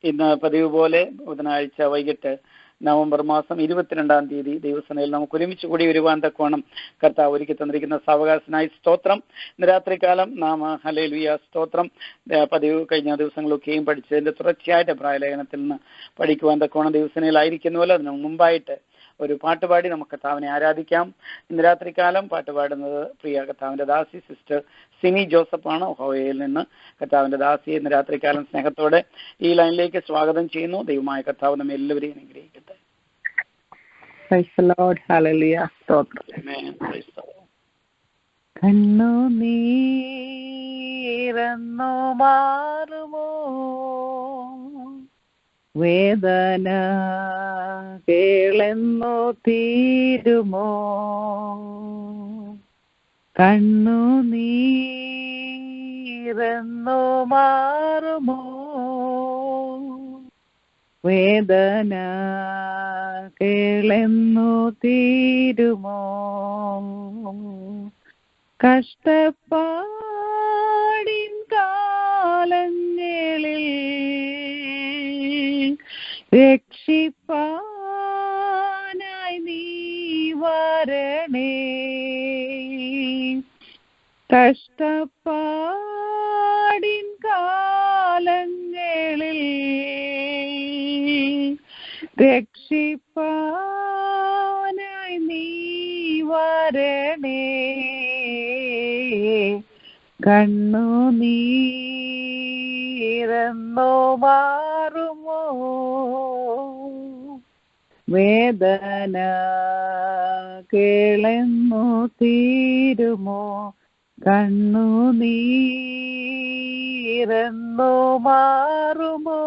ഇന്ന് പതിവ് പോലെ ബുധനാഴ്ച വൈകിട്ട് നവംബർ മാസം 22-ാം തീയതി ദൈവസനയിൽ നമുക്ക് ഒരുമിച്ച് കൂടി വരുവാൻ തക്കോണം കർത്താവ് ഒരുക്കി തന്നിരിക്കുന്ന സാവകാശനായി സ്തോത്രം. ഇന്ന് രാത്രികാലം നാം ഹല്ലേലൂയ സ്തോത്രം പതിവ് കഴിഞ്ഞ ദിവസങ്ങളൊക്കെയും പഠിച്ചതിന്റെ തുടർച്ചയായിട്ട് പ്രായലേഖനത്തിൽ നിന്ന് പഠിക്കുവാൻ തക്കോണം ദൈവസനയിലായിരിക്കുന്നുവല്ലോ. അതിന് മുമ്പായിട്ട് ഒരു പാട്ടുപാടി നമുക്ക് കർത്താവിനെ ആരാധിക്കാം. ഇന്ന് രാത്രികാലം പാട്ടുപാടുന്നത് പ്രിയ കർത്താവിന്റെ ദാസി സിസ്റ്റർ സിമി ജോസഫാണ്. ഹോയയിൽ നിന്ന് കർത്താവിന്റെ ദാസിയെ ഇന്ന് രാത്രികാലം സ്നേഹത്തോടെ ഈ ലൈനിലേക്ക് സ്വാഗതം ചെയ്യുന്നു. ദൈവമായ കർത്താവ് നമ്മെ എല്ലാവരെയും അനുഗ്രഹിക്കട്ടെ. കണ്ണുനീരെന്നു മാറുമോ വേദന കേളെന്നു തീരുമോ കണ്ണുനീരെന്നു മാറുമോ വേദന കേളെന്നു തീരുമോ കഷ്ടപ്പാടിൻ കാലങ്ങളിൽ രക്ഷിപ്പാനായി നീ വരണേ കഷ്ടപ്പാടിൻ കാലങ്ങളിൽ രക്ഷിപ്പാനായി നീ വരണേ കണ്ണുനീരെന്നു മാറുമോ വേദന കേളെന്നു തീരുമോ കണ്ണുനീരെന്നു മാറുമോ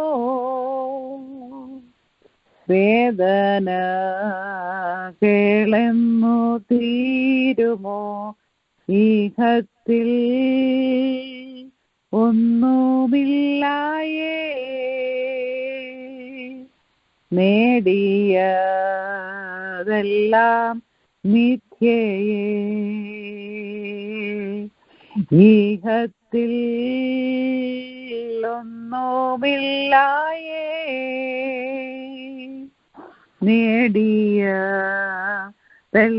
വേദന കേളെന്നു തീരുമോ ഈഹത്തിൽ ഒന്നുമില്ലായേ നേടിയതെല്ലാം മിഥ്യയേ ഈഹത്തിൽ ഒന്നുമില്ലായേ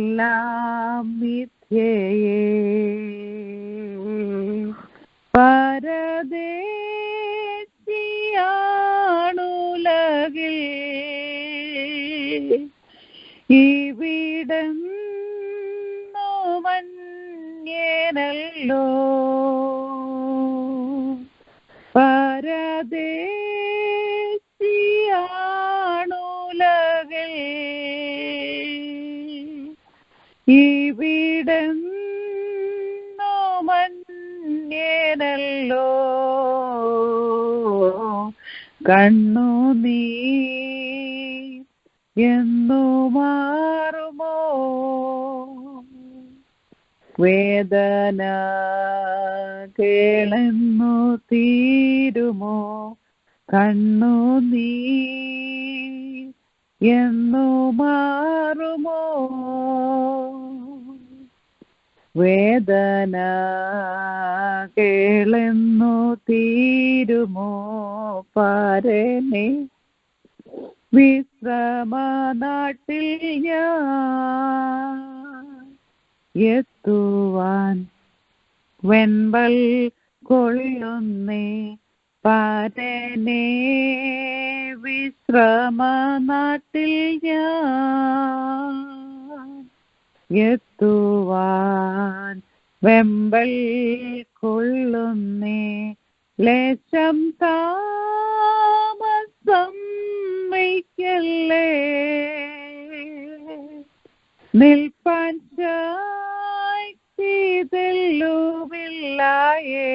നേടിയതെല്ലാം മിഥ്യയേ പരദേശിയാണുലകിൽ ഇവിടെന്നു മന്യനല്ലോ പരദേശിയാണുലകിൽ ഇവിടെന്നു മന്യനല്ലോ കണ്ണുനീർ എന്നു മാറുമോ വേദന കേളെന്നു തീരുമോ കണ്ണുനീർ എന്നു മാറുമോ വേദന കേളെന്നു തീരുമോ പരനെ വിശ്രമനാട്ടിൽ ഞാൻ എത്തുവാൻ വെൺപൽ കൊള്ളുന്നേ പരനെ വിശ്രമനാട്ടിൽ ഞാൻ എത്തുവാൻ വെമ്പൽ കൊള്ളുന്നേ ലേശം താമസം വയ്ക്കല്ലേ നിൽപ്പാൻ ശക്തിതെല്ലുമില്ലായേ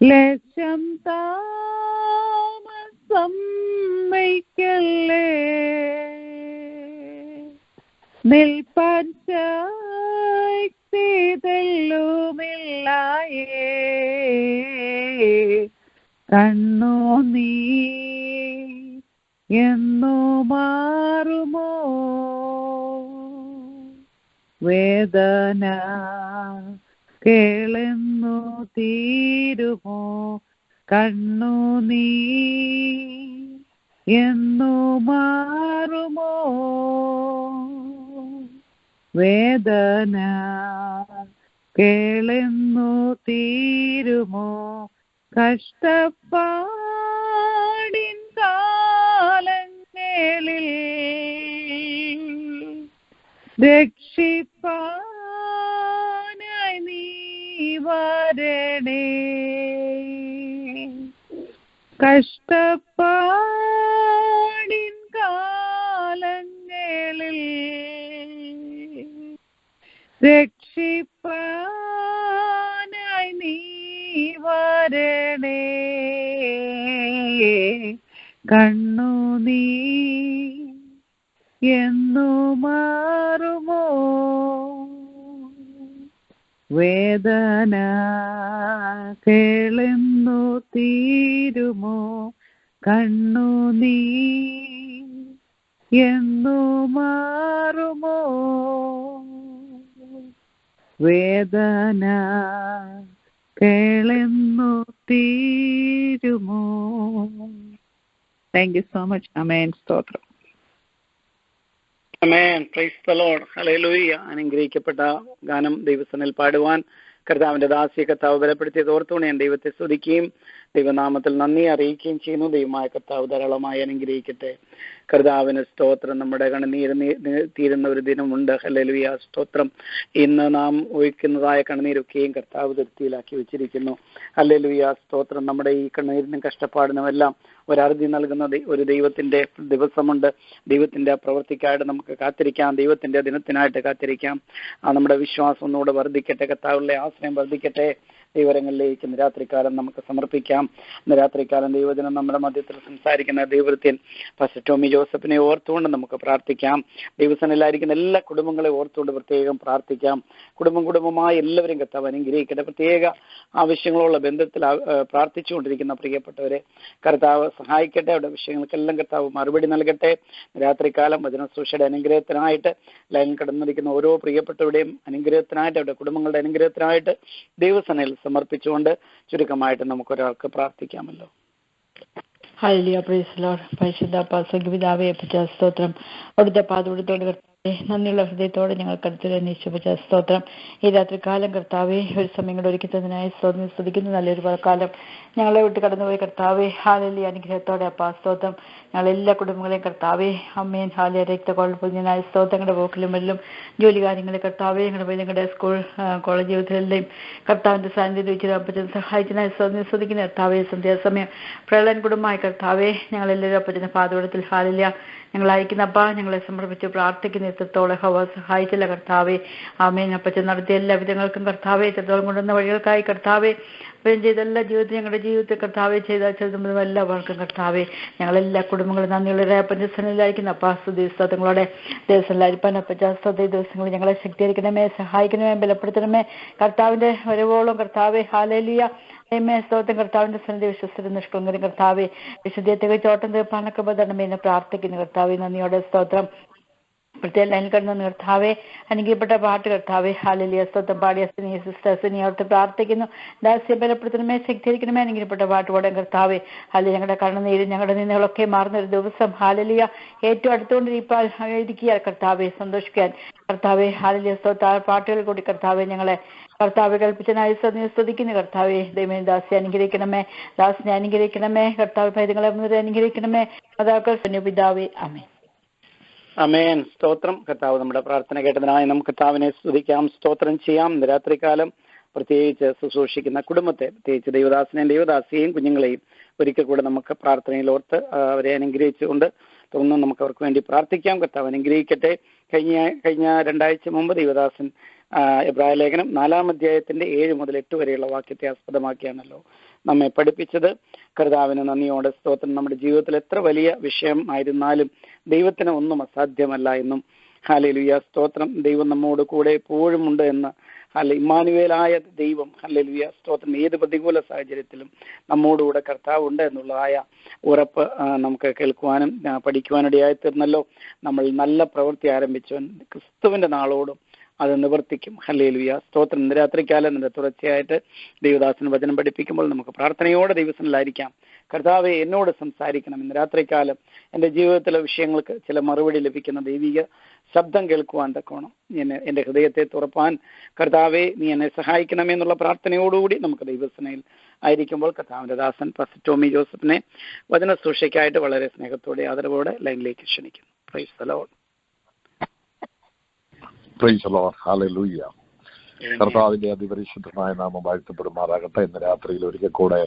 ലേശം താമസം വയ്ക്കല്ലേ നിൽപ്പാൻ ശക്തിതെല്ലുമില്ലായേ കണ്ണുനീർ എന്നു മാറുമോ വേദന കേളെന്നു തീരുമോ കണ്ണു നീ എന്നു മാറുമോ വേദന കേളെന്നു തീരുമോ കഷ്ടപ്പാടിൻ കാലങ്ങളിൽ രക്ഷിപ്പാനായി നീ വരണേ കഷ്ടപ്പാടിൻ കാലങ്ങളിൽ രക്ഷിപ്പാനായി നീ വരണേ കണ്ണു നീ എന്നു മാറുമോ വേദന കേളെന്നു തീരുമോ കണ്ണു നീ എന്നു മാറുമോ വേദന കേളെന്നു തീരുമോ. Thank you so much. ആമേൻ. സ്തോത്രം. ആമേൻ. Praise the Lord. ഹല്ലേലൂയ. അനുഗ്രഹിക്കപ്പെട്ട ഗാനം ദൈവസന്നിധിയിൽ പാടുവാൻ കർത്താവിന്റെ ദാസിയെ കർത്താവ് ബലപ്പെടുത്തിയത് ഓർത്തുകൊണ്ട് ഞാൻ ദൈവത്തെ സ്തുതിക്കുകയും ദൈവനാമത്തിൽ നന്ദി അറിയിക്കുകയും ചെയ്യുന്നു. ദൈവമായ കർത്താവ് ധാരാളമായി അനുഗ്രഹിക്കട്ടെ. കർത്താവിന് സ്തോത്രം. നമ്മുടെ കണ്ണുനീര് തീരുന്ന ഒരു ദിനമുണ്ട്. ഹല്ലേലൂയ. സ്തോത്രം. ഇന്ന് നാം ഒഴിക്കുന്നതായ കണ്ണുനീരൊക്കെയും കർത്താവ് തൃപ്തിയിലാക്കി വെച്ചിരിക്കുന്നു. ഹല്ലേലൂയ. സ്തോത്രം. നമ്മുടെ ഈ കണ്ണുനീരിനും കഷ്ടപ്പാടിനും എല്ലാം ഒരറുതി നൽകുന്ന ഒരു ദൈവത്തിന്റെ ദിവസമുണ്ട്. ദൈവത്തിന്റെ പ്രവൃത്തിക്കായിട്ട് നമുക്ക് കാത്തിരിക്കാം. ദൈവത്തിന്റെ ദിനത്തിനായിട്ട് കാത്തിരിക്കാം. നമ്മുടെ വിശ്വാസം ഒന്നുകൂടെ വർദ്ധിക്കട്ടെ. കർത്താവിലെ ആശ്രയം വർദ്ധിക്കട്ടെ. ദൈവരങ്ങളിലേക്ക് രാത്രികാലം നമുക്ക് സമർപ്പിക്കാം. രാത്രികാലം ദൈവദിനം നമ്മുടെ മധ്യത്തിൽ സംസാരിക്കുന്ന ദൈവവൃത്യൻ പാസ്റ്റർ ടോമി ജോസഫിനെ ഓർത്തുകൊണ്ട് നമുക്ക് പ്രാർത്ഥിക്കാം. ദൈവസന്നിധിയിലായിരിക്കുന്ന എല്ലാ കുടുംബങ്ങളെ ഓർത്തുകൊണ്ട് പ്രത്യേകം പ്രാർത്ഥിക്കാം. കുടുംബമായി എല്ലാവരും കർത്താവ് അനുഗ്രഹിക്കട്ടെ. പ്രത്യേക ആവശ്യങ്ങളുള്ള ബന്ധത്തിൽ പ്രാർത്ഥിച്ചുകൊണ്ടിരിക്കുന്ന പ്രിയപ്പെട്ടവരെ കർത്താവ് സഹായിക്കട്ടെ. അവരുടെ വിഷയങ്ങൾക്കെല്ലാം കർത്താവ് മറുപടി നൽകട്ടെ. രാത്രികാലം വചനശുശ്രൂഷയുടെ അനുഗ്രഹത്തിനായിട്ട് ലൈനിൽ കടന്നിരിക്കുന്ന ഓരോ പ്രിയപ്പെട്ടവരുടെയും അനുഗ്രഹത്തിനായിട്ട് അവരുടെ കുടുംബങ്ങളുടെ അനുഗ്രഹത്തിനായിട്ട് ദൈവസന്നിധിയിൽ സമർപ്പിച്ചുകൊണ്ട് ചുരുക്കമായിട്ട് നമുക്കൊരാൾക്ക് പ്രാർത്ഥിക്കാമല്ലോ. ഹല്ലേലൂയ. Praise the Lord. പരിശുദ്ധ പിതാവേ, സ്തോത്രം. അവിടുത്തെ പാദപീഠത്തോട് കർത്താവേ നന്ദിയുള്ള ഹൃദയത്തോടെ ഞങ്ങൾക്ക് അടുത്ത് നിശ്ചയിച്ച സ്തോത്രം. ഈ രാത്രി കാലം കർത്താവേ ഒരു സമയം കൂടെ ഒരുക്കുന്നതിനായി സ്തുതിക്കുന്നു. നല്ലൊരു കാലം ഞങ്ങളെ വിട്ട് കടന്നുപോയി കർത്താവേ. ഹല്ലേലൂയ. അനുഗ്രഹത്തോടെ സ്തോത്രം. ഞങ്ങളെല്ലാ കുടുംബങ്ങളെയും കർത്താവേ അമ്മേൻ ഹാലിയ രക്തകൊഴപ്പത്തിനായ സ്തോത്രങ്ങളുടെ പോക്കിലും എല്ലാം ജോലി കാര്യങ്ങളെ കർത്താവേ ഞങ്ങളുടെ സ്കൂൾ കോളേജ് ജീവിതത്തിലെല്ലാം കർത്താവിന്റെ സാന്നിധ്യം വെച്ച് അപ്പച്ചൻ സഹായിച്ചതിനായി സ്തുതിക്കുന്ന കർത്താവേ. സന്ധ്യാസമയം പ്രളയൻ കുടുംബമായി കർത്താവേ ഞങ്ങളെല്ലാവരും അപ്പച്ചന്റെ പാതപീഠത്തിൽ ഹാലിയ ഞങ്ങൾ അയക്കുന്ന അപ്പ ഞങ്ങളെ സമർപ്പിച്ച് പ്രാർത്ഥിക്കുന്ന എത്രത്തോളം സഹായിച്ചില്ല കർത്താവേ. ആമേൻ. അപ്പച്ചൻ നടത്തിയ എല്ലാ വിധങ്ങൾക്കും കർത്താവേ എത്രത്തോളം കൊണ്ടുവന്ന വഴികൾക്കായി കർത്താവേ ചെയ്ത എല്ലാ ജീവിതത്തിൽ ഞങ്ങളുടെ ജീവിതത്തിൽ കർത്താവെ ചെയ്തും എല്ലാവർക്കും കർത്താവെ ഞങ്ങളെല്ലാ കുടുംബങ്ങളും നന്ദിയുള്ള പഞ്ചസ്ഥനിലായിരിക്കുന്ന അപ്പാസ്തുതി സ്തോത്രങ്ങളോടെ ദിവസങ്ങളിലായിരിക്കാൻ അപ്പച്ചാസ്തേ ദിവസങ്ങളിൽ ഞങ്ങളെ ശക്തീകരിക്കണമേ, സഹായിക്കണമേ, ബലപ്പെടുത്തണമേ. കർത്താവിന്റെ വരവോളം കർത്താവെ ഹാലേലിയ സ്തോത്രം. കർത്താവിന്റെ സന്നിധി വിശ്വസ്തരും നിഷ്കളങ്കരും കർത്താവെ വിശുദ്ധത്തെ ചോട്ടം തീർപ്പാനൊക്കെ ബന്ധമേ എന്ന് പ്രാർത്ഥിക്കുന്നു കർത്താവെ. നന്ദിയോടെ സ്തോത്രം. പ്രത്യേക ലൈനിൽ കിടന്നു കർത്താവെ അനുഗ്രഹപ്പെട്ട പാട്ട് കർത്താവെ ഹാലേലിയ സ്തോത്രം പാടിയ സിസ്റ്റേഴ്സിനെ ഓർത്ത് പ്രാർത്ഥിക്കുന്നു. ദാസ്യ ബലപ്പെടുത്തണമേ, ശക്തീകരിക്കണമേ. അനുഗ്രഹപ്പെട്ട പാട്ട് പാടാൻ കർത്താവെ ഹാലി ഞങ്ങളുടെ കണ്ണുനീരും ഞങ്ങളുടെ നിന്നകളൊക്കെ മാറുന്ന ഒരു ദിവസം ഹാലേലിയ ഏറ്റവും അടുത്തുകൊണ്ടിരിക്കുക കർത്താവെ സന്തോഷിക്കാൻ കർത്താവെ ഹാലേലിയ സ്തോത്ര പാട്ടുകൾ കൂടി കർത്താവെ ഞങ്ങളെ കർത്താവ് കൽപ്പിച്ചനായി സ്തുതിക്കുന്നു കർത്താവെ. ദൈവമേ ദാസിയെ അനുഗ്രഹിക്കണമേ, ദാസിനെ അനുഗ്രഹിക്കണമേ കർത്താവ്. പൈതങ്ങളെ അനുഗ്രഹിക്കണമേ. അതാക്കൾ പിതാവേ. ആമേൻ. ആമേൻ. സ്തോത്രം. കർത്താവ് നമ്മുടെ പ്രാർത്ഥന കേട്ടതിനായി നമുക്ക് കർത്താവിനെ സ്തുതിക്കാം, സ്തോത്രം ചെയ്യാം. രാത്രികാലം പ്രത്യേകിച്ച് ശുശ്രൂഷിക്കുന്ന കുടുംബത്തെ, പ്രത്യേകിച്ച് ദൈവദാസനെയും ദൈവദാസിയെയും കുഞ്ഞുങ്ങളെയും ഒരിക്കൽ കൂടെ നമുക്ക് പ്രാർത്ഥനയിൽ ഓർത്ത് അവരെ അനുഗ്രഹിച്ചുകൊണ്ട് തുടർന്ന് നമുക്ക് അവർക്ക് വേണ്ടി പ്രാർത്ഥിക്കാം. കർത്താവ് അനുഗ്രഹിക്കട്ടെ. കഴിഞ്ഞ 2 ആഴ്ച മുമ്പ് ദൈവദാസൻ എബ്രായ ലേഖനം 4-ാം അധ്യായത്തിന്റെ 7 മുതൽ 8 വരെയുള്ള വാക്യത്തെ ആസ്പദമാക്കിയാണല്ലോ നമ്മെ പഠിപ്പിച്ചത്. കർത്താവിന് നന്ദിയോടെ സ്തോത്രം. നമ്മുടെ ജീവിതത്തിൽ എത്ര വലിയ വിഷയം ആയിരുന്നാലും ദൈവത്തിന് ഒന്നും അസാധ്യമല്ല എന്നും ഹല്ലേലൂയ സ്തോത്രം. ദൈവം നമ്മോട് കൂടെ എപ്പോഴും ഉണ്ട് എന്ന് ഇമ്മാനുവേലായ ദൈവം ഹല്ലേലൂയ സ്തോത്രം. ഏത് പ്രതികൂല സാഹചര്യത്തിലും നമ്മോടുകൂടെ കർത്താവ് ഉണ്ട് എന്നുള്ളതായ ഉറപ്പ് നമുക്ക് കേൾക്കുവാനും പഠിക്കുവാനിടയായി തീർന്നല്ലോ. നമ്മൾ നല്ല പ്രവൃത്തി ആരംഭിച്ചവൻ ക്രിസ്തുവിന്റെ നാളോടും അത് നിവർത്തിക്കും. ഹല്ലേലൂയ, സ്തോത്രം. ഇന്ന് രാത്രിക്കാലം നിന്റെ തുടർച്ചയായിട്ട് ദൈവദാസന് വചനം പഠിപ്പിക്കുമ്പോൾ നമുക്ക് പ്രാർത്ഥനയോടെ ദൈവസനിലായിരിക്കാം. കർത്താവെ, എന്നോട് സംസാരിക്കണം. ഇന്ന് രാത്രിക്കാലം എൻ്റെ ജീവിതത്തിലെ വിഷയങ്ങൾക്ക് ചില മറുപടി ലഭിക്കുന്ന ദൈവിക ശബ്ദം കേൾക്കുവാൻ തക്കോണം എൻ്റെ ഹൃദയത്തെ തുറപ്പാൻ കർത്താവെ നീ എന്നെ സഹായിക്കണമേ എന്നുള്ള പ്രാർത്ഥനയോടുകൂടി നമുക്ക് ദൈവസനയിൽ ആയിരിക്കുമ്പോൾ കർത്താവിൻ്റെ ദാസൻ പാസ്റ്റർ ടോമി ജോസഫിനെ വചന ശുശ്രൂഷയ്ക്കായിട്ട് വളരെ സ്നേഹത്തോടെ ആദരവോടെ ലൈനിലേക്ക് ക്ഷണിക്കുന്നു. Price the Lord. Price the Lord. Hallelujah. കർത്താവിന്റെ അതിപരിശുദ്ധമായ നാമം വാഴ്ത്തപ്പെടുമാറാകട്ടെ. ഇന്ന് രാത്രിയിൽ ഒരിക്കൽ കൂടെ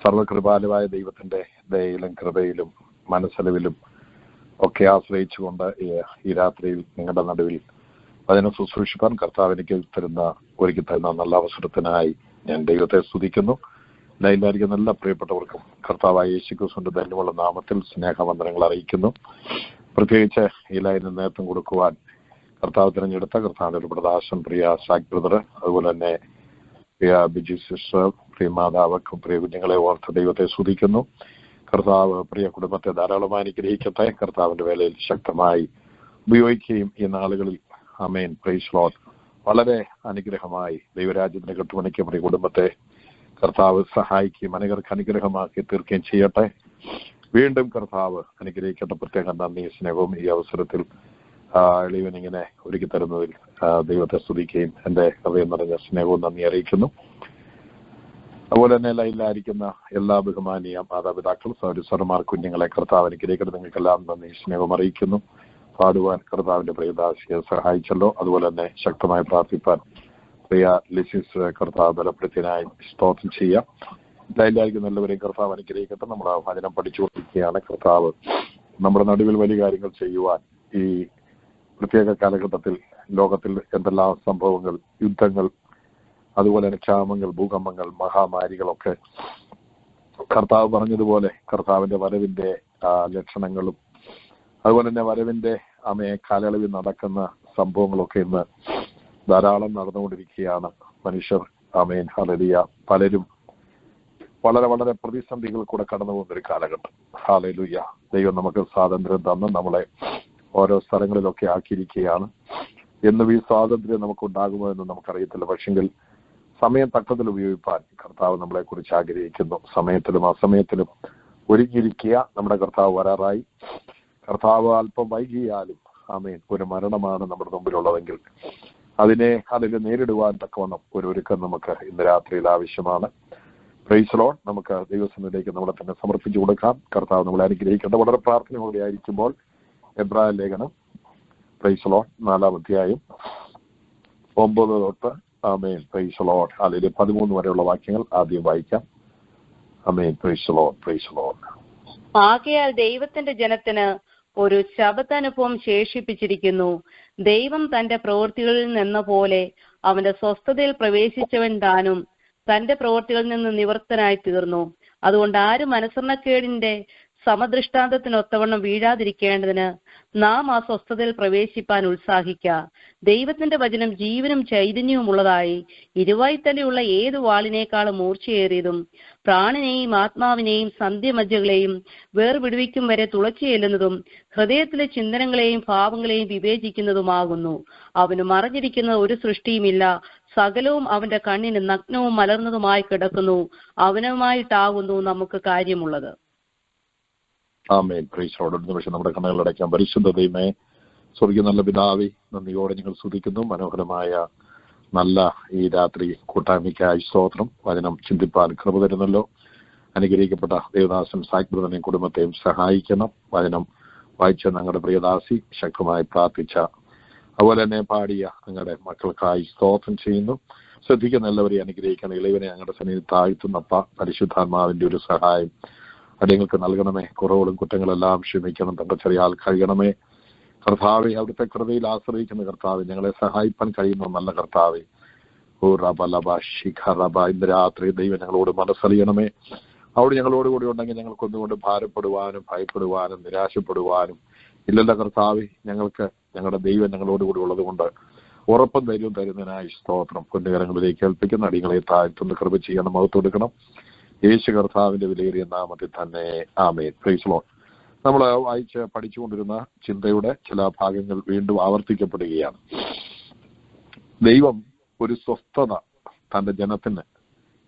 സർവകൃപാലുവായ ദൈവത്തിന്റെ ദയയിലും കൃപയിലും മനസ്സലിവിലും ഒക്കെ ആശ്രയിച്ചുകൊണ്ട് ഈ രാത്രിയിൽ നിങ്ങളുടെ നടുവിൽ അതിനെ ശുശ്രൂഷിപ്പാൻ കർത്താവ് എനിക്ക് ഒരുക്കി തരുന്ന നല്ല അവസരത്തിനായി ഞാൻ ദൈവത്തെ സ്തുതിക്കുന്നു. ലൈനിലായിരിക്കുന്ന എല്ലാ പ്രിയപ്പെട്ടവർക്കും കർത്താവായ യേശുക്രിസ്തുവിന്റെ ധന്യമുള്ള നാമത്തിൽ സ്നേഹവന്ദനങ്ങൾ അറിയിക്കുന്നു. പ്രത്യേകിച്ച് ഈ ലൈനിന് നേതൃത്വം കൊടുക്കുവാൻ കർത്താവ് തിരഞ്ഞെടുത്ത കർത്താവിന്റെ ഒരു പ്രദാശൻ പ്രിയ സാക് ബ്രദർ, അതുപോലെ തന്നെ പ്രിയ ബിജി സിസ്റ്റർ, പ്രിയ മാതാവ്, പ്രിയ കുഞ്ഞുങ്ങളെ ഓർത്ത് ദൈവത്തെ സ്തുതിക്കുന്നു. കർത്താവ് പ്രിയ കുടുംബത്തെ ധാരാളമായി അനുഗ്രഹിക്കട്ടെ. കർത്താവിന്റെ വേലയിൽ ശക്തമായി ഉപയോഗിക്കുകയും ഈ നാളുകളിൽ ആമേൻ പ്രൈസ് ലോർഡ് വളരെ അനുഗ്രഹമായി ദൈവരാജ്യത്തിന് കെട്ടുപണിക്ക് പ്രിയ കുടുംബത്തെ കർത്താവ് സഹായിക്കുകയും അനേകർക്ക് അനുഗ്രഹമാക്കി തീർക്കുകയും ചെയ്യട്ടെ. വീണ്ടും കർത്താവ് അനുഗ്രഹിക്കട്ടെ. പ്രത്യേകം നന്ദി സ്നേഹവും ഈ അവസരത്തിൽ എളിവൻ ഇങ്ങനെ ഒരുക്കി തരുന്നതിൽ ദൈവത്തെ സ്തുതിക്കുകയും എൻ്റെ ഹൃദയം നിറഞ്ഞ സ്നേഹവും നന്ദി അറിയിക്കുന്നു. അതുപോലെ തന്നെ ലൈനിലായിരിക്കുന്ന എല്ലാ ബഹുമാനീയ മാതാപിതാക്കളും സഹോദരന്മാർ കുഞ്ഞുങ്ങളെ കർത്താവ് അനുഗ്രഹിക്കട്ടെ. നിങ്ങൾക്കെല്ലാം നന്ദി സ്നേഹവും അറിയിക്കുന്നു. പാടുവാൻ കർത്താവിന്റെ പ്രിയദാസിയെ സഹായിച്ചല്ലോ. അതുപോലെ തന്നെ ശക്തമായി പ്രാർത്ഥിപ്പാൻ പ്രിയ ലിസിസ് കർത്താവ് ബലപ്പെടുത്തിനായി സ്തോത്രം ചെയ്യാം. ലൈനിലായിരിക്കുന്ന എല്ലാവരെയും കർത്താവ് അനുഗ്രഹിക്കട്ടെ. നമ്മൾ ആ വചനം പഠിച്ചുകൊണ്ടിരിക്കുകയാണ്. കർത്താവ് നമ്മുടെ നടുവിൽ വലിയ കാര്യങ്ങൾ ചെയ്യുവാൻ ഈ പ്രത്യേക കാലഘട്ടത്തിൽ ലോകത്തിൽ എന്തെല്ലാം സംഭവങ്ങൾ, യുദ്ധങ്ങൾ, അതുപോലെ തന്നെ ക്ഷാമങ്ങൾ, ഭൂകമ്പങ്ങൾ, മഹാമാരികളൊക്കെ കർത്താവ് പറഞ്ഞതുപോലെ കർത്താവിന്റെ വരവിന്റെ ലക്ഷണങ്ങളും അതുപോലെ തന്നെ വരവിന്റെ കാലയളവിൽ നടക്കുന്ന സംഭവങ്ങളൊക്കെ ഇന്ന് ധാരാളം നടന്നുകൊണ്ടിരിക്കുകയാണ്. മനുഷ്യർ ആമേൻ ഹല്ലേലൂയ പലരും വളരെ വളരെ പ്രതിസന്ധികൾ കൂടെ കടന്നു പോകുന്നൊരു കാലഘട്ടം. ഹല്ലേലൂയ. ദൈവം നമുക്ക് സ്വാതന്ത്ര്യം തന്ന് നമ്മളെ ഓരോ സ്ഥലങ്ങളിലൊക്കെ ആക്കിയിരിക്കുകയാണ്. എന്നും ഈ സ്വാതന്ത്ര്യം നമുക്കുണ്ടാകുമോ എന്ന് നമുക്കറിയത്തില്ല. പക്ഷെങ്കിൽ സമയം തക്കത്തിൽ ഉപയോഗിപ്പാൻ കർത്താവ് നമ്മളെ കുറിച്ച് ആഗ്രഹിക്കുന്നു. സമയത്തിലും അസമയത്തിലും ഒരുങ്ങിയിരിക്കുക. നമ്മുടെ കർത്താവ് വരാറായി. കർത്താവ് അല്പം വൈകിയാലും ആമേൻ ഒരു മരണമാണ് നമ്മുടെ മുമ്പിലുള്ളതെങ്കിൽ അതിൽ നേരിടുവാൻ തക്കവണ്ണം ഒരു ഒരുക്കം നമുക്ക് ഇന്ന് രാത്രിയിൽ ആവശ്യമാണ്. Praise Lord. നമുക്ക് ദൈവസന്നിധിയിലേക്ക് നമ്മളെ തന്നെ സമർപ്പിച്ചു കൊടുക്കാം. കർത്താവ് നമ്മളെ അനുഗ്രഹിക്കേണ്ട. വളരെ പ്രാർത്ഥനയോടെ ആയിരിക്കുമ്പോൾ എബ്രായ ലേഖനം പ്രൈസ് ലോർഡ് 4-ാം അധ്യായം 9 തൊട്ട് ആമേൻ പ്രൈസ് ലോർഡ് അതിൽ 13 വരെയുള്ള വാക്യങ്ങൾ ആദ്യം വായിക്കാം. ആമേൻ പ്രൈസ് ലോർഡ്. Praise Lord. ആകയാൽ ദൈവത്തിന്റെ ജനത്തിന് ഒരു ശബദാനുഭവം ശേഷിപ്പിച്ചിരിക്കുന്നു. ദൈവം തന്റെ പ്രവൃത്തികളിൽ നിന്ന പോലെ അവന്റെ സ്വസ്ഥതയിൽ പ്രവേശിച്ചവൻ താനും തന്റെ പ്രവൃത്തികളിൽ നിന്ന് നിവൃത്തനായി തീർന്നു. അതുകൊണ്ട് ആരും അനുസരണക്കേടിന്റെ സമദൃഷ്ടാന്തത്തിനൊത്തവണ്ണം വീഴാതിരിക്കേണ്ടതിന് നാം ആ സ്വസ്ഥതയിൽ പ്രവേശിപ്പാൻ ഉത്സാഹിക്കുക. ദൈവത്തിന്റെ വചനം ജീവനും ചൈതന്യവും ഉള്ളതായി ഇരുവായ്ത്തലയുള്ള ഏതു വാളിനേക്കാളും മൂർച്ചയേറിയതും പ്രാണനെയും ആത്മാവിനെയും സന്ധ്യമജ്ജകളെയും വേർവിടുവിക്കും വരെ തുളച്ചു ചെല്ലുന്നതും ഹൃദയത്തിലെ ചിന്തനങ്ങളെയും ഭാവങ്ങളെയും വിവേചിക്കുന്നതുമാകുന്നു. അവന് മറഞ്ഞിരിക്കുന്ന ഒരു സൃഷ്ടിയുമില്ല. സകലവും അവന്റെ കണ്ണിന് നഗ്നവും മലർന്നതുമായി കിടക്കുന്നു. അവനുമായിട്ടാകുന്നു നമുക്ക് കാര്യമുള്ളത്. ആമേൻ പ്രൈസ് ലോർഡ്. ഒരു നിമിഷം നമ്മുടെ കണ്ണുകളടയ്ക്കാം. പരിശുദ്ധ ദൈവമേ, സ്വർഗീയ നല്ല പിതാവേ, നന്ദിയോടെ ഞങ്ങൾ സ്തുതിക്കുന്നു. മനോഹരമായ നല്ല ഈ രാത്രി കൂട്ടായ്മയ്ക്കായി സ്തോത്രം. വചനം ചിന്തിപ്പാൻ കൃപ തരുന്നല്ലോ. അനുഗ്രഹിക്കപ്പെട്ട ദേവദാസൻ സാക് ബ്രദറിനെയും കുടുംബത്തെയും സഹായിക്കണം. വചനം വായിച്ച ഞങ്ങളുടെ പ്രിയദാസി ശക്തമായി പ്രാർത്ഥിച്ച അതുപോലെ തന്നെ പാടിയ ഞങ്ങളുടെ മക്കൾക്കായി സ്തോത്രം ചെയ്യുന്നു. ശ്രദ്ധിക്കുന്ന എല്ലാവരെയും അനുഗ്രഹിക്കണം. ഇളവനെ ഞങ്ങളുടെ സന്നിധി താഴ്ത്തുന്നപ്പ പരിശുദ്ധാത്മാവിന്റെ ഒരു സഹായം അടിയങ്ങൾക്ക് നൽകണമേ. കുറവുകളും കുറ്റങ്ങളെല്ലാം ക്ഷമിക്കണം. തന്റെ ചെറിയ ആൾ കഴിയണമേ. കർത്താവെ, അവിടുത്തെ കൃപയിൽ ആശ്രയിക്കുന്ന കർത്താവ്, ഞങ്ങളെ സഹായിപ്പാൻ കഴിയുന്ന നല്ല കർത്താവെ, ഓ റബ ലബ ശിഖ റബ, ഇന്ന് രാത്രി ദൈവം ഞങ്ങളോട് മനസ്സറിയണമേ. അവിടെ ഞങ്ങളോടുകൂടി ഉണ്ടെങ്കിൽ ഞങ്ങൾക്കൊന്നുകൊണ്ട് ഭാരപ്പെടുവാനും ഭയപ്പെടുവാനും നിരാശപ്പെടുവാനും ഇല്ലല്ല കർത്താവെ. ഞങ്ങൾക്ക് ഞങ്ങളുടെ ദൈവം ഞങ്ങളോടുകൂടി ഉള്ളത് കൊണ്ട് ഉറപ്പും ധൈര്യവും തരുന്നതിനായി സ്തോത്രം. പൊന്നുകരങ്ങളിലേക്ക് ഏൽപ്പിക്കുന്ന അടികളെ താഴ്ത്തുന്ന കൃപ ചെയ്യണം, മഹത്വെടുക്കണം. യേശു കർത്താവിന്റെ വിലയേറിയ നാമത്തിൽ തന്നെ ആമേൻ. Praise Lord. നമ്മൾ വായിച്ച് പഠിച്ചുകൊണ്ടിരുന്ന ചിന്തയുടെ ചില ഭാഗങ്ങൾ വീണ്ടും ആവർത്തിക്കപ്പെടുകയാണ്. ദൈവം ഒരു സ്വസ്ഥത തന്റെ ജനത്തിന്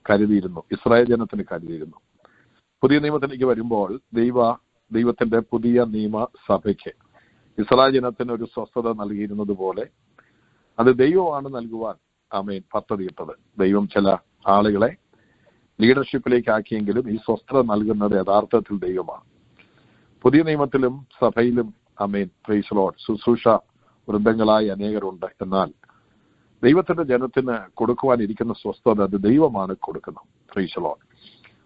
കരുതിയിരുന്നു, ഇസ്രായേൽ ജനത്തിന് കരുതിയിരുന്നു. പുതിയ നിയമത്തിലേക്ക് വരുമ്പോൾ ദൈവത്തിന്റെ പുതിയ നിയമസഭയ്ക്ക് ഇസ്രായേൽ ജനത്തിന് ഒരു സ്വസ്ഥത നൽകിയിരുന്നത് പോലെ അത് ദൈവമാണ് നൽകുവാൻ പദ്ധതിയിട്ടത്. ദൈവം ചില ആളുകളെ ലീഡർഷിപ്പിലേക്ക് ആക്കിയെങ്കിലും ഈ സ്വസ്ഥത നൽകുന്നത് യഥാർത്ഥത്തിൽ ദൈവമാണ്. പുതിയ നിയമത്തിലും സഭയിലും പ്രൈസ് ലോർഡ് ശുശ്രൂഷ വൃന്ദങ്ങളായി അനേകരുണ്ട്. എന്നാൽ ദൈവത്തിന്റെ ജനത്തിന് കൊടുക്കുവാനിരിക്കുന്ന സ്വസ്ഥത അത് ദൈവമാണ് കൊടുക്കുന്നത്. Praise Lord.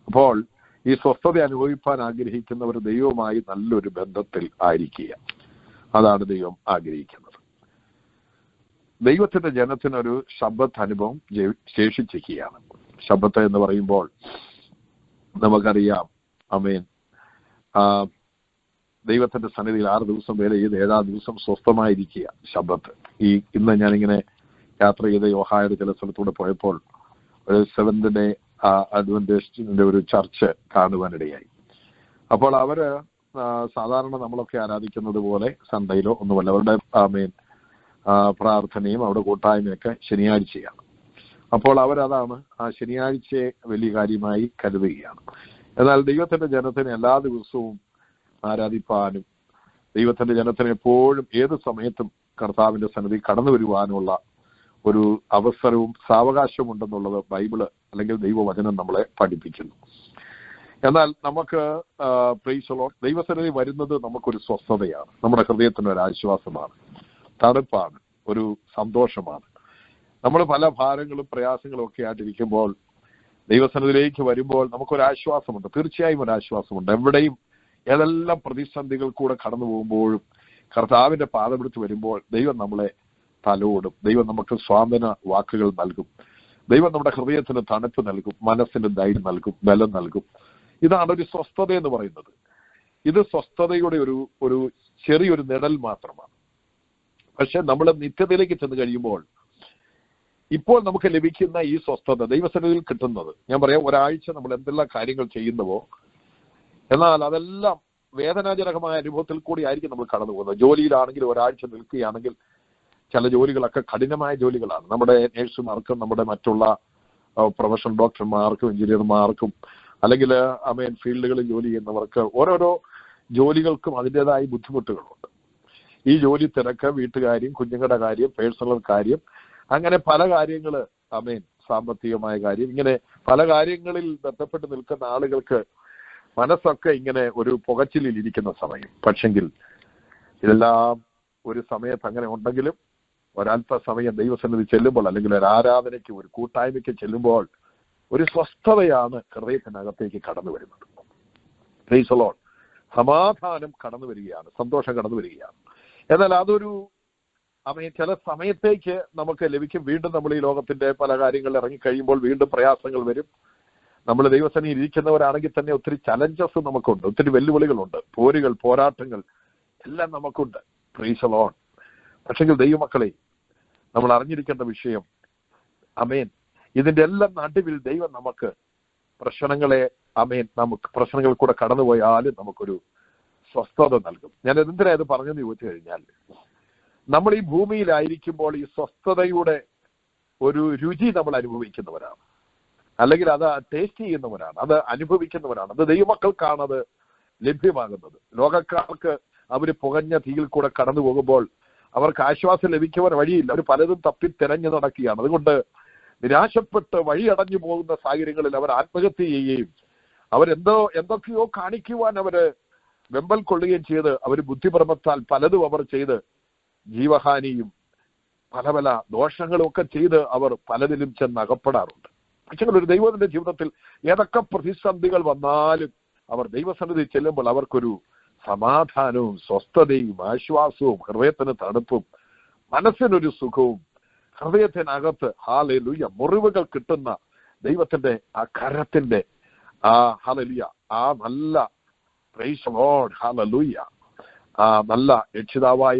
അപ്പോൾ ഈ സ്വസ്ഥത അനുഭവിപ്പാൻ ആഗ്രഹിക്കുന്നവർ ദൈവവുമായി നല്ലൊരു ബന്ധത്തിൽ ആയിരിക്കുക, അതാണ് ദൈവം ആഗ്രഹിക്കുന്നത്. ദൈവത്തിന്റെ ജനത്തിനൊരു ശബ്ബത്ത് അനുഭവം ശേഷിച്ചിരിക്കുകയാണ്. ശബ്ബത്ത് എന്ന് പറയുമ്പോൾ നമുക്കറിയാം ദൈവത്തിന്റെ സന്നിധിയിൽ 6 ദിവസം വേല ചെയ്ത് 7-ാം ദിവസം സ്വസ്ഥമായിരിക്കുക ശബ്ബത്ത്. ഇന്ന് ഞാനിങ്ങനെ യാത്ര ചെയ്ത് ഒഹായുടെ ചില സ്ഥലത്തൂടെ പോയപ്പോൾ ഒരു സെവന്ത് ഡേ അഡ്വന്റിസ്റ്റിന്റെ ഒരു ചർച്ച് കാണുവാനിടയായി. അപ്പോൾ അവര് സാധാരണ നമ്മളൊക്കെ ആരാധിക്കുന്നത് പോലെ സൺഡേയിലോ ഒന്നുമല്ല, അവരുടെ പ്രാർത്ഥനയും അവിടെ കൂട്ടായ്മയൊക്കെ ശനിയാഴ്ചയാണ്. അപ്പോൾ അവരതാണ് ആ ശനിയാഴ്ചയെ വലിയ കാര്യമായി കരുതുകയാണ്. എന്നാൽ ദൈവത്തിന്റെ ജനത്തിന് എല്ലാ ദിവസവും ആരാധിപ്പാനും ദൈവത്തിന്റെ ജനത്തിന് എപ്പോഴും ഏത് സമയത്തും കർത്താവിന്റെ സന്നിധി കടന്നു വരുവാനുള്ള ഒരു അവസരവും സാവകാശവും ഉണ്ടെന്നുള്ളത് ബൈബിള് അല്ലെങ്കിൽ ദൈവവചനം നമ്മളെ പഠിപ്പിക്കുന്നു. എന്നാൽ നമുക്ക് പ്രൈസ് ദി ലോർഡ് ദൈവസന്നിധി വരുന്നത് നമുക്കൊരു സ്വസ്ഥതയാണ്, നമ്മുടെ ഹൃദയത്തിന് ഒരു ആശ്വാസമാണ്, തണുപ്പാണ്, ഒരു സന്തോഷമാണ്. നമ്മൾ പല ഭാരങ്ങളും പ്രയാസങ്ങളും ഒക്കെ ആയിട്ടിരിക്കുമ്പോൾ ദൈവസന്നിധിയിലേക്ക് വരുമ്പോൾ നമുക്കൊരാശ്വാസമുണ്ട്, തീർച്ചയായും ഒരു ആശ്വാസമുണ്ട്. എവിടെയും ഏതെല്ലാം പ്രതിസന്ധികൾ കൂടെ കടന്നു പോകുമ്പോഴും കർത്താവിന്റെ പാദമെടുത്ത് വരുമ്പോൾ ദൈവം നമ്മളെ തലോടും, ദൈവം നമുക്ക് സ്വാന്തന വാക്കുകൾ നൽകും, ദൈവം നമ്മുടെ ഹൃദയത്തിന് തണുപ്പ് നൽകും, മനസ്സിന് ധൈര്യം നൽകും, ബലം നൽകും. ഇതാണ് ഒരു സ്വസ്ഥത എന്ന് പറയുന്നത്. ഇത് സ്വസ്ഥതയുടെ ഒരു ചെറിയൊരു നിഴൽ മാത്രമാണ്. പക്ഷെ നമ്മൾ നിത്യതയിലേക്ക് ചെന്ന് കഴിയുമ്പോൾ ഇപ്പോൾ നമുക്ക് ലഭിക്കുന്ന ഈ സ്വസ്ഥത ദൈവസന്നിധിയിൽ കിട്ടുന്നത്, ഞാൻ പറയാം, ഒരാഴ്ച നമ്മൾ എന്തെല്ലാം കാര്യങ്ങൾ ചെയ്യുന്നുവോ എന്നാൽ അതെല്ലാം വേദനാജനകമായ അനുഭവത്തിൽ കൂടി ആയിരിക്കും നമ്മൾ കടന്നു പോകുന്നത്. ജോലിയിലാണെങ്കിൽ ഒരാഴ്ച നിൽക്കുകയാണെങ്കിൽ ചില ജോലികളൊക്കെ കഠിനമായ ജോലികളാണ്. നമ്മുടെ നേഴ്സുമാർക്കും നമ്മുടെ മറ്റുള്ള പ്രൊഫഷണൽ ഡോക്ടർമാർക്കും എഞ്ചിനീയർമാർക്കും അല്ലെങ്കിൽ ഫീൽഡുകളിൽ ജോലി ചെയ്യുന്നവർക്ക് ഓരോരോ ജോലികൾക്കും അതിൻ്റെതായ ബുദ്ധിമുട്ടുകളുണ്ട്. ഈ ജോലി തിരക്ക്, വീട്ടുകാര്യം, കുഞ്ഞുങ്ങളുടെ കാര്യം, പേഴ്സണൽ കാര്യം, അങ്ങനെ പല കാര്യങ്ങൾ, സാമ്പത്തികമായ കാര്യം, ഇങ്ങനെ പല കാര്യങ്ങളിൽ ബന്ധപ്പെട്ട് നിൽക്കുന്ന ആളുകൾക്ക് മനസ്സൊക്കെ ഇങ്ങനെ ഒരു പുകച്ചിലിൽ ഇരിക്കുന്ന സമയം. പക്ഷെങ്കിൽ ഇതെല്ലാം ഒരു സമയത്ത് അങ്ങനെ ഉണ്ടെങ്കിലും ഒരല്പ സമയം ദൈവസന്നിധി ചെല്ലുമ്പോൾ അല്ലെങ്കിൽ ഒരു ആരാധനയ്ക്ക്, ഒരു കൂട്ടായ്മയ്ക്ക് ചെല്ലുമ്പോൾ ഒരു സ്വസ്ഥതയാണ് ഹൃദയത്തിനകത്തേക്ക് കടന്നു വരുന്നത്. Price the Lord. സമാധാനം കടന്നു വരികയാണ്, സന്തോഷം കടന്നു വരികയാണ്. എന്നാൽ അതൊരു ചില സമയത്തേക്ക് നമുക്ക് ലഭിക്കും. വീണ്ടും നമ്മൾ ഈ ലോകത്തിന്റെ പല കാര്യങ്ങളിൽ ഇറങ്ങിക്കഴിയുമ്പോൾ വീണ്ടും പ്രയാസങ്ങൾ വരും. നമ്മൾ ദൈവസന്നിധിയിൽ ഇരിക്കുന്നവരാണെങ്കിൽ തന്നെ ഒത്തിരി ചലഞ്ചസ് നമുക്കുണ്ട്, ഒത്തിരി വെല്ലുവിളികളുണ്ട്, പോരുകൾ, പോരാട്ടങ്ങൾ എല്ലാം നമുക്കുണ്ട്. Price the Lord. പക്ഷെങ്കിൽ ദൈവമക്കളെ, നമ്മൾ അറിഞ്ഞിരിക്കേണ്ട വിഷയം, ഇതിന്റെ എല്ലാം നടുവിൽ ദൈവം നമുക്ക് പ്രശ്നങ്ങളെ നമുക്ക് പ്രശ്നങ്ങൾ കൂടെ കടന്നുപോയാലും നമുക്കൊരു സ്വസ്ഥത നൽകും. ഞാൻ എന്തിനാ ഇത് പറഞ്ഞെന്ന് ചോദിച്ചു കഴിഞ്ഞാൽ, നമ്മൾ ഈ ഭൂമിയിലായിരിക്കുമ്പോൾ ഈ സ്വസ്ഥതയുടെ ഒരു രുചി നമ്മൾ അനുഭവിക്കുന്നവരാണ്, അല്ലെങ്കിൽ അത് ടേസ്റ്റ് ചെയ്യുന്നവരാണ്, അത് അനുഭവിക്കുന്നവരാണ്. അത് ദൈവമക്കൾക്കാണ് അത് ലഭ്യമാകുന്നത്. ലോകക്കാർക്ക് അവർ പുകഞ്ഞ തീയിൽ കൂടെ കടന്നു പോകുമ്പോൾ അവർക്ക് ആശ്വാസം ലഭിക്കുവാൻ വഴിയില്ല. അവർ പലതും തപ്പി തിരഞ്ഞു നടക്കുകയാണ്. അതുകൊണ്ട് നിരാശപ്പെട്ട് വഴിയടഞ്ഞു പോകുന്ന സാഹചര്യങ്ങളിൽ അവർ ആത്മഹത്യ ചെയ്യുകയും എന്തൊക്കെയോ കാണിക്കുവാൻ അവര് വെമ്പൽ കൊള്ളുകയും ചെയ്ത് അവർ ബുദ്ധിഭ്രമത്താൽ പലതും അവർ ചെയ്ത് ജീവഹാനിയും പല പല ദോഷങ്ങളും ഒക്കെ ചെയ്ത് അവർ പലതിലും ചെന്ന് അകപ്പെടാറുണ്ട്. പക്ഷേ ഒരു ദൈവത്തിന്റെ ജീവിതത്തിൽ ഏതൊക്കെ പ്രതിസന്ധികൾ വന്നാലും അവർ ദൈവസന്നിധി ചെല്ലുമ്പോൾ അവർക്കൊരു സമാധാനവും സ്വസ്ഥതയും ആശ്വാസവും ഹൃദയത്തിന് തണുപ്പും മനസ്സിനൊരു സുഖവും ഹൃദയത്തിനകത്ത് ഹല്ലേലൂയ മുറിവുകൾ കിട്ടുന്ന ദൈവത്തിന്റെ ആ കരത്തിന്റെ ഹല്ലേലൂയ ആ നല്ല പ്രൈസ് ദി ലോർഡ് ഹല്ലേലൂയ ആ നല്ല രക്ഷിതാവായ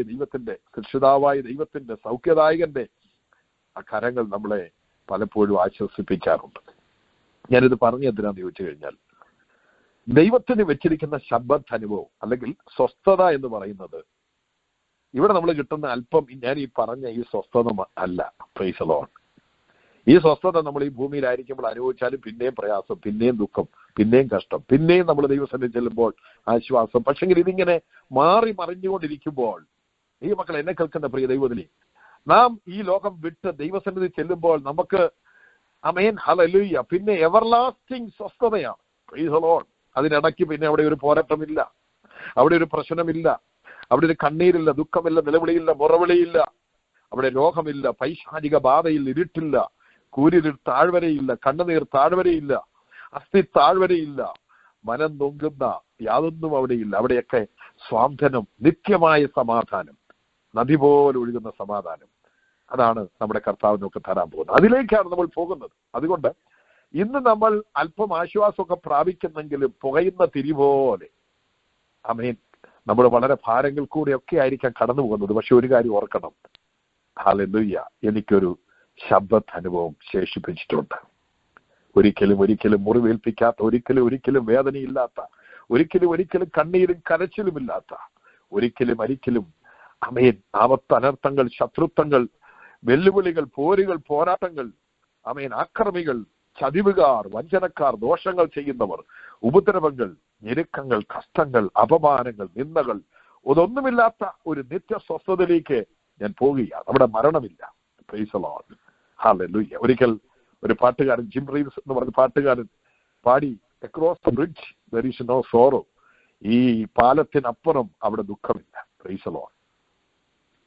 ദൈവത്തിന്റെ സൗഖ്യദായകന്റെ ആ കരങ്ങൾ നമ്മളെ പലപ്പോഴും ആശ്വസിപ്പിക്കാറുണ്ട്. ഞാനിത് പറഞ്ഞു എന്തിനാന്ന് ചോദിച്ചു കഴിഞ്ഞാൽ, ദൈവത്തിന് വെച്ചിരിക്കുന്ന ശബ്ബത്ത് അനുഭവം അല്ലെങ്കിൽ സ്വസ്ഥത എന്ന് പറയുന്നത് ഇവിടെ നമ്മൾ കിട്ടുന്ന അല്പം ഞാൻ ഈ പറഞ്ഞ ഈ സ്വസ്ഥത അല്ല. Price the Lord. ഈ സ്വസ്ഥത നമ്മൾ ഈ ഭൂമിയിലായിരിക്കുമ്പോൾ അനുഭവിച്ചാലും പിന്നെയും പ്രയാസം, പിന്നെയും ദുഃഖം, പിന്നെയും കഷ്ടം, പിന്നെയും നമ്മൾ ദൈവസന്നിധി ചെല്ലുമ്പോൾ ആശ്വാസം. പക്ഷെങ്കിൽ ഇതിങ്ങനെ മാറി മറിഞ്ഞുകൊണ്ടിരിക്കുമ്പോൾ ഈ മക്കൾ എന്നെ കേൾക്കുന്ന പ്രിയ ദൈവത്തിലെ, നാം ഈ ലോകം വിട്ട് ദൈവസന്നിധി ചെല്ലുമ്പോൾ നമുക്ക് ആമേൻ ഹല്ലേലൂയ പിന്നെ എവർലാസ്റ്റിംഗ് സ്വസ്ഥതയാണ്. Praise the Lord. അതിനിടയ്ക്ക് പിന്നെ അവിടെ ഒരു പോരാട്ടമില്ല, അവിടെ ഒരു പ്രശ്നമില്ല, അവിടെ ഒരു കണ്ണീരില്ല, ദുഃഖമില്ല, നിലവിളിയില്ല, മുറവിളിയില്ല, അവിടെ രോഗമില്ല, പൈശാചിക ബാധയില്ല, ഇരുട്ടില്ല, കൂരിരുൾ താഴ്വരയില്ല, കണ്ണുനീർ താഴ്വരയില്ല, അസ്ഥി താഴ്വരയില്ല, മനം നൊങ്കുന്ന യാതൊന്നും അവിടെയില്ല. അവിടെയൊക്കെ സ്വാന്തനം, നിത്യമായ സമാധാനം, നദി പോലെ ഒഴുകുന്ന സമാധാനം. അതാണ് നമ്മുടെ കർത്താവ് നമുക്ക് തരാൻ പോകുന്നത്. അതിലേക്കാണ് നമ്മൾ പോകുന്നത്. അതുകൊണ്ട് ഇന്ന് നമ്മൾ അല്പം ആശ്വാസമൊക്കെ പ്രാപിക്കുന്നെങ്കിലും പുകയുന്ന തിരി പോലെ ആമേൻ നമ്മൾ വളരെ ഭാരങ്ങൾ കൂടെയൊക്കെ ആയിരിക്കാം കടന്നു പോകുന്നത്. പക്ഷെ ഒരു കാര്യം ഓർക്കണം, ഹല്ലേലൂയ, എനിക്കൊരു ശബ്ദ അനുഭവം ശേഷിപ്പിച്ചിട്ടുണ്ട്. ഒരിക്കലും മുറിവേൽപ്പിക്കാത്ത, ഒരിക്കലും വേദനയില്ലാത്ത, ഒരിക്കലും കണ്ണീരും കരച്ചിലുമില്ലാത്ത, ഒരിക്കലും ആമേൻ ആപത്ത്, അനർത്ഥങ്ങൾ, ശത്രുത്വങ്ങൾ, വെല്ലുവിളികൾ, പോരുകൾ, പോരാട്ടങ്ങൾ, ആമേൻ ആക്രമികൾ, ചതിവുകാർ, വഞ്ചനക്കാർ, ദോഷങ്ങൾ ചെയ്യുന്നവർ, ഉപദ്രവങ്ങൾ, ഞെരുക്കങ്ങൾ, കഷ്ടങ്ങൾ, അപമാനങ്ങൾ, നിന്ദകൾ, അതൊന്നുമില്ലാത്ത ഒരു നിത്യസ്വസ്ഥതയിലേക്ക് ഞാൻ പോകുകയാണ്. അവിടെ മരണമില്ല. Praise the Lord. ഹല്ലേലൂയ. ഒരിക്കൽ ഒരു പാട്ടുകാരൻ, ജിം റീവ്സ് എന്ന് പറഞ്ഞ പാട്ടുകാരൻ പാടി, across the bridge there is no sorrow. ഈ പാലത്തിനപ്പുറം അവിടെ ദുഃഖമില്ല. Praise the Lord.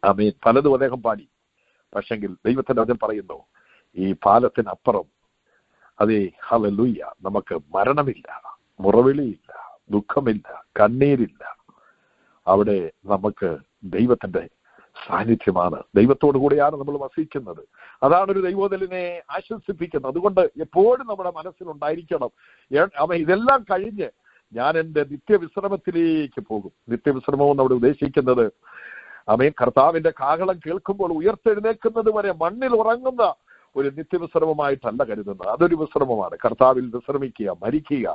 ആമേൻ. പലതും അദ്ദേഹം പാടി. പക്ഷെങ്കിൽ ദൈവത്തിന്റെ വചനം പറയുന്നു, ഈ പാലത്തിനപ്പുറം അതേ ഹല്ലേലൂയ നമുക്ക് മരണമില്ല, മുറവിളിയില്ല, ദുഃഖമില്ല, കണ്ണീരില്ല. അവിടെ നമുക്ക് ദൈവത്തിന്റെ സാന്നിധ്യമാണ്. ദൈവത്തോടു കൂടെയാണ് നമ്മൾ വസിക്കുന്നത്. അതാണ് ഒരു ദൈവോദലിനെ ആശ്വസിപ്പിക്കുന്നത്. അതുകൊണ്ട് എപ്പോഴും നമ്മുടെ മനസ്സിലുണ്ടായിരിക്കണം, ഇതെല്ലാം കഴിഞ്ഞ് ഞാൻ എൻ്റെ നിത്യവിശ്രമത്തിലേക്ക് പോകും. നിത്യവിശ്രമം എന്നവിടെ ഉദ്ദേശിക്കുന്നത് ആമേൻ കർത്താവിന്റെ കാഹളം കേൾക്കുമ്പോൾ ഉയർത്തെഴുന്നേൽക്കുന്നത് വരെ മണ്ണിൽ ഉറങ്ങുന്ന ഒരു നിത്യവിശ്രമമായിട്ടല്ല കരുതുന്നത്. അതൊരു വിശ്രമമാണ്. കർത്താവിൽ വിശ്രമിക്കുക, മരിക്കുക,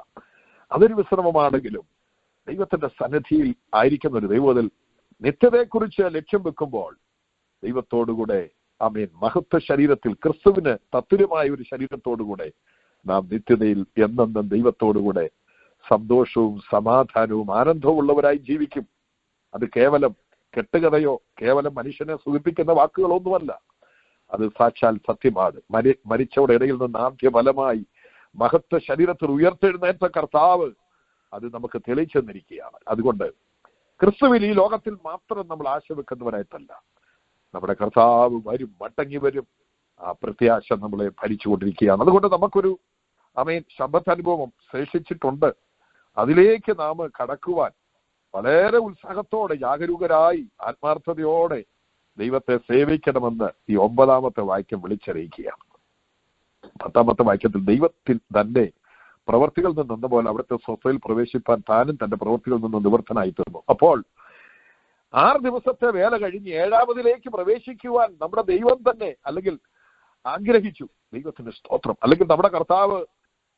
അതൊരു വിശ്രമമാണെങ്കിലും ദൈവത്തിന്റെ സന്നിധിയിൽ ആയിരിക്കുന്ന ഒരു ദൈവത്തിൽ നിത്യതയെക്കുറിച്ച് ലക്ഷ്യം വെക്കുമ്പോൾ ദൈവത്തോടുകൂടെ ആമേൻ മഹത്വ ശരീരത്തിൽ ക്രിസ്തുവിന് തത്തുല്യമായ ഒരു ശരീരത്തോടുകൂടെ നാം നിത്യതയിൽ എന്നെന്നും ദൈവത്തോടുകൂടെ സന്തോഷവും സമാധാനവും ആനന്ദവും ഉള്ളവരായി ജീവിക്കും. അത് കേവലം കെട്ടുകഥയോ കേവലം മനുഷ്യനെ സുഖിപ്പിക്കുന്ന വാക്കുകളൊന്നുമല്ല. അത് സാക്ഷാൽ സത്യമാണ്. മരിച്ചവരുടെ ഇടയിൽ നിന്ന് ആദ്യ ഫലമായി മഹത്വ ശരീരത്തിൽ ഉയർത്തെഴുന്നേറ്റ കർത്താവ് അത് നമുക്ക് തെളിയിച്ചു തന്നിരിക്കുകയാണ്. അതുകൊണ്ട് ക്രിസ്തുവിൽ ഈ ലോകത്തിൽ മാത്രം നമ്മൾ ആശ വെക്കുന്നവരായിട്ടല്ല, നമ്മുടെ കർത്താവ് വരും, മടങ്ങി വരും. ആ പ്രത്യാശ നമ്മളെ ഭരിച്ചുകൊണ്ടിരിക്കുകയാണ്. അതുകൊണ്ട് നമുക്കൊരു ആമേൻ ശബ്ദാനുഭവം ശേഷിച്ചിട്ടുണ്ട്. അതിലേക്ക് നാം കടക്കുവാൻ വളരെ ഉത്സാഹത്തോടെ, ജാഗരൂകരായി, ആത്മാർത്ഥതയോടെ ദൈവത്തെ സേവിക്കണമെന്ന് ഈ 9-ാമത്തെ വാക്യം വിളിച്ചറിയിക്കുകയാണ്. 10-ാമത്തെ വാക്യത്തിൽ ദൈവത്തിൽ തന്റെ പ്രവർത്തികളിൽ നിന്ന പോലെ അവിടുത്തെ സ്വസ്ഥയിൽ പ്രവേശിപ്പാൻ താനും തന്റെ പ്രവർത്തികളിൽ നിന്ന് നിവൃത്തനായി തീർന്നു. അപ്പോൾ 6 ദിവസത്തെ വേല കഴിഞ്ഞ് 7-ാമതിലേക്ക് പ്രവേശിക്കുവാൻ നമ്മുടെ ദൈവം തന്നെ അല്ലെങ്കിൽ ആഗ്രഹിച്ചു. ദൈവത്തിന് സ്തോത്രം. അല്ലെങ്കിൽ നമ്മുടെ കർത്താവ്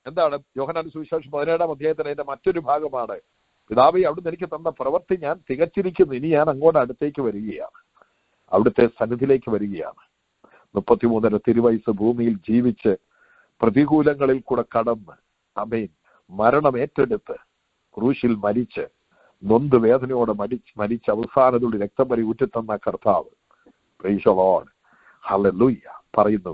എന്താണ്, യോഹന്നാന്റെ സുവിശേഷം 17-ാം അധ്യായത്തിന് അതിന്റെ മറ്റൊരു ഭാഗമാണ്, പിതാവേ അവിടുന്ന് എനിക്ക് തന്ന പ്രവൃത്തി ഞാൻ തികച്ചിരിക്കുന്നു, ഇനി ഞാൻ അങ്ങോട്ട് അടുത്തേക്ക് വരികയാണ്, അവിടുത്തെ സന്നിധിയിലേക്ക് വരികയാണ്. 33 തിരുവയസ്സ് ഭൂമിയിൽ ജീവിച്ച് പ്രതികൂലങ്ങളിൽ കൂടെ കടന്ന് ആമേൻ മരണം ഏറ്റെടുത്ത് ക്രൂശിൽ മരിച്ച് നൊന്ത് വേദനയോടെ മരിച്ച് അവസാനത്തോടെ രക്തം വരെ ഊറ്റിത്തന്ന കർത്താവ് പ്രൈസ് ദി ലോർഡ് ഹല്ലേലൂയ പറയുന്നു,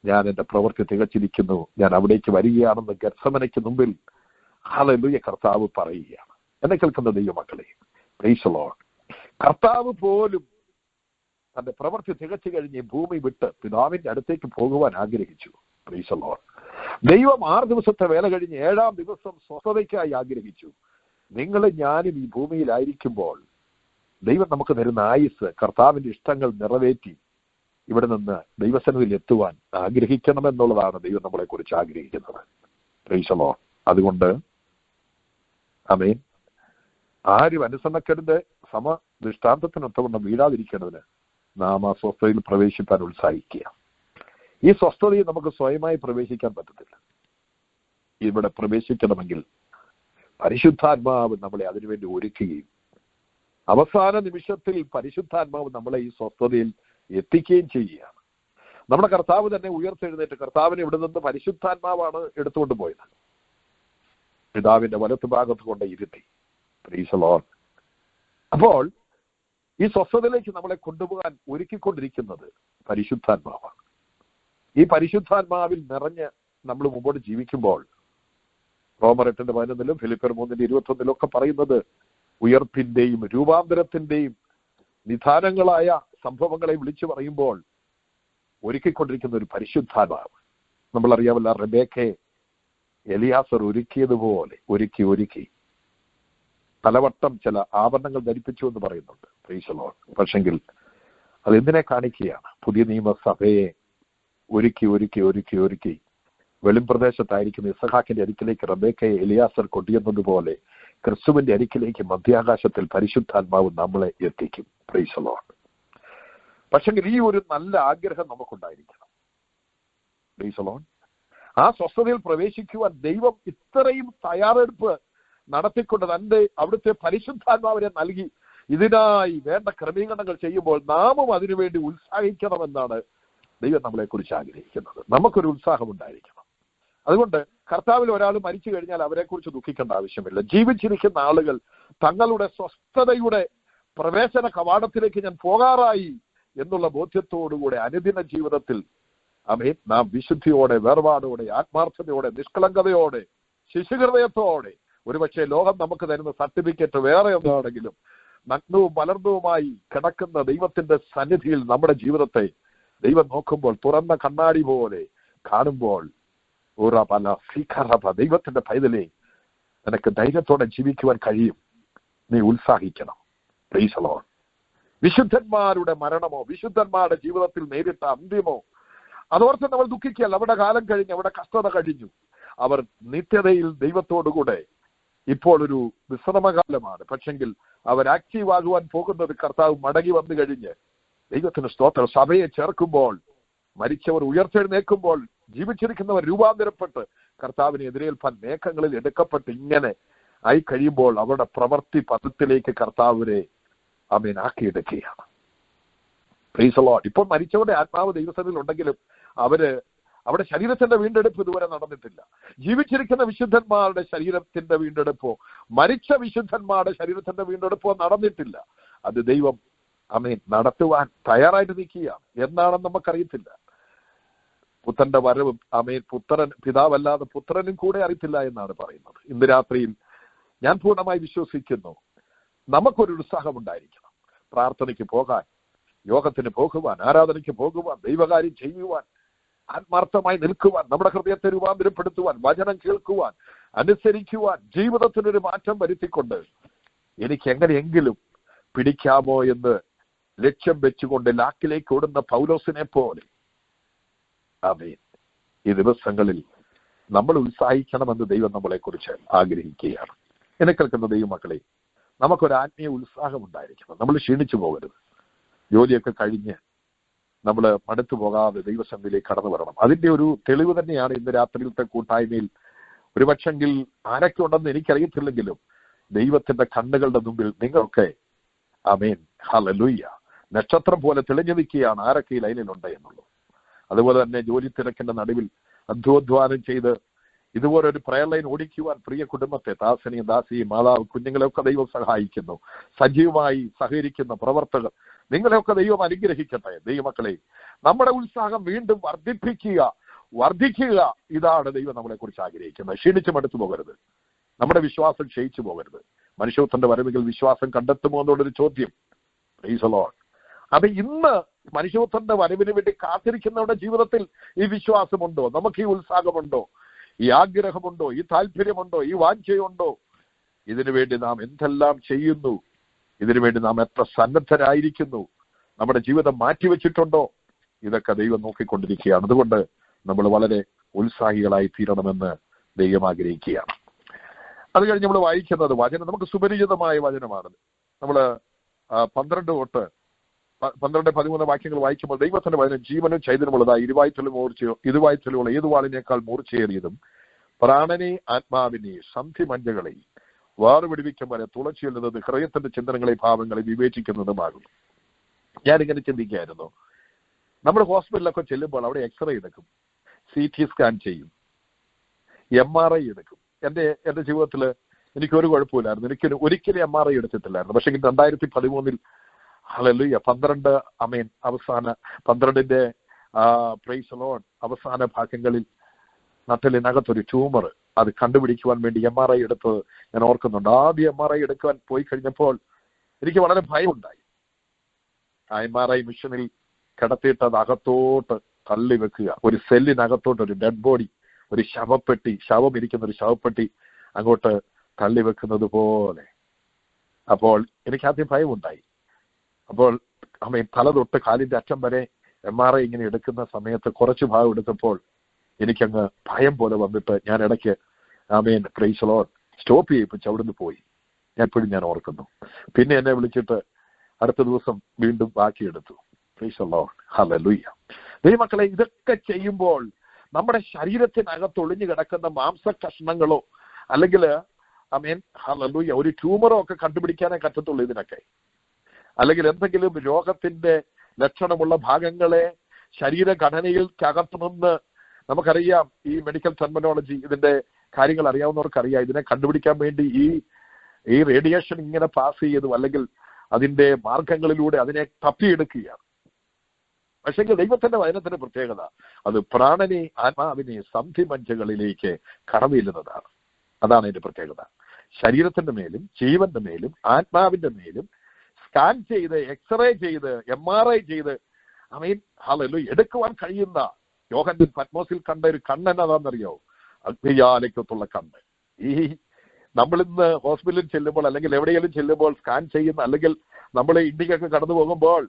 ഞാൻ എൻ്റെ പ്രവൃത്തി തികച്ചിരിക്കുന്നു, ഞാൻ അവിടേക്ക് വരികയാണെന്ന് ഗത്സമനയ്ക്ക് മുമ്പിൽ ഹല്ലേലൂയ കർത്താവ് പറയുകയാണ്. എന്നെ കേൾക്കുന്ന ദൈവമക്കളെ, പ്രൈസ് ദി ലോർഡ്, കർത്താവ് പോലും തന്റെ പ്രവൃത്തി തികച്ചു കഴിഞ്ഞ് ഭൂമി വിട്ട് പിതാവിന്റെ അടുത്തേക്ക് പോകുവാൻ ആഗ്രഹിച്ചു. Price the Lord. ദൈവം 6 ദിവസത്തെ വേല കഴിഞ്ഞ് 7-ാം ദിവസം സ്വസ്ഥതയ്ക്കായി ആഗ്രഹിച്ചു. നിങ്ങൾ ഞാനും ഈ ഭൂമിയിലായിരിക്കുമ്പോൾ ദൈവം നമുക്ക് തരുന്ന ആയുസ് കർത്താവിന്റെ ഇഷ്ടങ്ങൾ നിറവേറ്റി ഇവിടെ നിന്ന് ദൈവസന്നിധിയിൽ എത്തുവാൻ ആഗ്രഹിക്കണമെന്നുള്ളതാണ് ദൈവം നമ്മളെ കുറിച്ച് ആഗ്രഹിക്കുന്നത്. Price the Lord. അതുകൊണ്ട് ആമേൻ ആരും അനുസരണക്കേടിന്റെ ദൃഷ്ടാന്തത്തിനൊത്തവണ്ണം വീഴാതിരിക്കേണ്ടതിന് നാം ആ സ്വസ്ഥതയിൽ പ്രവേശിപ്പാൻ ഉത്സാഹിക്കുക. ഈ സ്വസ്ഥതയിൽ നമുക്ക് സ്വയമായി പ്രവേശിക്കാൻ പറ്റത്തില്ല. ഇവിടെ പ്രവേശിക്കണമെങ്കിൽ പരിശുദ്ധാത്മാവ് നമ്മളെ അതിനുവേണ്ടി ഒരുക്കുകയും അവസാന നിമിഷത്തിൽ പരിശുദ്ധാത്മാവ് നമ്മളെ ഈ സ്വസ്ഥതയിൽ എത്തിക്കുകയും ചെയ്യുകയാണ്. നമ്മുടെ കർത്താവ് തന്നെ ഉയർത്തെഴുന്നേറ്റ് കർത്താവിനെ ഇവിടെ നിന്ന് പരിശുദ്ധാത്മാവാണ് എടുത്തുകൊണ്ട് പോയത്. പിതാവിന്റെ വലത്ത് ഭാഗത്ത് കൊണ്ട് ഇരുത്തി. Price the Lord. അപ്പോൾ ഈ സ്വസ്ഥതയിലേക്ക് നമ്മളെ കൊണ്ടുപോകാൻ ഒരുക്കിക്കൊണ്ടിരിക്കുന്നത് പരിശുദ്ധാത്മാവാണ്. ഈ പരിശുദ്ധാത്മാവിൽ നിറഞ്ഞ് നമ്മൾ മുമ്പോട്ട് ജീവിക്കുമ്പോൾ റോമർ 8:11 ഫിലിപ്പിയർ 3:21 ഒക്കെ പറയുന്നത് ഉയർപ്പിന്റെയും രൂപാന്തരത്തിന്റെയും നിധാനങ്ങളായ സംഭവങ്ങളെ വിളിച്ചു പറയുമ്പോൾ ഒരുക്കിക്കൊണ്ടിരിക്കുന്ന ഒരു പരിശുദ്ധാത്മാവ്. നമ്മളറിയാമല്ല, റെബേക്കയെ എലിയാസർ ഒരുക്കിയതുപോലെ ഒരുക്കി പലവട്ടം ചില ആഭരണങ്ങൾ ധരിപ്പിച്ചു എന്ന് പറയുന്നുണ്ട്. Price the Lord. പക്ഷെങ്കിൽ അത് എന്തിനെ കാണിക്കുകയാണ്? പുതിയ നിയമസഭയെ ഒരുക്കി വെളിംപ്രദേശത്തായിരിക്കുന്ന ഇസഹാക്കിന്റെ അരിക്കിലേക്ക് റബേക്കയെ എലിയാസർ കൊണ്ടുവന്നതുപോലെ ക്രിസ്തുവിന്റെ അരിക്കിലേക്ക് മധ്യാകാശത്തിൽ പരിശുദ്ധാത്മാവ് നമ്മളെ എത്തിക്കും. Price the Lord. പക്ഷെങ്കിൽ ഈ ഒരു നല്ല ആഗ്രഹം നമുക്കുണ്ടായിരിക്കണം. Price the Lord. ആ സ്വസ്ഥതയിൽ പ്രവേശിക്കുവാൻ ദൈവം ഇത്രയും തയ്യാറെടുപ്പ് നടത്തിക്കൊണ്ട് അവിടുത്തെ പരിശുദ്ധാത്മാവിനെ നൽകി ഇതിനായി വേണ്ട ക്രമീകരണങ്ങൾ ചെയ്യുമ്പോൾ നാമും അതിനുവേണ്ടി ഉത്സാഹിക്കണമെന്നാണ് ദൈവം നമ്മളെ കുറിച്ച് ആഗ്രഹിക്കുന്നത്. നമുക്കൊരു ഉത്സാഹം ഉണ്ടായിരിക്കണം. അതുകൊണ്ട് കർത്താവിൽ ഒരാൾ മരിച്ചു കഴിഞ്ഞാൽ അവരെ കുറിച്ച് ദുഃഖിക്കേണ്ട ആവശ്യമില്ല. ജീവിച്ചിരിക്കുന്ന ആളുകൾ തങ്ങളുടെ സ്വസ്ഥതയുടെ പ്രവേശന കവാടത്തിലേക്ക് ഞാൻ പോകാറായി എന്നുള്ള ബോധ്യത്തോടുകൂടെ അനുദിന ജീവിതത്തിൽ നാം വിശുദ്ധിയോടെ, വേർപാടോടെ, ആത്മാർത്ഥതയോടെ, നിഷ്കളങ്കതയോടെ, ശിശുഹൃദയത്തോടെ, ഒരുപക്ഷെ ലോകം നമുക്ക് തരുന്ന സർട്ടിഫിക്കറ്റ് വേറെ ഒന്നാണെങ്കിലും നഗ്നവും മലർന്നവുമായി കിടക്കുന്ന ദൈവത്തിന്റെ സന്നിധിയിൽ നമ്മുടെ ജീവിതത്തെ ദൈവം നോക്കുമ്പോൾ തുറന്ന കണ്ണാടി പോലെ കാണുമ്പോൾ ദൈവത്തിന്റെ പൈതലേ, നിനക്ക് ധൈര്യത്തോടെ ജീവിക്കുവാൻ കഴിയും. നീ ഉത്സാഹിക്കണം. Price the Lord. വിശുദ്ധന്മാരുടെ മരണമോ വിശുദ്ധന്മാരുടെ ജീവിതത്തിൽ നേരിട്ട അന്ത്യമോ അതോർത്ത് നമ്മൾ ദുഃഖിക്കുകയല്ല. അവിടെ കാലം കഴിഞ്ഞു, അവിടെ കഷ്ടത കഴിഞ്ഞു. അവർ നിത്യതയിൽ ദൈവത്തോടുകൂടെ ഇപ്പോൾ ഒരു വിശ്രമകാലമാണ്. പക്ഷെങ്കിൽ അവർ ആക്റ്റീവ് ആകുവാൻ പോകുന്നത് കർത്താവ് മടങ്ങി വന്നു കഴിഞ്ഞ് ദൈവത്തിന് സ്തോത്രം സഭയെ ചേർക്കുമ്പോൾ, മരിച്ചവർ ഉയർത്തെഴുന്നേൽക്കുമ്പോൾ, ജീവിച്ചിരിക്കുന്നവർ രൂപാന്തരപ്പെട്ട് കർത്താവിനെ എതിരേൽപ്പാൻ മേഘങ്ങളിൽ എടുക്കപ്പെട്ട് ഇങ്ങനെ ആയി കഴിയുമ്പോൾ അവരുടെ പ്രവൃത്തി പദത്തിലേക്ക് കർത്താവിനെ ആക്കിയെടുക്കുകയാണ്. Price the Lord. ഇപ്പോൾ മരിച്ചവരുടെ ആത്മാവ് ദൈവസന്നിധിയിൽ ഉണ്ടെങ്കിലും അവിടെ ശരീരത്തിന്റെ വീണ്ടെടുപ്പ് ഇതുവരെ നടന്നിട്ടില്ല. ജീവിച്ചിരിക്കുന്ന വിശുദ്ധന്മാരുടെ ശരീരത്തിന്റെ വീണ്ടെടുപ്പോ മരിച്ച വിശുദ്ധന്മാരുടെ ശരീരത്തിന്റെ വീണ്ടെടുപ്പോ നടന്നിട്ടില്ല. അത് ദൈവം നടത്തുവാൻ തയ്യാറായിട്ട് നിൽക്കുകയാണ്. എന്നാണെന്ന് നമുക്കറിയത്തില്ല. പുത്രന്റെ വരവും പിതാവല്ലാതെ പുത്രനും കൂടെ അറിയത്തില്ല എന്നാണ് പറയുന്നത്. ഇന്ന് രാത്രിയിൽ ഞാൻ പൂർണ്ണമായി വിശ്വസിക്കുന്നു നമുക്കൊരു ഉത്സാഹം ഉണ്ടായിരിക്കണം. പ്രാർത്ഥനയ്ക്ക് പോകാൻ, യോഗത്തിന് പോകുവാൻ, ആരാധനയ്ക്ക് പോകുവാൻ, ദൈവകാര്യം ചെയ്യുവാൻ, ആത്മാർത്ഥമായി നിൽക്കുവാൻ, നമ്മുടെ ഹൃദയത്തെ രൂപാന്തരപ്പെടുത്തുവാൻ, വചനം കേൾക്കുവാൻ, അനുസരിക്കുവാൻ, ജീവിതത്തിനൊരു മാറ്റം വരുത്തിക്കൊണ്ട് എനിക്ക് എങ്ങനെയെങ്കിലും പിടിക്കാമോ എന്ന് ലക്ഷ്യം വെച്ചുകൊണ്ട് ലാക്കിലേക്ക് ഓടുന്ന പൗലോസിനെ പോലെ ഈ ദിവസങ്ങളിൽ നമ്മൾ ഉത്സാഹിക്കണമെന്ന് ദൈവം നമ്മളെ കുറിച്ച് ആഗ്രഹിക്കുകയാണ്. എന്നെ കേൾക്കുന്ന ദൈവമക്കളെ, നമുക്കൊരു ആത്മീയ ഉത്സാഹം ഉണ്ടായിരിക്കണം. നമ്മൾ ക്ഷീണിച്ചു പോകരുത്. ജോലിയൊക്കെ കഴിഞ്ഞ് നമ്മൾ മടുത്തു പോകാതെ ദൈവസന്നിധിയിലേക്ക് കടന്നു വരണം. അതിന്റെ ഒരു തെളിവ് തന്നെയാണ് ഇന്ന് രാത്രിയിലത്തെ കൂട്ടായ്മയിൽ. ഒരുപക്ഷെങ്കിൽ ആരൊക്കെ ഉണ്ടെന്ന് എനിക്കറിയത്തില്ലെങ്കിലും ദൈവത്തിന്റെ കണ്ണുകളുടെ മുമ്പിൽ നിങ്ങളൊക്കെ ഹല്ലേലൂയ നക്ഷത്രം പോലെ തെളിഞ്ഞു നിൽക്കുകയാണ് ആരൊക്കെ ഈ ലൈനിലുണ്ട് എന്നുള്ളത്. അതുപോലെ തന്നെ ജോലി തിരക്കിന്റെ നടുവിൽ അധ്വാനം ചെയ്ത് ഇതുപോലെ ഒരു പ്രയർ ലൈൻ ഓടിക്കുവാൻ പ്രിയ കുടുംബത്തെ, ദാസനെയും ദാസിയും മാതാവ് കുഞ്ഞുങ്ങളെയൊക്കെ ദൈവം സഹായിക്കുന്നു. സജീവമായി സഹകരിക്കുന്ന പ്രവർത്തകർ, നിങ്ങളെയൊക്കെ ദൈവം അനുഗ്രഹിക്കട്ടെ. ദൈവമക്കളെ, നമ്മുടെ ഉത്സാഹം വീണ്ടും വർദ്ധിക്കുക. ഇതാണ് ദൈവം നമ്മളെ കുറിച്ച് ആഗ്രഹിക്കുന്നത്. ക്ഷീണിച്ചു മടുത്തു പോകരുത്. നമ്മുടെ വിശ്വാസം ക്ഷയിച്ചു പോകരുത്. മനുഷ്യത്വത്തിന്റെ വരവുകൾ വിശ്വാസം കണ്ടെത്തുമോ എന്നുള്ളൊരു ചോദ്യം. Price the Lord. അത് ഇന്ന് മനുഷ്യത്വത്തിന്റെ വരവിന് വേണ്ടി കാത്തിരിക്കുന്നവരുടെ ജീവിതത്തിൽ ഈ വിശ്വാസമുണ്ടോ? നമുക്ക് ഈ ഉത്സാഹമുണ്ടോ? ഈ ആഗ്രഹമുണ്ടോ? ഈ താല്പര്യമുണ്ടോ? ഈ വാഞ്ചയുണ്ടോ? ഇതിനുവേണ്ടി നാം എന്തെല്ലാം ചെയ്യുന്നു? ഇതിനുവേണ്ടി നാം എത്ര സന്നദ്ധരായിരിക്കുന്നു? നമ്മുടെ ജീവിതം മാറ്റിവെച്ചിട്ടുണ്ടോ? ഇതൊക്കെ ദൈവം നോക്കിക്കൊണ്ടിരിക്കുകയാണ്. അതുകൊണ്ട് നമ്മൾ വളരെ ഉത്സാഹികളായി തീരണമെന്ന് ദൈവം ആഗ്രഹിക്കുകയാണ്. അത് കഴിഞ്ഞ് നമ്മൾ വായിക്കുന്നത് വചനം നമുക്ക് സുപരിചിതമായ വചനമാണ്. നമ്മൾ 12-13 വാക്യങ്ങൾ വായിക്കുമ്പോൾ ദൈവത്തിന്റെ വചനം ജീവനും ചൈതന്യമുള്ളതായി ഇരുവായ്ത്തലുള്ള ഏതു വാളിനേക്കാൾ മൂർച്ചയേറിയതും പ്രാണനെ ആത്മാവിനെ സന്ധി മഞ്ചകളെയും വേർപിടിവിക്കും വരെ തുളച്ചു ചെല്ലുന്നത് ഹൃദയത്തിന്റെ ചിന്തനങ്ങളെ ഭാവങ്ങളെ വിവേചിക്കുന്നതുമാകുന്നു. ഞാനിങ്ങനെ ചിന്തിക്കുകയായിരുന്നു, നമ്മുടെ ഹോസ്പിറ്റലിലൊക്കെ ചെല്ലുമ്പോൾ അവിടെ എക്സ്റേ എടുക്കും, CT സ്കാൻ ചെയ്യും, MRI എടുക്കും. എൻ്റെ ജീവിതത്തിൽ എനിക്കൊരു കുഴപ്പമില്ലായിരുന്നു. എനിക്ക് ഒരിക്കലും MRI എടുത്തിട്ടില്ലായിരുന്നു. പക്ഷെ 2013 ഹല്ലേലൂയ 12 അവസാന 12ന്റെ പ്രൈസ് ലോർഡ് അവസാന ഭാഗങ്ങളിൽ നട്ടലിനകത്തൊരു ട്യൂമർ അത് കണ്ടുപിടിക്കുവാൻ വേണ്ടി MRI എടുത്തത് ഞാൻ ഓർക്കുന്നുണ്ട്. ആദ്യം MRI എടുക്കുവാൻ പോയി കഴിഞ്ഞപ്പോൾ എനിക്ക് വളരെ ഭയമുണ്ടായി. ആ MRI മിഷനിൽ കിടത്തിയിട്ട് അത് അകത്തോട്ട് തള്ളി വെക്കുക, ഒരു സെല്ലിനകത്തോട്ട് ഒരു ഡെഡ് ബോഡി, ഒരു ശവം ഇരിക്കുന്ന ഒരു ശവപ്പെട്ടി അങ്ങോട്ട് തള്ളി വെക്കുന്നത് പോലെ. അപ്പോൾ എനിക്ക് ആദ്യം ഭയമുണ്ടായി. അപ്പോൾ തല തൊട്ട് കാലിന്റെ അറ്റം വരെ MRI ഇങ്ങനെ എടുക്കുന്ന സമയത്ത് കുറച്ച് ഭാഗം എടുത്തപ്പോൾ എനിക്കങ്ങ് ഭയം പോലെ വന്നിട്ട് ഞാൻ ഇടയ്ക്ക് പ്രൈസ് ലോർഡ് സ്റ്റോപ്പ് ചെയ്യിപ്പിച്ച് അവിടുന്ന് പോയി. എപ്പോഴും ഞാൻ ഓർക്കുന്നു. പിന്നെ എന്നെ വിളിച്ചിട്ട് അടുത്ത ദിവസം വീണ്ടും ബാക്കിയെടുത്തു. Praise Lord hallelujah. ദൈവമക്കളെ, ഇതൊക്കെ ചെയ്യുമ്പോൾ നമ്മുടെ ശരീരത്തിനകത്ത് ഒളിഞ്ഞു കിടക്കുന്ന മാംസ കഷ്ണങ്ങളോ അല്ലെങ്കിൽ ഹല്ലേലൂയ ഒരു ട്യൂമറോ ഒക്കെ കണ്ടുപിടിക്കാനേ പറ്റത്തുള്ളൂ ഇതിനൊക്കെ. അല്ലെങ്കിൽ എന്തെങ്കിലും രോഗത്തിന്റെ ലക്ഷണമുള്ള ഭാഗങ്ങളെ ശരീരഘടനയിൽ അകത്തുനിന്ന് നമുക്കറിയാം. ഈ മെഡിക്കൽ ടെർമിനോളജി, ഇതിന്റെ കാര്യങ്ങൾ അറിയാവുന്നവർക്കറിയാം. ഇതിനെ കണ്ടുപിടിക്കാൻ വേണ്ടി ഈ റേഡിയേഷൻ ഇങ്ങനെ പാസ് ചെയ്തു അല്ലെങ്കിൽ അതിന്റെ മാർഗങ്ങളിലൂടെ അതിനെ തപ്പിയെടുക്കുകയാണ്. പക്ഷേ ദൈവത്തിന്റെ വചനത്തിന്റെ പ്രത്യേകത അത് പ്രാണനെ ആത്മാവിനെ സന്ധിമഞ്ചകളിലേക്ക് കടന്നില്ലുന്നതാണ്. അതാണ് അതിന്റെ പ്രത്യേകത. ശരീരത്തിന്റെ മേലും ജീവന്റെ മേലും ആത്മാവിന്റെ മേലും സ്കാൻ ചെയ്ത് എക്സ്റേ ചെയ്ത് MRI ചെയ്ത് ഹല്ലേലൂയ എടുക്കുവാൻ കഴിയുന്ന യോഹന്നാൻ പത്മോസിൽ കണ്ട ഒരു കണ്ണെന്നതാണെന്നറിയോ? അഗ്നിജാലയ്ക്കത്തുള്ള കണ്ണ്. ഈ നമ്മളിന്ന് ഹോസ്പിറ്റലിൽ ചെല്ലുമ്പോൾ അല്ലെങ്കിൽ എവിടെയെങ്കിലും ചെല്ലുമ്പോൾ സ്കാൻ ചെയ്യുന്ന, അല്ലെങ്കിൽ നമ്മൾ ഇന്ത്യക്കൊക്കെ കടന്നു പോകുമ്പോൾ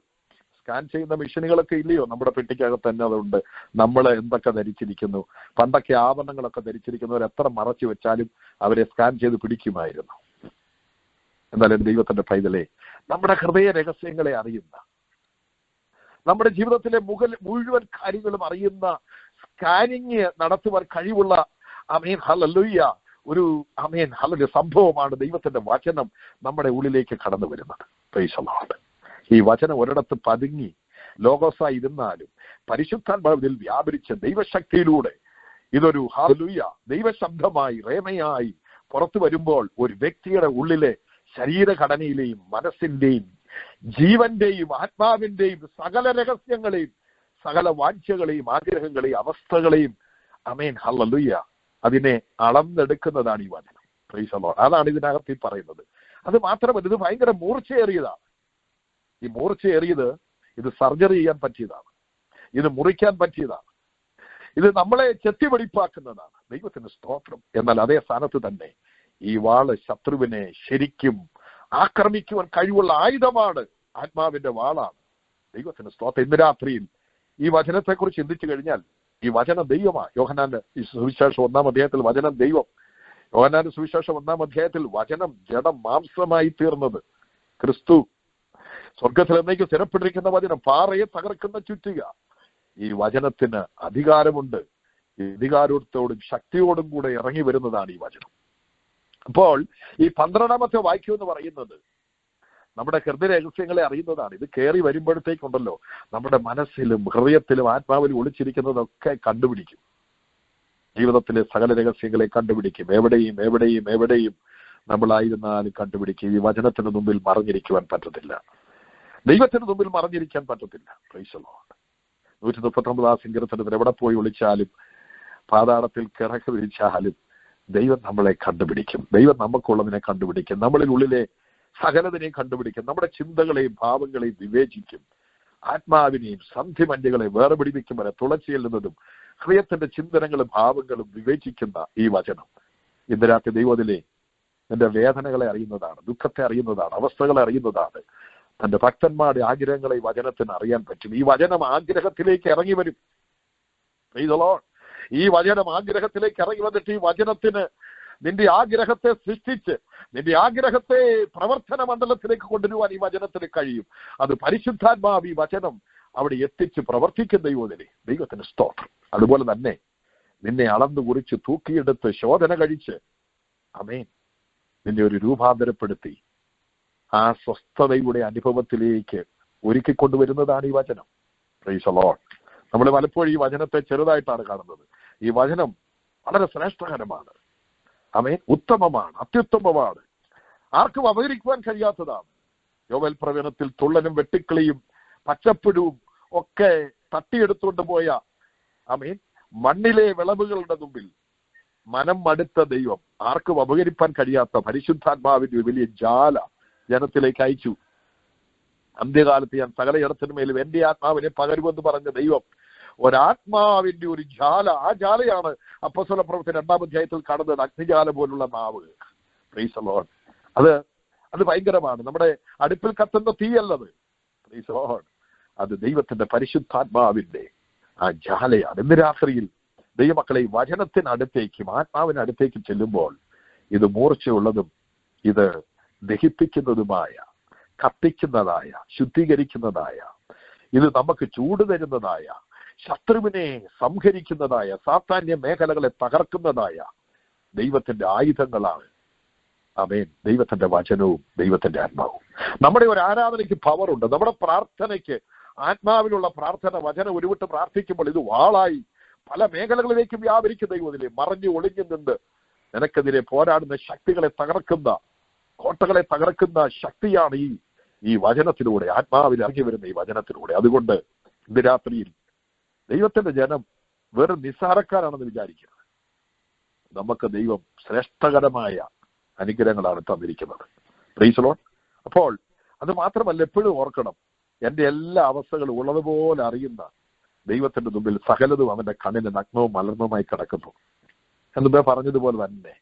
സ്കാൻ ചെയ്യുന്ന മെഷീനുകളൊക്കെ ഇല്ലയോ? നമ്മുടെ പെട്ടിക്കകത്ത് തന്നെ അതുണ്ട്. നമ്മൾ എന്തൊക്കെ ധരിച്ചിരിക്കുന്നു. പണ്ടൊക്കെ ആഭരണങ്ങളൊക്കെ ധരിച്ചിരിക്കുന്നവർ എത്ര മറച്ചു വെച്ചാലും അവരെ സ്കാൻ ചെയ്ത് പിടിക്കുമായിരുന്നു. എന്നാലും ദൈവത്തിന്റെ പൈതലേ, നമ്മുടെ ഹൃദയ രഹസ്യങ്ങളെ അറിയുന്ന, നമ്മുടെ ജീവിതത്തിലെ മുഴുവൻ കാര്യങ്ങളും അറിയുന്ന, സ്കാനിങ് നടത്തുവാൻ കഴിവുള്ള ഹല്ലേലൂയ ഒരു ഹല്ലേലൂയ സംഭവമാണ് ദൈവത്തിന്റെ വചനം നമ്മുടെ ഉള്ളിലേക്ക് കടന്നു വരുന്നത്. Praise Lord. ഈ വചനം ഒരിടത്ത് പതുങ്ങി ലോകോസായി ഇരുന്നാലും പരിശുദ്ധാത്മാവിൽ വ്യാപരിച്ച ദൈവശക്തിയിലൂടെ ഇതൊരു ഹല്ലേലൂയ ദൈവശബ്ദമായി റേമയായി പുറത്തു വരുമ്പോൾ ഒരു വ്യക്തിയുടെ ഉള്ളിലെ ശരീരഘടനയിലെയും മനസ്സിന്റെയും ജീവന്റെയും ആത്മാവിന്റെയും സകല രഹസ്യങ്ങളെയും സകല വാഞ്ഛകളെയും ആഗ്രഹങ്ങളെയും അവസ്ഥകളെയും ഹല്ലേലൂയ അതിനെ അളന്നെടുക്കുന്നതാണ് ഈ വചനം. Price the Lord. അതാണ് ഇതിനകത്ത് ഈ പറയുന്നത്. അത് മാത്രമല്ല, ഇത് ഭയങ്കര മൂർച്ചയേറിയതാണ്. ഈ മൂർച്ചയേറിയത് ഇത് സർജറി ചെയ്യാൻ പറ്റിയതാണ്, ഇത് മുറിക്കാൻ പറ്റിയതാണ്, ഇത് നമ്മളെ ചെത്തിവെടിപ്പാക്കുന്നതാണ്. ദൈവത്തിന് സ്തോത്രം. എന്നാൽ അതേ സ്ഥാനത്ത് തന്നെ ഈ വാള് ശത്രുവിനെ ശരിക്കും ആക്രമിക്കുവാൻ കഴിവുള്ള ആയുധമാണ്. ആത്മാവിന്റെ വാളാണ്. ദൈവത്തിന് സ്തോത്രം. ഇന്ന് രാത്രിയിൽ ഈ വചനത്തെക്കുറിച്ച് ചിന്തിച്ചു കഴിഞ്ഞാൽ ഈ വചനം ദൈവമാണ്. യോഹന്നാന്റെ സുവിശേഷം 1-ാം അധ്യായത്തിൽ വചനം ദൈവം. യോഹന്നാന്റെ സുവിശേഷം 1-ാം അധ്യായത്തിൽ വചനം ജഡം മാംസമായി തീർന്നത് ക്രിസ്തു. സ്വർഗത്തിൽ എന്നേക്ക് സ്ഥിരപ്പെട്ടിരിക്കുന്ന വചനം, പാറയെ തകർക്കുന്ന ചുറ്റുക. ഈ വചനത്തിന് അധികാരമുണ്ട്. ഈ അധികാരത്തോടും ശക്തിയോടും കൂടെ ഇറങ്ങി വരുന്നതാണ് ഈ വചനം. അപ്പോൾ ഈ 12ാമത്തെ വാക്യം എന്ന് പറയുന്നത് നമ്മുടെ ഹൃദയ രഹസ്യങ്ങളെ അറിയുന്നതാണ്. ഇത് കയറി വരുമ്പോഴത്തേക്കുണ്ടല്ലോ നമ്മുടെ മനസ്സിലും ഹൃദയത്തിലും ആത്മാവിലും ഒളിച്ചിരിക്കുന്നതൊക്കെ കണ്ടുപിടിക്കും. ജീവിതത്തിലെ സകല രഹസ്യങ്ങളെ കണ്ടുപിടിക്കും. എവിടെയും എവിടെയും എവിടെയും നമ്മളായിരുന്നാലും കണ്ടുപിടിക്കും. ഈ വചനത്തിന് മുമ്പിൽ മറഞ്ഞിരിക്കുവാൻ പറ്റത്തില്ല. ദൈവത്തിന് മുമ്പിൽ മറഞ്ഞിരിക്കാൻ പറ്റത്തില്ല. Price the Lord. 139 സങ്കീർത്തനത്തിൽ എവിടെ പോയി ഒളിച്ചാലും പാതാളത്തിൽ കിടക്ക് വിരിച്ചാലും ദൈവം നമ്മളെ കണ്ടുപിടിക്കും. ദൈവം നമുക്കുള്ളതിനെ കണ്ടുപിടിക്കും. നമ്മളിൽ ഉള്ളിലെ സകലതിനെയും കണ്ടുപിടിക്കും. നമ്മുടെ ചിന്തകളെയും ഭാവങ്ങളെയും വിവേചിക്കും. ആത്മാവിനെയും സന്ധിമഞ്ചകളെ വേർപിടിപ്പിക്കും വരെ തുളച്ചു ചെല്ലുന്നതും ഹൃദയത്തിന്റെ ചിന്തനങ്ങളും ഭാവങ്ങളും വിവേചിക്കുന്ന ഈ വചനം ഇന്ന് രാത്രി ദൈവത്തിലെ എന്റെ വേദനകളെ അറിയുന്നതാണ്, ദുഃഖത്തെ അറിയുന്നതാണ്, അവസ്ഥകളെ അറിയുന്നതാണ്. തന്റെ ഭക്തന്മാരുടെ ആഗ്രഹങ്ങളെ ഈ വചനത്തിന് അറിയാൻ പറ്റും. ഈ വചനം ആഗ്രഹത്തിലേക്ക് ഇറങ്ങി വരും. ഈ വചനം ആഗ്രഹത്തിലേക്ക് ഇറങ്ങി വന്നിട്ട് ഈ വചനത്തിന് നിന്റെ ആഗ്രഹത്തെ സൃഷ്ടിച്ച് നിന്റെ ആഗ്രഹത്തെ പ്രവർത്തന മണ്ഡലത്തിലേക്ക് കൊണ്ടുവരുവാൻ ഈ വചനത്തിന് കഴിയും. അത് പരിശുദ്ധാത്മാവ് ഈ വചനം അവിടെ എത്തിച്ച് പ്രവർത്തിക്കുന്ന ദൈവത്തിന് സ്തോത്രം. അതുപോലെ തന്നെ നിന്നെ അളന്നു കുറിച്ച് തൂക്കിയെടുത്ത് ശോധന കഴിച്ച് നിന്നെ ഒരു രൂപാന്തരപ്പെടുത്തി ആ സ്വസ്ഥതയുടെ അനുഭവത്തിലേക്ക് ഒരുക്കിക്കൊണ്ടുവരുന്നതാണ് ഈ വചനം. Price the Lord. നമ്മൾ പലപ്പോഴും ഈ വചനത്തെ ചെറുതായിട്ടാണ് കാണുന്നത്. ഈ വചനം വളരെ ശ്രേഷ്ഠകരമാണ്. ആമേൻ. ഉത്തമമാണ്, അത്യുത്തമമാണ്, ആർക്കും അവതരിക്കുവാൻ കഴിയാത്തതാണ്. യോവേൽ പ്രവചനത്തിൽ തുള്ളനും വെട്ടിക്കിളിയും പച്ചപ്പുഴുവും ഒക്കെ തട്ടിയെടുത്തുകൊണ്ട് പോയ ആമേൻ മണ്ണിലെ വിളവുകളുടെ മുമ്പിൽ മനം മടുത്ത ദൈവം ആർക്കും അപകരിപ്പാൻ കഴിയാത്ത പരിശുദ്ധാത്മാവിന്റെ വലിയ ജാല ജനത്തിലേക്ക് അയച്ചു. അന്ത്യകാലത്ത് ഞാൻ സകല ജനത്തിനുമേലും എന്റെ ആത്മാവിനെ പകരുമെന്ന് പറഞ്ഞ ദൈവം ഒരാത്മാവിന്റെ ഒരു ജാല, ആ ജാലയാണ് അപ്പോസ്തല പ്രവൃത്തി 2-ാം അധ്യായത്തിൽ കാണുന്നത്. അഗ്നിജാല പോലുള്ള നാവ്. Price the Lord. അത് ഭയങ്കരമാണ്. നമ്മുടെ അടുപ്പിൽ കത്തുന്ന തീയല്ലത്. Price the Lord. അത് ദൈവത്തിന്റെ പരിശുദ്ധാത്മാവിന്റെ ആ ജാലയാണ്. ഇന്ന് രാത്രിയിൽ ദൈവമക്കളെ ഈ വചനത്തിനടുത്തേക്കും ആത്മാവിനടുത്തേക്കും ചെല്ലുമ്പോൾ ഇത് മൂർച്ചയുള്ളതും ഇത് ദഹിപ്പിക്കുന്നതുമായ, കത്തിക്കുന്നതായ, ശുദ്ധീകരിക്കുന്നതായ, ഇത് നമുക്ക് ചൂട് തരുന്നതായ, ശത്രുവിനെ സംഹരിക്കുന്നതായ, സാത്താന്യ മേഖലകളെ തകർക്കുന്നതായ ദൈവത്തിന്റെ ആയുധങ്ങളാണ്. ആമേൻ. ദൈവത്തിന്റെ വചനവും ദൈവത്തിന്റെ ആത്മാവും. നമ്മുടെ ഒരു ആരാധനയ്ക്ക് പവറുണ്ട്. നമ്മുടെ പ്രാർത്ഥനയ്ക്ക്, ആത്മാവിലുള്ള പ്രാർത്ഥന, വചനം ഉരുവിട്ട് പ്രാർത്ഥിക്കുമ്പോൾ ഇത് വാളായി പല മേഖലകളിലേക്ക് വ്യാപരിക്കുന്ന ദൈവത്തിലെ മറഞ്ഞു ഒളിഞ്ഞു നിന്ന് നിനക്കെതിരെ പോരാടുന്ന ശക്തികളെ തകർക്കുന്ന, കോട്ടകളെ തകർക്കുന്ന ശക്തിയാണ് ഈ വചനത്തിലൂടെ, ആത്മാവിൽ ഇറങ്ങി വരുന്ന ഈ വചനത്തിലൂടെ. അതുകൊണ്ട് ഇന്ന് രാത്രിയിൽ ദൈവത്തിന്റെ ജനം വെറും നിസ്സാരക്കാരാണെന്ന് വിചാരിക്കുന്നത്. നമുക്ക് ദൈവം ശ്രേഷ്ഠകരമായ അനുഗ്രഹങ്ങളാണ് തന്നിരിക്കുന്നത്. Price the Lord. അപ്പോൾ അത് മാത്രമല്ല, എപ്പോഴും ഓർക്കണം, എന്റെ എല്ലാ അവസ്ഥകളും ഉള്ളതുപോലെ അറിയുന്ന ദൈവത്തിന്റെ മുമ്പിൽ സകലതും അവന്റെ കണ്ണിന് നഗ്നവും മലർന്നവുമായി കിടക്കുന്നു. എന്നുമ്പേ പറഞ്ഞതുപോലെ തന്നെ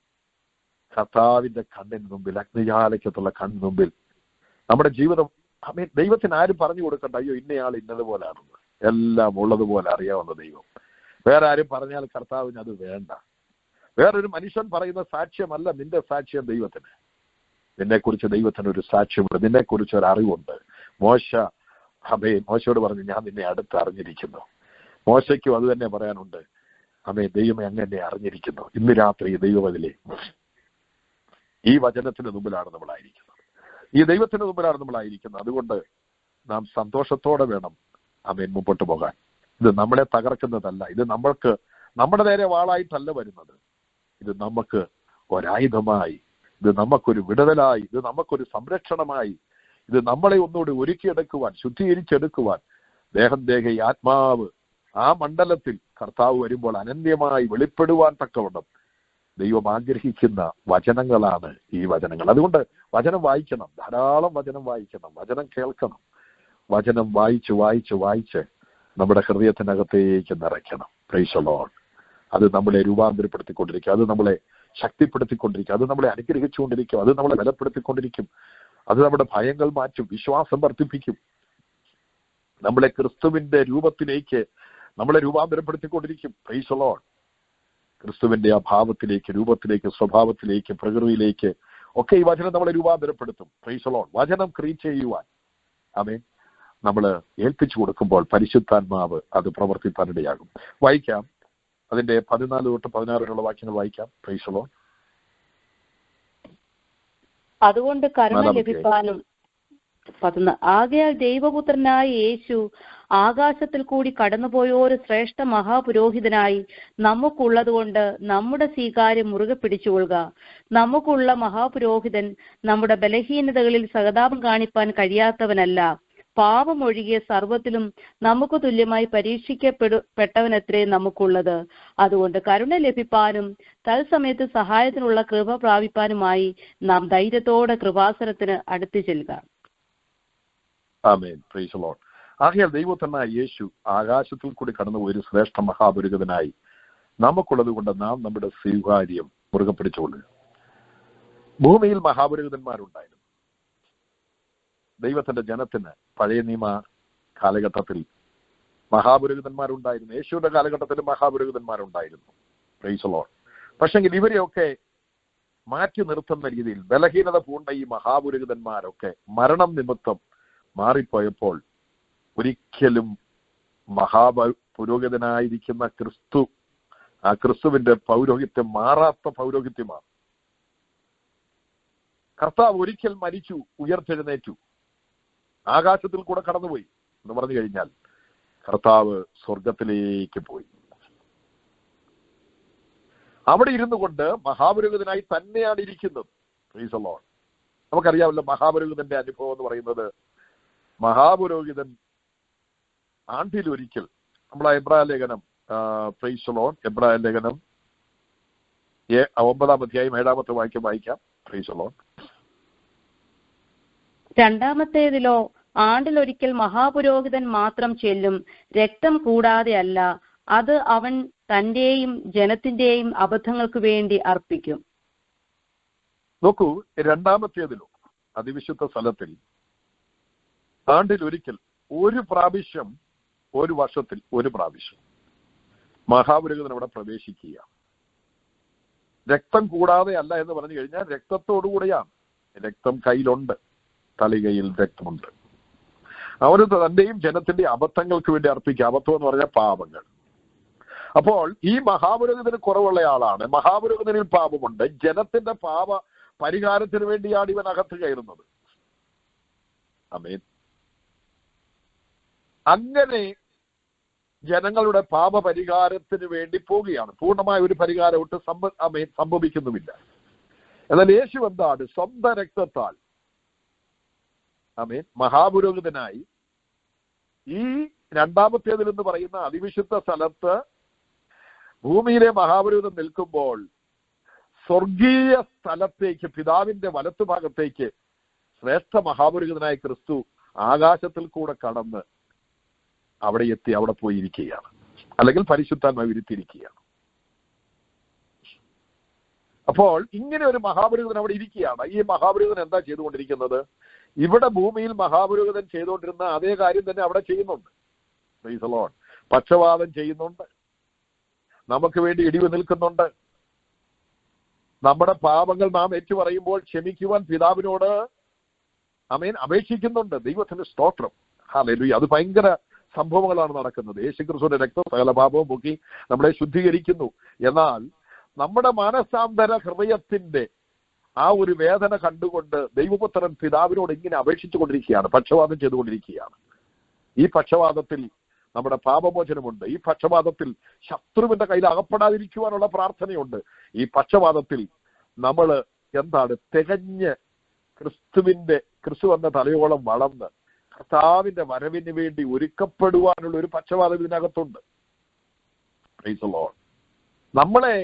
കർത്താവിന്റെ കണ്ണിന് മുമ്പിൽ, അഗ്നിജാലയ്ക്കത്തുള്ള കണ്ണിന് മുമ്പിൽ നമ്മുടെ ജീവിതം ദൈവത്തിന് ആരും പറഞ്ഞു കൊടുക്കണ്ട, അയ്യോ ഇന്നയാൾ ഇന്നതുപോലാണെന്ന്. എല്ലാം ഉള്ളതുപോലെ അറിയാവുന്ന ദൈവം. വേറെ ആരും പറഞ്ഞാൽ കർത്താവിന് അത് വേണ്ട. വേറൊരു മനുഷ്യൻ പറയുന്ന സാക്ഷ്യമല്ല നിന്റെ സാക്ഷ്യം ദൈവത്തിന്. നിന്നെക്കുറിച്ച് ദൈവത്തിന് ഒരു സാക്ഷ്യമുണ്ട്, നിന്നെക്കുറിച്ച് ഒരു അറിവുണ്ട്. മോശയോട് പറഞ്ഞു, ഞാൻ നിന്നെ അടുത്ത് അറിഞ്ഞിരിക്കുന്നു. മോശയ്ക്കും അത് തന്നെ പറയാനുണ്ട്. ദൈവമേ അങ്ങനെ അറിഞ്ഞിരിക്കുന്നു. ഇന്ന് രാത്രി ദൈവവതിലെ ഈ വചനത്തിന് മുമ്പിലാണ് നമ്മളായിരിക്കുന്നത്, ഈ ദൈവത്തിന് മുമ്പിലാണ് നമ്മളായിരിക്കുന്നത്. അതുകൊണ്ട് നാം സന്തോഷത്തോടെ വേണം മുമ്പോട്ട് പോകാൻ. ഇത് നമ്മളെ തകർക്കുന്നതല്ല, ഇത് നമ്മുടെ നേരെ വാളായിട്ടല്ല വരുന്നത്. ഇത് നമുക്ക് ഒരായുധമായി, ഇത് നമുക്കൊരു വിടുതലായി, ഇത് നമുക്കൊരു സംരക്ഷണമായി, ഇത് നമ്മളെ ഒന്നുകൂടി ഒരുക്കിയെടുക്കുവാൻ, ശുദ്ധീകരിച്ചെടുക്കുവാൻ, ദേഹം ആത്മാവ് ആ മണ്ഡലത്തിൽ കർത്താവ് വരുമ്പോൾ അനന്യമായി വെളിപ്പെടുവാൻ തക്കവണ്ണം ദൈവം ആഗ്രഹിക്കുന്ന വചനങ്ങളാണ് ഈ വചനങ്ങൾ. അതുകൊണ്ട് വചനം വായിക്കണം, ധാരാളം വചനം വായിക്കണം, വചനം കേൾക്കണം. വചനം വായിച്ച് വായിച്ച് വായിച്ച് നമ്മുടെ ഹൃദയത്തിനകത്തേക്ക് നിറയ്ക്കണം. Praise the Lord. അത് നമ്മളെ രൂപാന്തരപ്പെടുത്തിക്കൊണ്ടിരിക്കും, അത് നമ്മളെ ശക്തിപ്പെടുത്തിക്കൊണ്ടിരിക്കും, അത് നമ്മളെ അനുഗ്രഹിച്ചുകൊണ്ടിരിക്കും, അത് നമ്മളെ ബലപ്പെടുത്തിക്കൊണ്ടിരിക്കും, അത് നമ്മുടെ ഭയങ്ങൾ മാറ്റും, വിശ്വാസം വർദ്ധിപ്പിക്കും, നമ്മളെ ക്രിസ്തുവിന്റെ രൂപത്തിലേക്ക് നമ്മളെ രൂപാന്തരപ്പെടുത്തിക്കൊണ്ടിരിക്കും. Price the Lord. ക്രിസ്തുവിന്റെ ആ ഭാവത്തിലേക്ക്, രൂപത്തിലേക്ക്, സ്വഭാവത്തിലേക്ക്, പ്രകൃതിയിലേക്ക് ഒക്കെ ഈ വചനം നമ്മളെ രൂപാന്തരപ്പെടുത്തും. Praise the Lord. വചനം ക്രിയേറ്റ് ചെയ്യുവാൻ നമ്മൾ ഏൽപ്പിച്ചു കൊടുക്കുമ്പോൾ പരിശുദ്ധാത്മാവ് അത് പ്രവർത്തിപ്പാനിടയാകും. വായിക്കാം, അതിന്റെ 14 തൊട്ട് 16 വാക്യങ്ങൾ വായിക്കാം. Praise the Lord. അതുകൊണ്ട് കരുണ ലഭിക്കാനും ആകയാൽ ദൈവപുത്രനായ യേശു ആകാശത്തിൽ കൂടി കടന്നുപോയൊരു ശ്രേഷ്ഠ മഹാപുരോഹിതനായി നമുക്കുള്ളതുകൊണ്ട് നമ്മുടെ സ്വീകാര്യം മുറുകെ പിടിച്ചുകൊള്ളുക. നമുക്കുള്ള മഹാപുരോഹിതൻ നമ്മുടെ ബലഹീനതകളിൽ സഹതാപം കാണിപ്പാൻ കഴിയാത്തവനല്ല, പാപമൊഴികെ സർവ്വത്തിലും നമുക്ക് തുല്യമായി പരീക്ഷിക്കപ്പെട്ടവനത്രേ നമുക്കുള്ളത്. അതുകൊണ്ട് കരുണ ലഭിപ്പാനും തത്സമയത്ത് സഹായത്തിനുള്ള കൃപ പ്രാപിപ്പാനുമായി നാം ധൈര്യത്തോടെ കൃപാസനത്തിന് അടുത്തു ചെല്ലുക. ആമേൻ. Praise the Lord. ആകയാൽ ദൈവപുത്രനായ യേശു ആകാശത്തിൽ കൂടി കടന്നു ഒരു ശ്രേഷ്ഠ മഹാപുരോഹിതനായി നമുക്കുള്ളത് കൊണ്ട് നാം നമ്മുടെ സ്വീകാര്യം മുറുകെ പിടിച്ചുകൊള്ളുക. ഭൂമിയിൽ മഹാപുരോഹിതന്മാരുണ്ടായിരുന്നു. ദൈവത്തിന്റെ ജനത്തിന് പഴയ നിയമ കാലഘട്ടത്തിൽ മഹാപുരോഹിതന്മാരുണ്ടായിരുന്നു. യേശുവിന്റെ കാലഘട്ടത്തിൽ മഹാപുരോഹിതന്മാരുണ്ടായിരുന്നു. Price the Lord. പക്ഷെങ്കിൽ ഇവരെയൊക്കെ മാറ്റി നിർത്തുന്ന രീതിയിൽ ബലഹീനത പൂണ്ട ഈ മഹാപുരോഹിതന്മാരൊക്കെ മരണം നിമിത്തം മാറിപ്പോയപ്പോൾ ഒരിക്കലും മഹാപുരോഹിതനായിരിക്കുന്ന ക്രിസ്തു, ആ ക്രിസ്തുവിന്റെ പൗരോഹിത്യം മാറാത്ത പൗരോഹിത്യമാണ്. കർത്താവ് ഒരിക്കൽ മരിച്ചു, ഉയർത്തെഴുന്നേറ്റു, ആകാശത്തിൽ കൂടെ കടന്നുപോയി എന്ന് പറഞ്ഞു കഴിഞ്ഞാൽ കർത്താവ് സ്വർഗത്തിലേക്ക് പോയി. അവിടെ ഇരുന്നു കൊണ്ട് മഹാപുരോഹിതനായി തന്നെയാണ് ഇരിക്കുന്നത്. Price the Lord. നമുക്കറിയാമല്ലോ മഹാപുരോഹിതന്റെ അനുഭവം എന്ന് പറയുന്നത്, മഹാപുരോഹിതൻ ആണ്ടിലൊരിക്കൽ, നമ്മളെ എബ്രായ ലേഖനം, പ്രൈസ് ദി ലോർഡ്, എബ്രായ ലേഖനം 9-ാം അധ്യായം 7-ാമത്തെ വാക്യം വായിക്കാം. Praise the Lord. രണ്ടാമത്തേതിലോ ആണ്ടിലൊരിക്കൽ മഹാപുരോഹിതൻ മാത്രം ചെല്ലും, രക്തം കൂടാതെ അല്ല, അത് അവൻ തന്റെയും ജനത്തിന്റെയും അബദ്ധങ്ങൾക്ക് വേണ്ടി അർപ്പിക്കും. നോക്കൂ, രണ്ടാമത്തേതിലോ അതിവിശുദ്ധ സ്ഥലത്തിൽ ആണ്ടിലൊരിക്കൽ ഒരു പ്രാവശ്യം, ഒരു വർഷത്തിൽ ഒരു പ്രാവശ്യം മഹാപുരോഹിതൻ അവിടെ പ്രവേശിക്കുക. രക്തം കൂടാതെ അല്ല എന്ന് പറഞ്ഞു കഴിഞ്ഞാൽ രക്തത്തോടുകൂടെയാണ്. രക്തം കയ്യിലുണ്ട്, തളികയിൽ രക്തമുണ്ട്. അവന് തന്റെയും ജനത്തിന്റെ അബദ്ധങ്ങൾക്ക് വേണ്ടി അർപ്പിക്കുക. അബദ്ധം എന്ന് പറഞ്ഞാൽ പാപങ്ങൾ. അപ്പോൾ ഈ മഹാപുരോഹിതന് കുറവുള്ള ആളാണ്. മഹാപുരോഹിതനിൽ പാപമുണ്ട്. ജനത്തിന്റെ പാപ പരിഹാരത്തിന് വേണ്ടിയാണ് ഇവൻ അകത്ത് കയറുന്നത്. ആമേൻ. അങ്ങനെ ജനങ്ങളുടെ പാപപരിഹാരത്തിന് വേണ്ടി പോവുകയാണ്. പൂർണ്ണമായ ഒരു പരിഹാരം ഒട്ട് സംഭവിക്കുന്നുമില്ല. എന്നാൽ യേശു എന്താണ്? സ്വന്തം രക്തത്താൽ ആമേൻ മഹാപുരോഹിതനായി ഈ രണ്ടാമത്തേതിൽ എന്ന് പറയുന്ന അതിവിശുദ്ധ സ്ഥലത്ത് ഭൂമിയിലെ മഹാപുരോഹിതൻ നിൽക്കുമ്പോൾ സ്വർഗീയ സ്ഥലത്തേക്ക്, പിതാവിന്റെ വലത്തുഭാഗത്തേക്ക് ശ്രേഷ്ഠ മഹാപുരോഹിതനായ ക്രിസ്തു ആകാശത്തിൽ കൂടെ കടന്ന് അവിടെ എത്തി, അവിടെ പോയിരിക്കുകയാണ്. അല്ലെങ്കിൽ പരിശുദ്ധാത്മാവ് ഇരുത്തിയിരിക്കുകയാണ്. അപ്പോൾ ഇങ്ങനെ ഒരു മഹാപുരോഹിതൻ അവിടെ ഇരിക്കുകയാണ്. ഈ മഹാപുരോഹിതൻ എന്താ ചെയ്തുകൊണ്ടിരിക്കുന്നത്? ഇവിടെ ഭൂമിയിൽ മഹാപുരോഹിതൻ ചെയ്തുകൊണ്ടിരുന്ന അതേ കാര്യം തന്നെ അവിടെ ചെയ്യുന്നുണ്ട്. Price the Lord. പക്ഷവാദം ചെയ്യുന്നുണ്ട്, നമുക്ക് വേണ്ടി ഇടിവ് നിൽക്കുന്നുണ്ട്. നമ്മുടെ പാപങ്ങൾ നാം ഏറ്റുപറയുമ്പോൾ ക്ഷമിക്കുവാൻ പിതാവിനോട് ആമേൻ അപേക്ഷിക്കുന്നുണ്ട്. ദൈവത്തിന്റെ സ്തോത്രം. ഹല്ലേലൂയ. അത് ഭയങ്കര സംഭവങ്ങളാണ് നടക്കുന്നത്. യേശുക്രിസ്തുവിന്റെ രക്തം സകല പാപവും പൊക്കി നമ്മളെ ശുദ്ധീകരിക്കുന്നു. എന്നാൽ നമ്മുടെ മാനസാന്തര ഹൃദയത്തിന്റെ ആ ഒരു വേദന കണ്ടുകൊണ്ട് ദൈവപുത്രൻ പിതാവിനോട് ഇങ്ങനെ അപേക്ഷിച്ചു കൊണ്ടിരിക്കുകയാണ്, പക്ഷവാദം ചെയ്തുകൊണ്ടിരിക്കുകയാണ്. ഈ പക്ഷവാദത്തിൽ നമ്മുടെ പാപമോചനമുണ്ട്. ഈ പക്ഷവാദത്തിൽ ശത്രുവിന്റെ കയ്യിൽ അകപ്പെടാതിരിക്കുവാനുള്ള പ്രാർത്ഥനയുണ്ട്. ഈ പക്ഷവാദത്തിൽ നമ്മൾ എന്താണ് തികഞ്ഞ് ക്രിസ്തു എന്ന തലയോളം വളർന്ന് കർത്താവിന്റെ വരവിന് വേണ്ടി ഒരുക്കപ്പെടുവാനുള്ള ഒരു പക്ഷവാദം ഇതിനകത്തുണ്ട്. Price the Lord. നമ്മളെ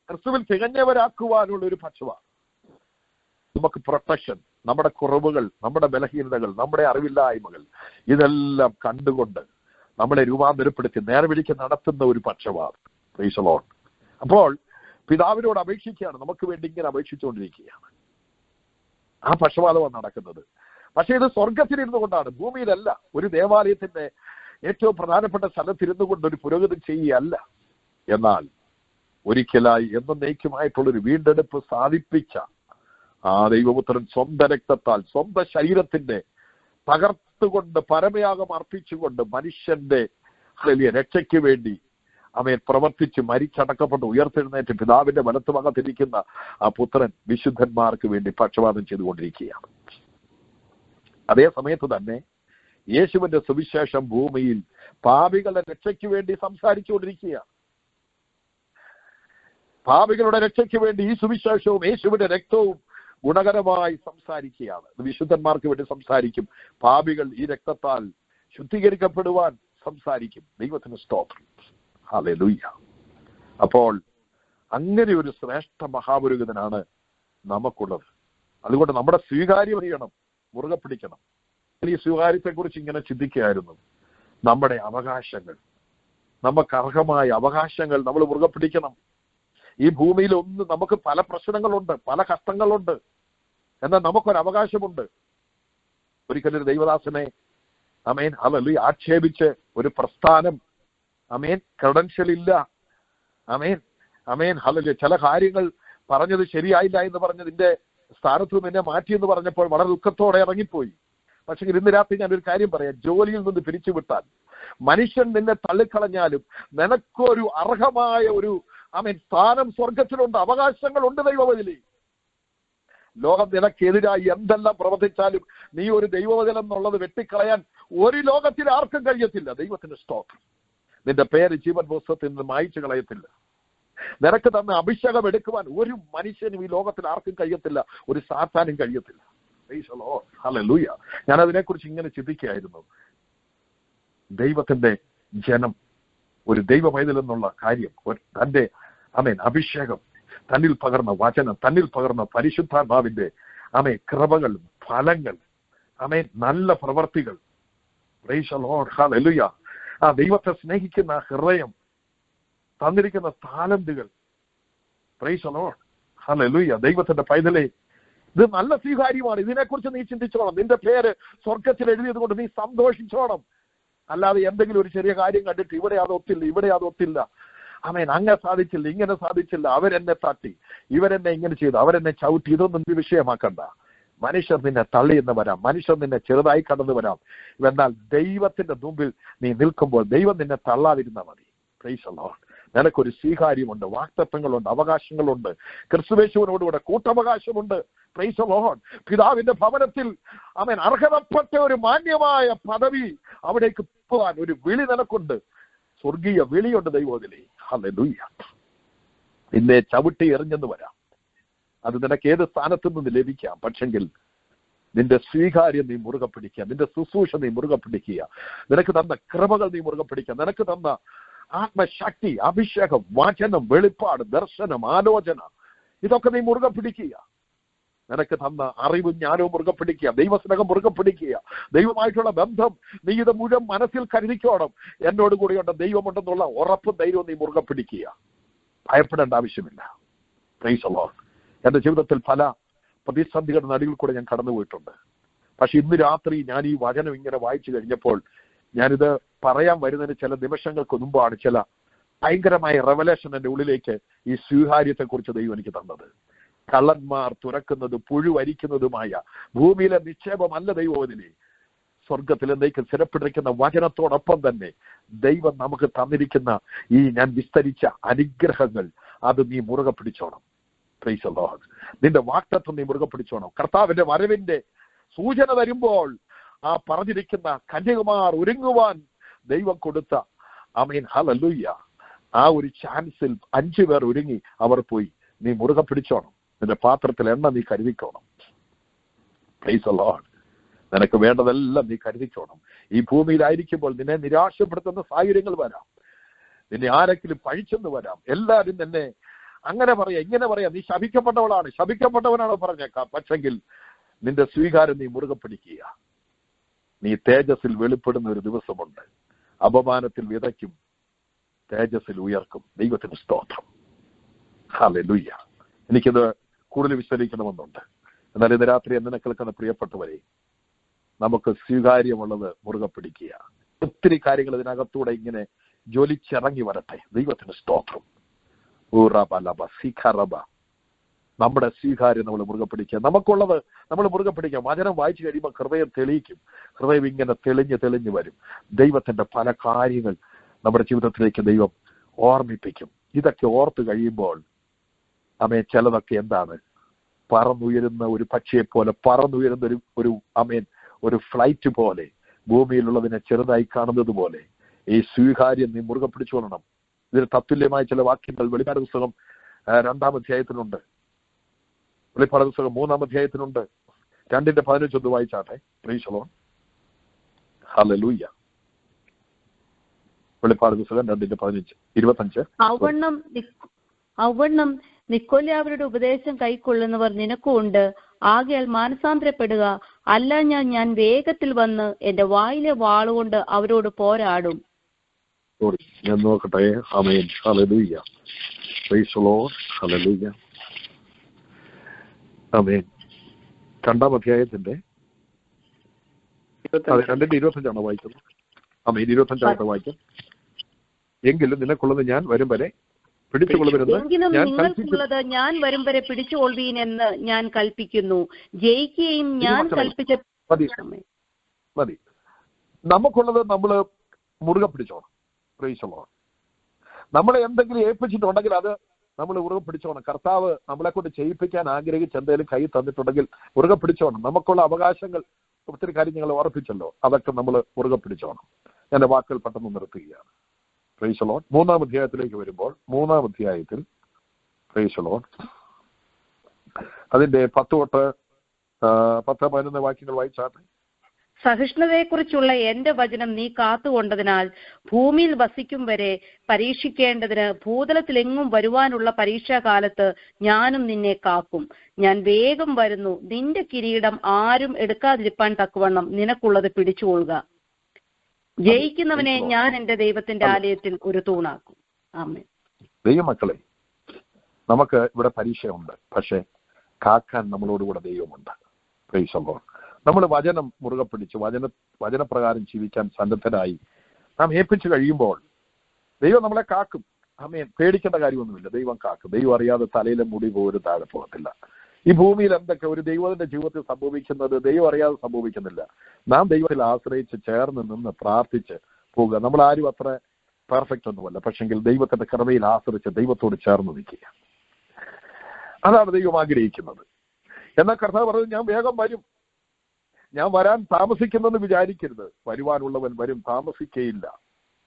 ക്രിസ്തുവിൽ തികഞ്ഞവരാക്കുവാനുള്ള ഒരു പക്ഷവാദം. നമുക്ക് പ്രൊട്ടക്ഷൻ, നമ്മുടെ കുറവുകൾ, നമ്മുടെ ബലഹീനതകൾ, നമ്മുടെ അറിവില്ലായ്മകൾ ഇതെല്ലാം കണ്ടുകൊണ്ട് നമ്മളെ രൂപാന്തരപ്പെടുത്തി നേർവഴിക്ക് നടത്തുന്ന ഒരു പക്ഷവാദം. Price the Lord. അപ്പോൾ പിതാവിനോട് അപേക്ഷിക്കുകയാണ്, നമുക്ക് വേണ്ടി ഇങ്ങനെ അപേക്ഷിച്ചുകൊണ്ടിരിക്കുകയാണ്. ആ പക്ഷവാദമാണ് നടക്കുന്നത്. പക്ഷേ ഇത് സ്വർഗത്തിലിരുന്നു കൊണ്ടാണ്, ഭൂമിയിലല്ല. ഒരു ദേവാലയത്തിന്റെ ഏറ്റവും പ്രധാനപ്പെട്ട സ്ഥലത്തിരുന്നു കൊണ്ട് ഒരു പുരോഹിതൻ ചെയ്യുകയല്ല. എന്നാൽ ഒരിക്കലായി എന്നേക്കുമായിട്ടുള്ളൊരു വീണ്ടെടുപ്പ് സാധിപ്പിച്ച ആ ദൈവപുത്രൻ സ്വന്തം രക്തത്താൽ സ്വന്തം ശരീരത്തിന്റെ തകർത്തുകൊണ്ട് പരമയാഗം അർപ്പിച്ചുകൊണ്ട് മനുഷ്യന്റെ വലിയ രക്ഷയ്ക്ക് വേണ്ടി അവൻ പ്രവർത്തിച്ച് മരിച്ചടക്കപ്പെട്ട് ഉയർത്തെഴുന്നേറ്റ് പിതാവിന്റെ വലത്തുഭാഗത്തിരിക്കുന്ന ആ പുത്രൻ വിശുദ്ധന്മാർക്ക് വേണ്ടി പക്ഷവാദം ചെയ്തുകൊണ്ടിരിക്കുകയാണ്. അതേ സമയത്ത് തന്നെ യേശുവിന്റെ സുവിശേഷം ഭൂമിയിൽ പാപികളുടെ രക്ഷയ്ക്ക് വേണ്ടി സംസാരിച്ചുകൊണ്ടിരിക്കുകയാണ്. പാപികളുടെ രക്ഷയ്ക്ക് വേണ്ടി ഈ സുവിശേഷവും യേശുവിന്റെ രക്തവും ഗുണകരമായി സംസാരിക്കുകയാണ്. വിശുദ്ധന്മാർക്ക് വേണ്ടി സംസാരിക്കും. പാപികൾ ഈ രക്തത്താൽ ശുദ്ധീകരിക്കപ്പെടുവാൻ സംസാരിക്കും. ദൈവത്തിന് സ്തോത്രം. ഹല്ലേലൂയ. അപ്പോൾ അങ്ങനെ ഒരു ശ്രേഷ്ഠ മഹാപുരോഹിതനാണ് നമുക്കുള്ളത്. അതുകൊണ്ട് നമ്മുടെ സ്വീകാര്യം ചെയ്യണം, മുറുകെ പിടിക്കണം. ഈ സ്വീകാര്യത്തെക്കുറിച്ച് ഇങ്ങനെ ചിന്തിക്കുകയായിരുന്നു. നമ്മുടെ അവകാശങ്ങൾ, നമുക്ക് അർഹമായ അവകാശങ്ങൾ നമ്മൾ മുറുകെ പിടിക്കണം. ഈ ഭൂമിയിൽ നമുക്ക് പല പ്രശ്നങ്ങളുണ്ട്, പല കഷ്ടങ്ങളുണ്ട്. എന്നാൽ നമുക്കൊരവകാശമുണ്ട്. ഒരിക്കലൊരു ദൈവദാസനെ ആമേൻ ഹല്ലേലൂയ ആക്ഷേപിച്ച് ഒരു പ്രസ്ഥാനം ആമേൻ ക്രെഡൻഷ്യൽ ഇല്ല, ആമേൻ ആമേൻ ഹല്ലേലൂയ ചില കാര്യങ്ങൾ പറഞ്ഞത് ശരിയായില്ല എന്ന് പറഞ്ഞതിന്റെ സ്ഥാനത്ത് നിന്നെ മാറ്റിയെന്ന് പറഞ്ഞപ്പോൾ വളരെ ദുഃഖത്തോടെ ഇറങ്ങിപ്പോയി. പക്ഷെ ഇന്ന് രാത്രി ഞാനൊരു കാര്യം പറയാം. ജോലിയിൽ നിന്ന് പിരിച്ചുവിട്ടാൽ, മനുഷ്യൻ നിന്നെ തള്ളിക്കളഞ്ഞാലും നിനക്കൊരു അർഹമായ ഒരു ആമേൻ സ്ഥാനം സ്വർഗത്തിലുണ്ട്, അവകാശങ്ങളുണ്ട് ദൈവവചനത്തിൽ. ലോകം നിനക്കെതിരായി എന്തെല്ലാം പ്രവർത്തിച്ചാലും നീ ഒരു ദൈവവചനം എന്നുള്ളത് വെട്ടിക്കളയാൻ ഒരു ലോകത്തിൽ ആർക്കും കഴിയത്തില്ല. ദൈവത്തിന്റെ സ്തോത്രം. നിന്റെ പേര് ജീവൻ പുസ്തകത്തിൽ നിന്ന് മായ്ച്ചു കളയത്തില്ല. നിനക്ക് തന്ന അഭിഷേകം എടുക്കുവാൻ ഒരു മനുഷ്യനും ഈ ലോകത്തിൽ ആർക്കും കഴിയത്തില്ല, ഒരു സാത്താനും കഴിയത്തില്ല. ഹല്ലേലൂയ. ഞാൻ അതിനെക്കുറിച്ച് ഇങ്ങനെ ചിന്തിക്കുകയായിരുന്നു. ദൈവത്തിന്റെ ജനം, ഒരു ദൈവ പൈതൽ എന്നുള്ള കാര്യം, തന്റെ അഭിഷേകം, തന്നിൽ പകർന്ന വചനം, തന്നിൽ പകർന്ന പരിശുദ്ധാത്മാവിന്റെ കൃപകൾ, ഫലങ്ങൾ, നല്ല പ്രവർത്തികൾ, ഹല്ലേലൂയ, ആ ദൈവത്തെ സ്നേഹിക്കുന്ന ഹൃദയം, തന്നിരിക്കുന്ന താലന്തുകൾ, ഹല്ലേലൂയ. ദൈവത്തിന്റെ പൈതലേ, ഇത് നല്ല സ്വീകാര്യമാണ്. ഇതിനെക്കുറിച്ച് നീ ചിന്തിച്ചോണം. നിന്റെ പേര് സ്വർഗത്തിൽ എഴുതിയത് കൊണ്ട് നീ സന്തോഷിച്ചോണം. അല്ലാതെ എന്തെങ്കിലും ഒരു ചെറിയ കാര്യം കണ്ടിട്ട് ഇവിടെ അതൊത്തില്ല, ഇവിടെ അതൊത്തില്ല, അങ്ങനെ സാധിച്ചില്ല, ഇങ്ങനെ സാധിച്ചില്ല, അവരെന്നെ തട്ടി, ഇവരെന്നെ ഇങ്ങനെ ചെയ്തു, അവരെന്നെ ചവിട്ടി, ഇതൊന്നും നീ വിഷയമാക്കണ്ട. മനുഷ്യർ നിന്നെ തള്ളിയെന്ന് വരാം, മനുഷ്യർ നിന്നെ ചെറുതായി കടന്നു വരാം. എന്നാൽ ദൈവത്തിന്റെ മുമ്പിൽ നീ നിൽക്കുമ്പോൾ ദൈവം നിന്നെ തള്ളാതിരുന്നാൽ മതി. Praise the Lord. നിനക്കൊരു സ്വീകാര്യമുണ്ട്, വാഗ്ദത്തങ്ങളുണ്ട്, അവകാശങ്ങളുണ്ട്. ക്രിസ്തുയേശുവിനോടുകൂടെ കൂട്ടവകാശമുണ്ട്. Praise the Lord. പിതാവിന്റെ ഭവനത്തിൽ അർഹതപ്പെട്ട ഒരു മാന്യമായ പദവി അവിടേക്ക് പോകാൻ ഒരു വിളി നിനക്കുണ്ട്. സ്വർഗീയ വിളിയുണ്ട് ദൈവത്തിലെ. ഹല്ലേലൂയ. നിന്നെ ചവിട്ടി എറിഞ്ഞെന്ന് വരാം. അത് നിനക്ക് ഏത് സ്ഥാനത്തു നിന്ന് ലഭിക്കാം. പക്ഷെങ്കിൽ നിന്റെ സ്വീകാര്യം നീ മുറുകെ പിടിക്കുക, നിന്റെ ശുശ്രൂഷ നീ മുറുകെ പിടിക്കുക, നിനക്ക് തന്ന കൃപകൾ നീ മുറുകെ പിടിക്കുക, നിനക്ക് തന്ന ആത്മശക്തി, അഭിഷേകം, വചനം, വെളിപ്പാട്, ദർശനം, ആലോചന, ഇതൊക്കെ നീ മുറുകെ പിടിക്കുക. നിനക്ക് തന്ന അറിവും ജ്ഞാനവും മുറുകെ പിടിക്കുക, ദൈവസ്നേഹം മുറുകെ പിടിക്കുക, ദൈവമായിട്ടുള്ള ബന്ധം നീ ഇത് മുഴുവൻ മനസ്സിൽ കരുതിക്കോണം. എന്നോട് കൂടിയുണ്ട് ദൈവമുണ്ടെന്നുള്ള ഉറപ്പും ധൈര്യവും നീ മുറുകെ പിടിക്കുക. ഭയപ്പെടേണ്ട ആവശ്യമില്ല. Price the Lord. എന്റെ ജീവിതത്തിൽ പല പ്രതിസന്ധികളുടെ നടുവിൽ കൂടെ ഞാൻ കടന്നുപോയിട്ടുണ്ട്. പക്ഷെ ഇന്ന് രാത്രി ഞാൻ ഈ വചനം ഇങ്ങനെ വായിച്ചു കഴിഞ്ഞപ്പോൾ, ഞാനിത് പറയാൻ വരുന്നതിന് ചില നിമിഷങ്ങൾക്ക് മുമ്പാണ് ചില ഭയങ്കരമായ റെവലേഷൻ എൻ്റെ ഉള്ളിലേക്ക് ഈ സ്വീകാര്യത്തെ കുറിച്ച് ദൈവം എനിക്ക് തന്നത്. കള്ളന്മാർ തുറക്കുന്നതും പുഴുവരിക്കുന്നതുമായ ഭൂമിയിലെ നിക്ഷേപമല്ല ദൈവത്തിലെ, സ്വർഗത്തിൽ എന്നേക്ക് സ്ഥിരപ്പെട്ടിരിക്കുന്ന വചനത്തോടൊപ്പം തന്നെ ദൈവം നമുക്ക് തന്നിരിക്കുന്ന ഈ ഞാൻ വിസ്തരിച്ച അനുഗ്രഹങ്ങൾ, അത് നീ മുറുകെ പിടിച്ചോണം. Price the Lord. നിന്റെ വാഗ്ദത്തം നീ മുറുകെ പിടിച്ചോണം. കർത്താവിന്റെ വരവിന്റെ സൂചന വരുമ്പോൾ ആ പറഞ്ഞിരിക്കുന്ന കന്യകുമാർ ഒരുങ്ങുവാൻ ദൈവം കൊടുത്ത ഹല്ലേലൂയ, ആ ഒരു ചാൻസിൽ 5 പേർ ഒരുങ്ങി അവർ പോയി. നീ മുറുകെ പിടിച്ചോണം. നിന്റെ പാത്രത്തിൽ എണ്ണ നീ കരുതിക്കോണം. Price the Lord. നിനക്ക് വേണ്ടതെല്ലാം നീ കരുതിക്കോണം. ഈ ഭൂമിയിലായിരിക്കുമ്പോൾ നിന്നെ നിരാശപ്പെടുത്തുന്ന സാഹചര്യങ്ങൾ വരാം, നിന്നെ ആരെങ്കിലും പഴിച്ചെന്ന് വരാം, എല്ലാവരും നിന്നെ അങ്ങനെ പറയാ ഇങ്ങനെ പറയാ, നീ ശപിക്കപ്പെട്ടവളാണ്, ശപിക്കപ്പെട്ടവനാണോ പറഞ്ഞേക്കാം. പക്ഷെങ്കിൽ നിന്റെ സ്വീകാരം നീ മുറുകെ പിടിക്കുക. നീ തേജസ്സിൽ വെളിപ്പെടുന്ന ഒരു ദിവസമുണ്ട്. അപമാനത്തിൽ വിതയ്ക്കും, തേജസ്സിൽ ഉയർക്കും. ദൈവത്തിന് സ്തോത്രം. ഹല്ലേലൂയ. എനിക്കിത് കൂടുതൽ വിസ്തരിക്കണമെന്നുണ്ട്. എന്നാൽ ഇന്ന് രാത്രി എന്നെ കേൾക്കുന്ന പ്രിയപ്പെട്ടവരെ, നമുക്ക് സ്വീകാര്യമുള്ളത് മുറുകെ പിടിക്കുക. ഒത്തിരി കാര്യങ്ങൾ ഇതിനകത്തൂടെ ഇങ്ങനെ ജ്വലിച്ചിറങ്ങി വരട്ടെ. ദൈവത്തിന് സ്തോത്രം. നമ്മുടെ സ്വീകാര്യം നമ്മൾ മുറുകെ പിടിക്കുക. നമുക്കുള്ളത് നമ്മൾ മുറുകെ പിടിക്കുക. വചനം വായിച്ചു കഴിയുമ്പോൾ ഹൃദയം തെളിയിക്കും. ഹൃദയം ഇങ്ങനെ തെളിഞ്ഞു വരും. ദൈവത്തിന്റെ പല കാര്യങ്ങൾ നമ്മുടെ ജീവിതത്തിലേക്ക് ദൈവം ഓർമ്മിപ്പിക്കും. ഇതൊക്കെ ഓർത്ത് കഴിയുമ്പോൾ ചിലതൊക്കെ എന്താണ്, പറന്നുയരുന്ന ഒരു പക്ഷിയെ പോലെ, പറന്നുയരുന്ന ഒരു ഫ്ലൈറ്റ് പോലെ, ഭൂമിയിലുള്ളതിനെ ചെറുതായി കാണുന്നത് പോലെ ഈ സ്വീകാര്യം നീ മുറുകെ പിടിച്ചുകൊള്ളണം. ഇതിന് തത്തുല്യമായ ചില വാക്യങ്ങൾ വെളിപ്പാട് പുസ്തകം 2-ാം അധ്യായത്തിലുണ്ട്, വെളിപ്പാട് പുസ്തകം 3-ാം അധ്യായത്തിലുണ്ട്. 2:15 വായിച്ചാട്ടെ. Praise the Lord. ഹല്ലേലൂയ. വെളിപ്പാട് പുസ്തകം 2:15-25. ഔവണ്ണം നിക്കോലാവരുടെ ഉപദേശം കൈക്കൊള്ളുന്നവർ നിനക്കുണ്ട്. ആകയാൽ മാനസാന്തരപ്പെടുക, അല്ല ഞാൻ വേഗത്തിൽ വന്ന് എന്റെ വായിലെ വാളുകൊണ്ട് അവരോട് പോരാടും. ഞാൻ നോക്കട്ടെ. ആമേൻ. ഹല്ലേലൂയ. Praise the Lord. ഹല്ലേലൂയ. ആമേൻ. 2-ാം അധ്യായത്തിന്റെ 2:25 വായിക്കുന്നത്. ആമേൻ. 25 വായിക്കാം. എങ്കിലും നിനക്കുള്ളത് ഞാൻ വരും വരെ എങ്കിലും നിങ്ങൾക്കുള്ളത് ഞാൻ വരും വരെ പിടിച്ചുകൊള്ളുവീൻ എന്ന് ഞാൻ കൽപ്പിക്കുന്നു. ജയിക്കുകയും ഞാൻ കൽപ്പിച്ച മതി. നമുക്കുള്ളത് നമ്മൾ മുറുകെ പിടിച്ചോണം. Price the Lord. നമ്മളെ എന്തെങ്കിലും ഏൽപ്പിച്ചിട്ടുണ്ടെങ്കിൽ അത് നമ്മൾ മുറുകെ പിടിച്ചോണം. കർത്താവ് നമ്മളെ കൊണ്ട് ചെയ്യിപ്പിക്കാൻ ആഗ്രഹിച്ച് എന്തെങ്കിലും കൈ തന്നിട്ടുണ്ടെങ്കിൽ മുറുകെ പിടിച്ചോണം. നമുക്കുള്ള അവകാശങ്ങൾ ഒത്തിരി കാര്യം ഞങ്ങൾ ഓർപ്പിച്ചല്ലോ, അതൊക്കെ നമ്മൾ മുറുകെ പിടിച്ചോണം. എന്റെ വാക്കുകൾ പെട്ടെന്ന് നിർത്തുകയാണ്. Price the Lord. 3-ാം അധ്യായത്തിലേക്ക് വരുമ്പോൾ 3-ാം അധ്യായത്തിൽ പ്രൈസ് ദി ലോർഡ് അതിന്റെ 10-11 വാക്യങ്ങൾ വായിച്ചാട്ടെ. സഹിഷ്ണുതയെക്കുറിച്ചുള്ള എന്റെ വചനം നീ കാത്തുകൊണ്ടതിനാൽ ഭൂമിയിൽ വസിക്കും വരെ പരീക്ഷിക്കേണ്ടതിന് ഭൂതലത്തിലെങ്ങും വരുവാനുള്ള പരീക്ഷാകാലത്ത് ഞാനും നിന്നെ കാക്കും. ഞാൻ വേഗം വരുന്നു. നിന്റെ കിരീടം ആരും എടുക്കാതിരിപ്പാൻ തക്കവണ്ണം നിനക്കുള്ളത് പിടിച്ചുകൊള്ളുക. ജയിക്കുന്നവനെ ഞാൻ എന്റെ ദൈവത്തിന്റെ ആലയത്തിൽ ഒരു തൂണാക്കും. ആമേൻ. ദൈവമക്കളെ, നമുക്ക് ഇവിടെ പരീക്ഷയുണ്ട്, പക്ഷെ കാക്കാൻ നമ്മളോടുകൂടെ ദൈവമുണ്ട്. Price the Lord. നമ്മൾ വചനം മുറുകെ പിടിച്ച് വചനപ്രകാരം ജീവിക്കാൻ സന്നദ്ധരായി നാം ഏൽപ്പിച്ചു കഴിയുമ്പോൾ ദൈവം നമ്മളെ കാക്കും. ആമേൻ. പേടിക്കേണ്ട കാര്യമൊന്നുമില്ല. ദൈവം കാക്കും. ദൈവം അറിയാതെ തലയിലെ മുടി പോലും താഴെ പോകത്തില്ല. ഈ ഭൂമിയിൽ എന്തൊക്കെ ഒരു ദൈവത്തിന്റെ ജീവിതത്തിൽ സംഭവിക്കുന്നത് ദൈവം അറിയാതെ സംഭവിക്കുന്നില്ല. നാം ദൈവത്തിൽ ആശ്രയിച്ച് ചേർന്ന് നിന്ന് പ്രാർത്ഥിച്ച് പോകുക. നമ്മൾ ആരും അത്ര പെർഫെക്റ്റ് ഒന്നുമല്ല, പക്ഷെങ്കിൽ ദൈവത്തിന്റെ കൃപയിൽ ആശ്രയിച്ച് ദൈവത്തോട് ചേർന്ന് നിൽക്കുക. അതാണ് ദൈവം ആഗ്രഹിക്കുന്നത്. എന്നാൽ കർത്താവ് പറഞ്ഞത്, ഞാൻ വേഗം വരും, ഞാൻ വരാൻ താമസിക്കുന്നെന്ന് വിചാരിക്കരുത്, വരുവാനുള്ളവൻ വരും, താമസിക്കയില്ല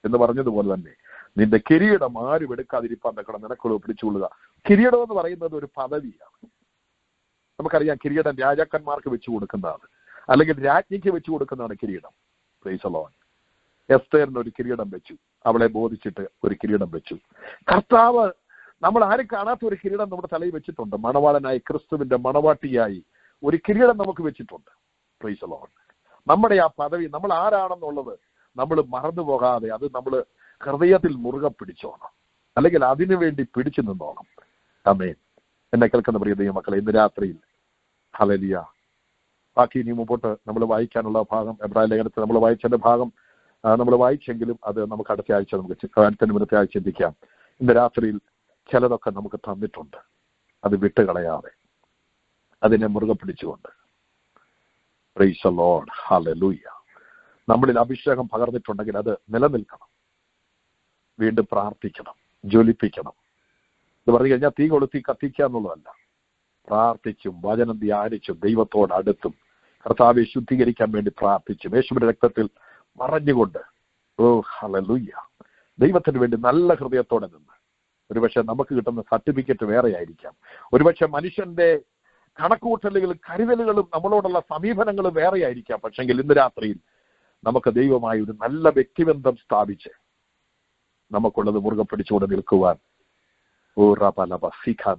എന്ന് പറഞ്ഞതുപോലെ തന്നെ നിന്റെ കിരീടം ആരും എടുക്കാതിരിപ്പാൻ തക്കണം നിനക്കുള്ളത് പിടിച്ചുകൊള്ളുക. കിരീടം എന്ന് പറയുന്നത് ഒരു പദവിയാണ്. നമുക്കറിയാം, കിരീടം രാജാക്കന്മാർക്ക് വെച്ചു കൊടുക്കുന്നതാണ്, അല്ലെങ്കിൽ രാജ്ഞിക്ക് വെച്ചു കൊടുക്കുന്നതാണ് കിരീടം. Price the Lord. എസ്തേറിന് ഒരു കിരീടം വെച്ചു, അവളെ ബോധിച്ചിട്ട് ഒരു കിരീടം വെച്ചു. കർത്താവ് നമ്മൾ ആരും കാണാത്ത ഒരു കിരീടം നമ്മുടെ തലയിൽ വെച്ചിട്ടുണ്ട്. മണവാളനായി ക്രിസ്തുവിന്റെ മണവാട്ടിയായി ഒരു കിരീടം നമുക്ക് വെച്ചിട്ടുണ്ട്. Price the Lord. നമ്മുടെ ആ പദവി, നമ്മൾ ആരാണെന്നുള്ളത് നമ്മൾ മറന്നു പോകാതെ അത് നമ്മൾ ഹൃദയത്തിൽ മുറുകെ പിടിച്ചോണം, അല്ലെങ്കിൽ അതിനു വേണ്ടി പിടിച്ചു നിന്നോണം. ആമേൻ. എന്നെ കേൾക്കുന്ന പ്രിയ ദൈവമക്കളെ, ഇന്ന് രാത്രിയിൽ ഹല്ലേലൂയ. ബാക്കി ഇനി മുമ്പോട്ട് നമ്മൾ വായിക്കാനുള്ള ഭാഗം, എബ്രായ ലേഖനത്തിൽ നമ്മൾ വായിച്ചതിന്റെ ഭാഗം നമ്മൾ വായിച്ചെങ്കിലും അത് നമുക്ക് അടുത്ത ആഴ്ച അടുത്ത മുന്നത്തെ ആഴ്ച ചിന്തിക്കാം. ഇന്ന് രാത്രിയിൽ ചിലതൊക്കെ നമുക്ക് തന്നിട്ടുണ്ട്, അത് വിട്ടുകളയാതെ അതിനെ മുറുകെ പിടിച്ചുകൊണ്ട് പ്രൈസ് ദി ലോർഡ്. ഹല്ലേലൂയ. നമ്മളിൽ അഭിഷേകം പകർന്നിട്ടുണ്ടെങ്കിൽ അത് നിലനിൽക്കണം, വീണ്ടും പ്രാർത്ഥിക്കണം, ജ്വലിപ്പിക്കണം. ഇത് പറഞ്ഞു കഴിഞ്ഞാൽ തീ കൊളുത്തി കത്തിക്കുക എന്നുള്ളതല്ല. പ്രാർത്ഥിച്ചും വചനം ധ്യാനിച്ചും ദൈവത്തോട് അടുത്തും കർത്താവെ ശുദ്ധീകരിക്കാൻ വേണ്ടി പ്രാർത്ഥിച്ചും യേശുവിന്റെ രക്തത്തിൽ മറഞ്ഞുകൊണ്ട് ഹല്ലേലൂയ ദൈവത്തിന് വേണ്ടി നല്ല ഹൃദയത്തോടെ നിന്ന്. ഒരുപക്ഷെ നമുക്ക് കിട്ടുന്ന സർട്ടിഫിക്കറ്റ് വേറെ ആയിരിക്കാം, ഒരുപക്ഷെ മനുഷ്യന്റെ കണക്കുകൂട്ടലുകളും കരുതലുകളും നമ്മളോടുള്ള സമീപനങ്ങളും വേറെ ആയിരിക്കാം. പക്ഷെങ്കിൽ ഇന്ന് രാത്രിയിൽ നമുക്ക് ദൈവമായി ഒരു നല്ല വ്യക്തിബന്ധം സ്ഥാപിച്ച് നമുക്കുള്ളത് മുറുകെ പിടിച്ചുകൊണ്ട് നിൽക്കുവാൻ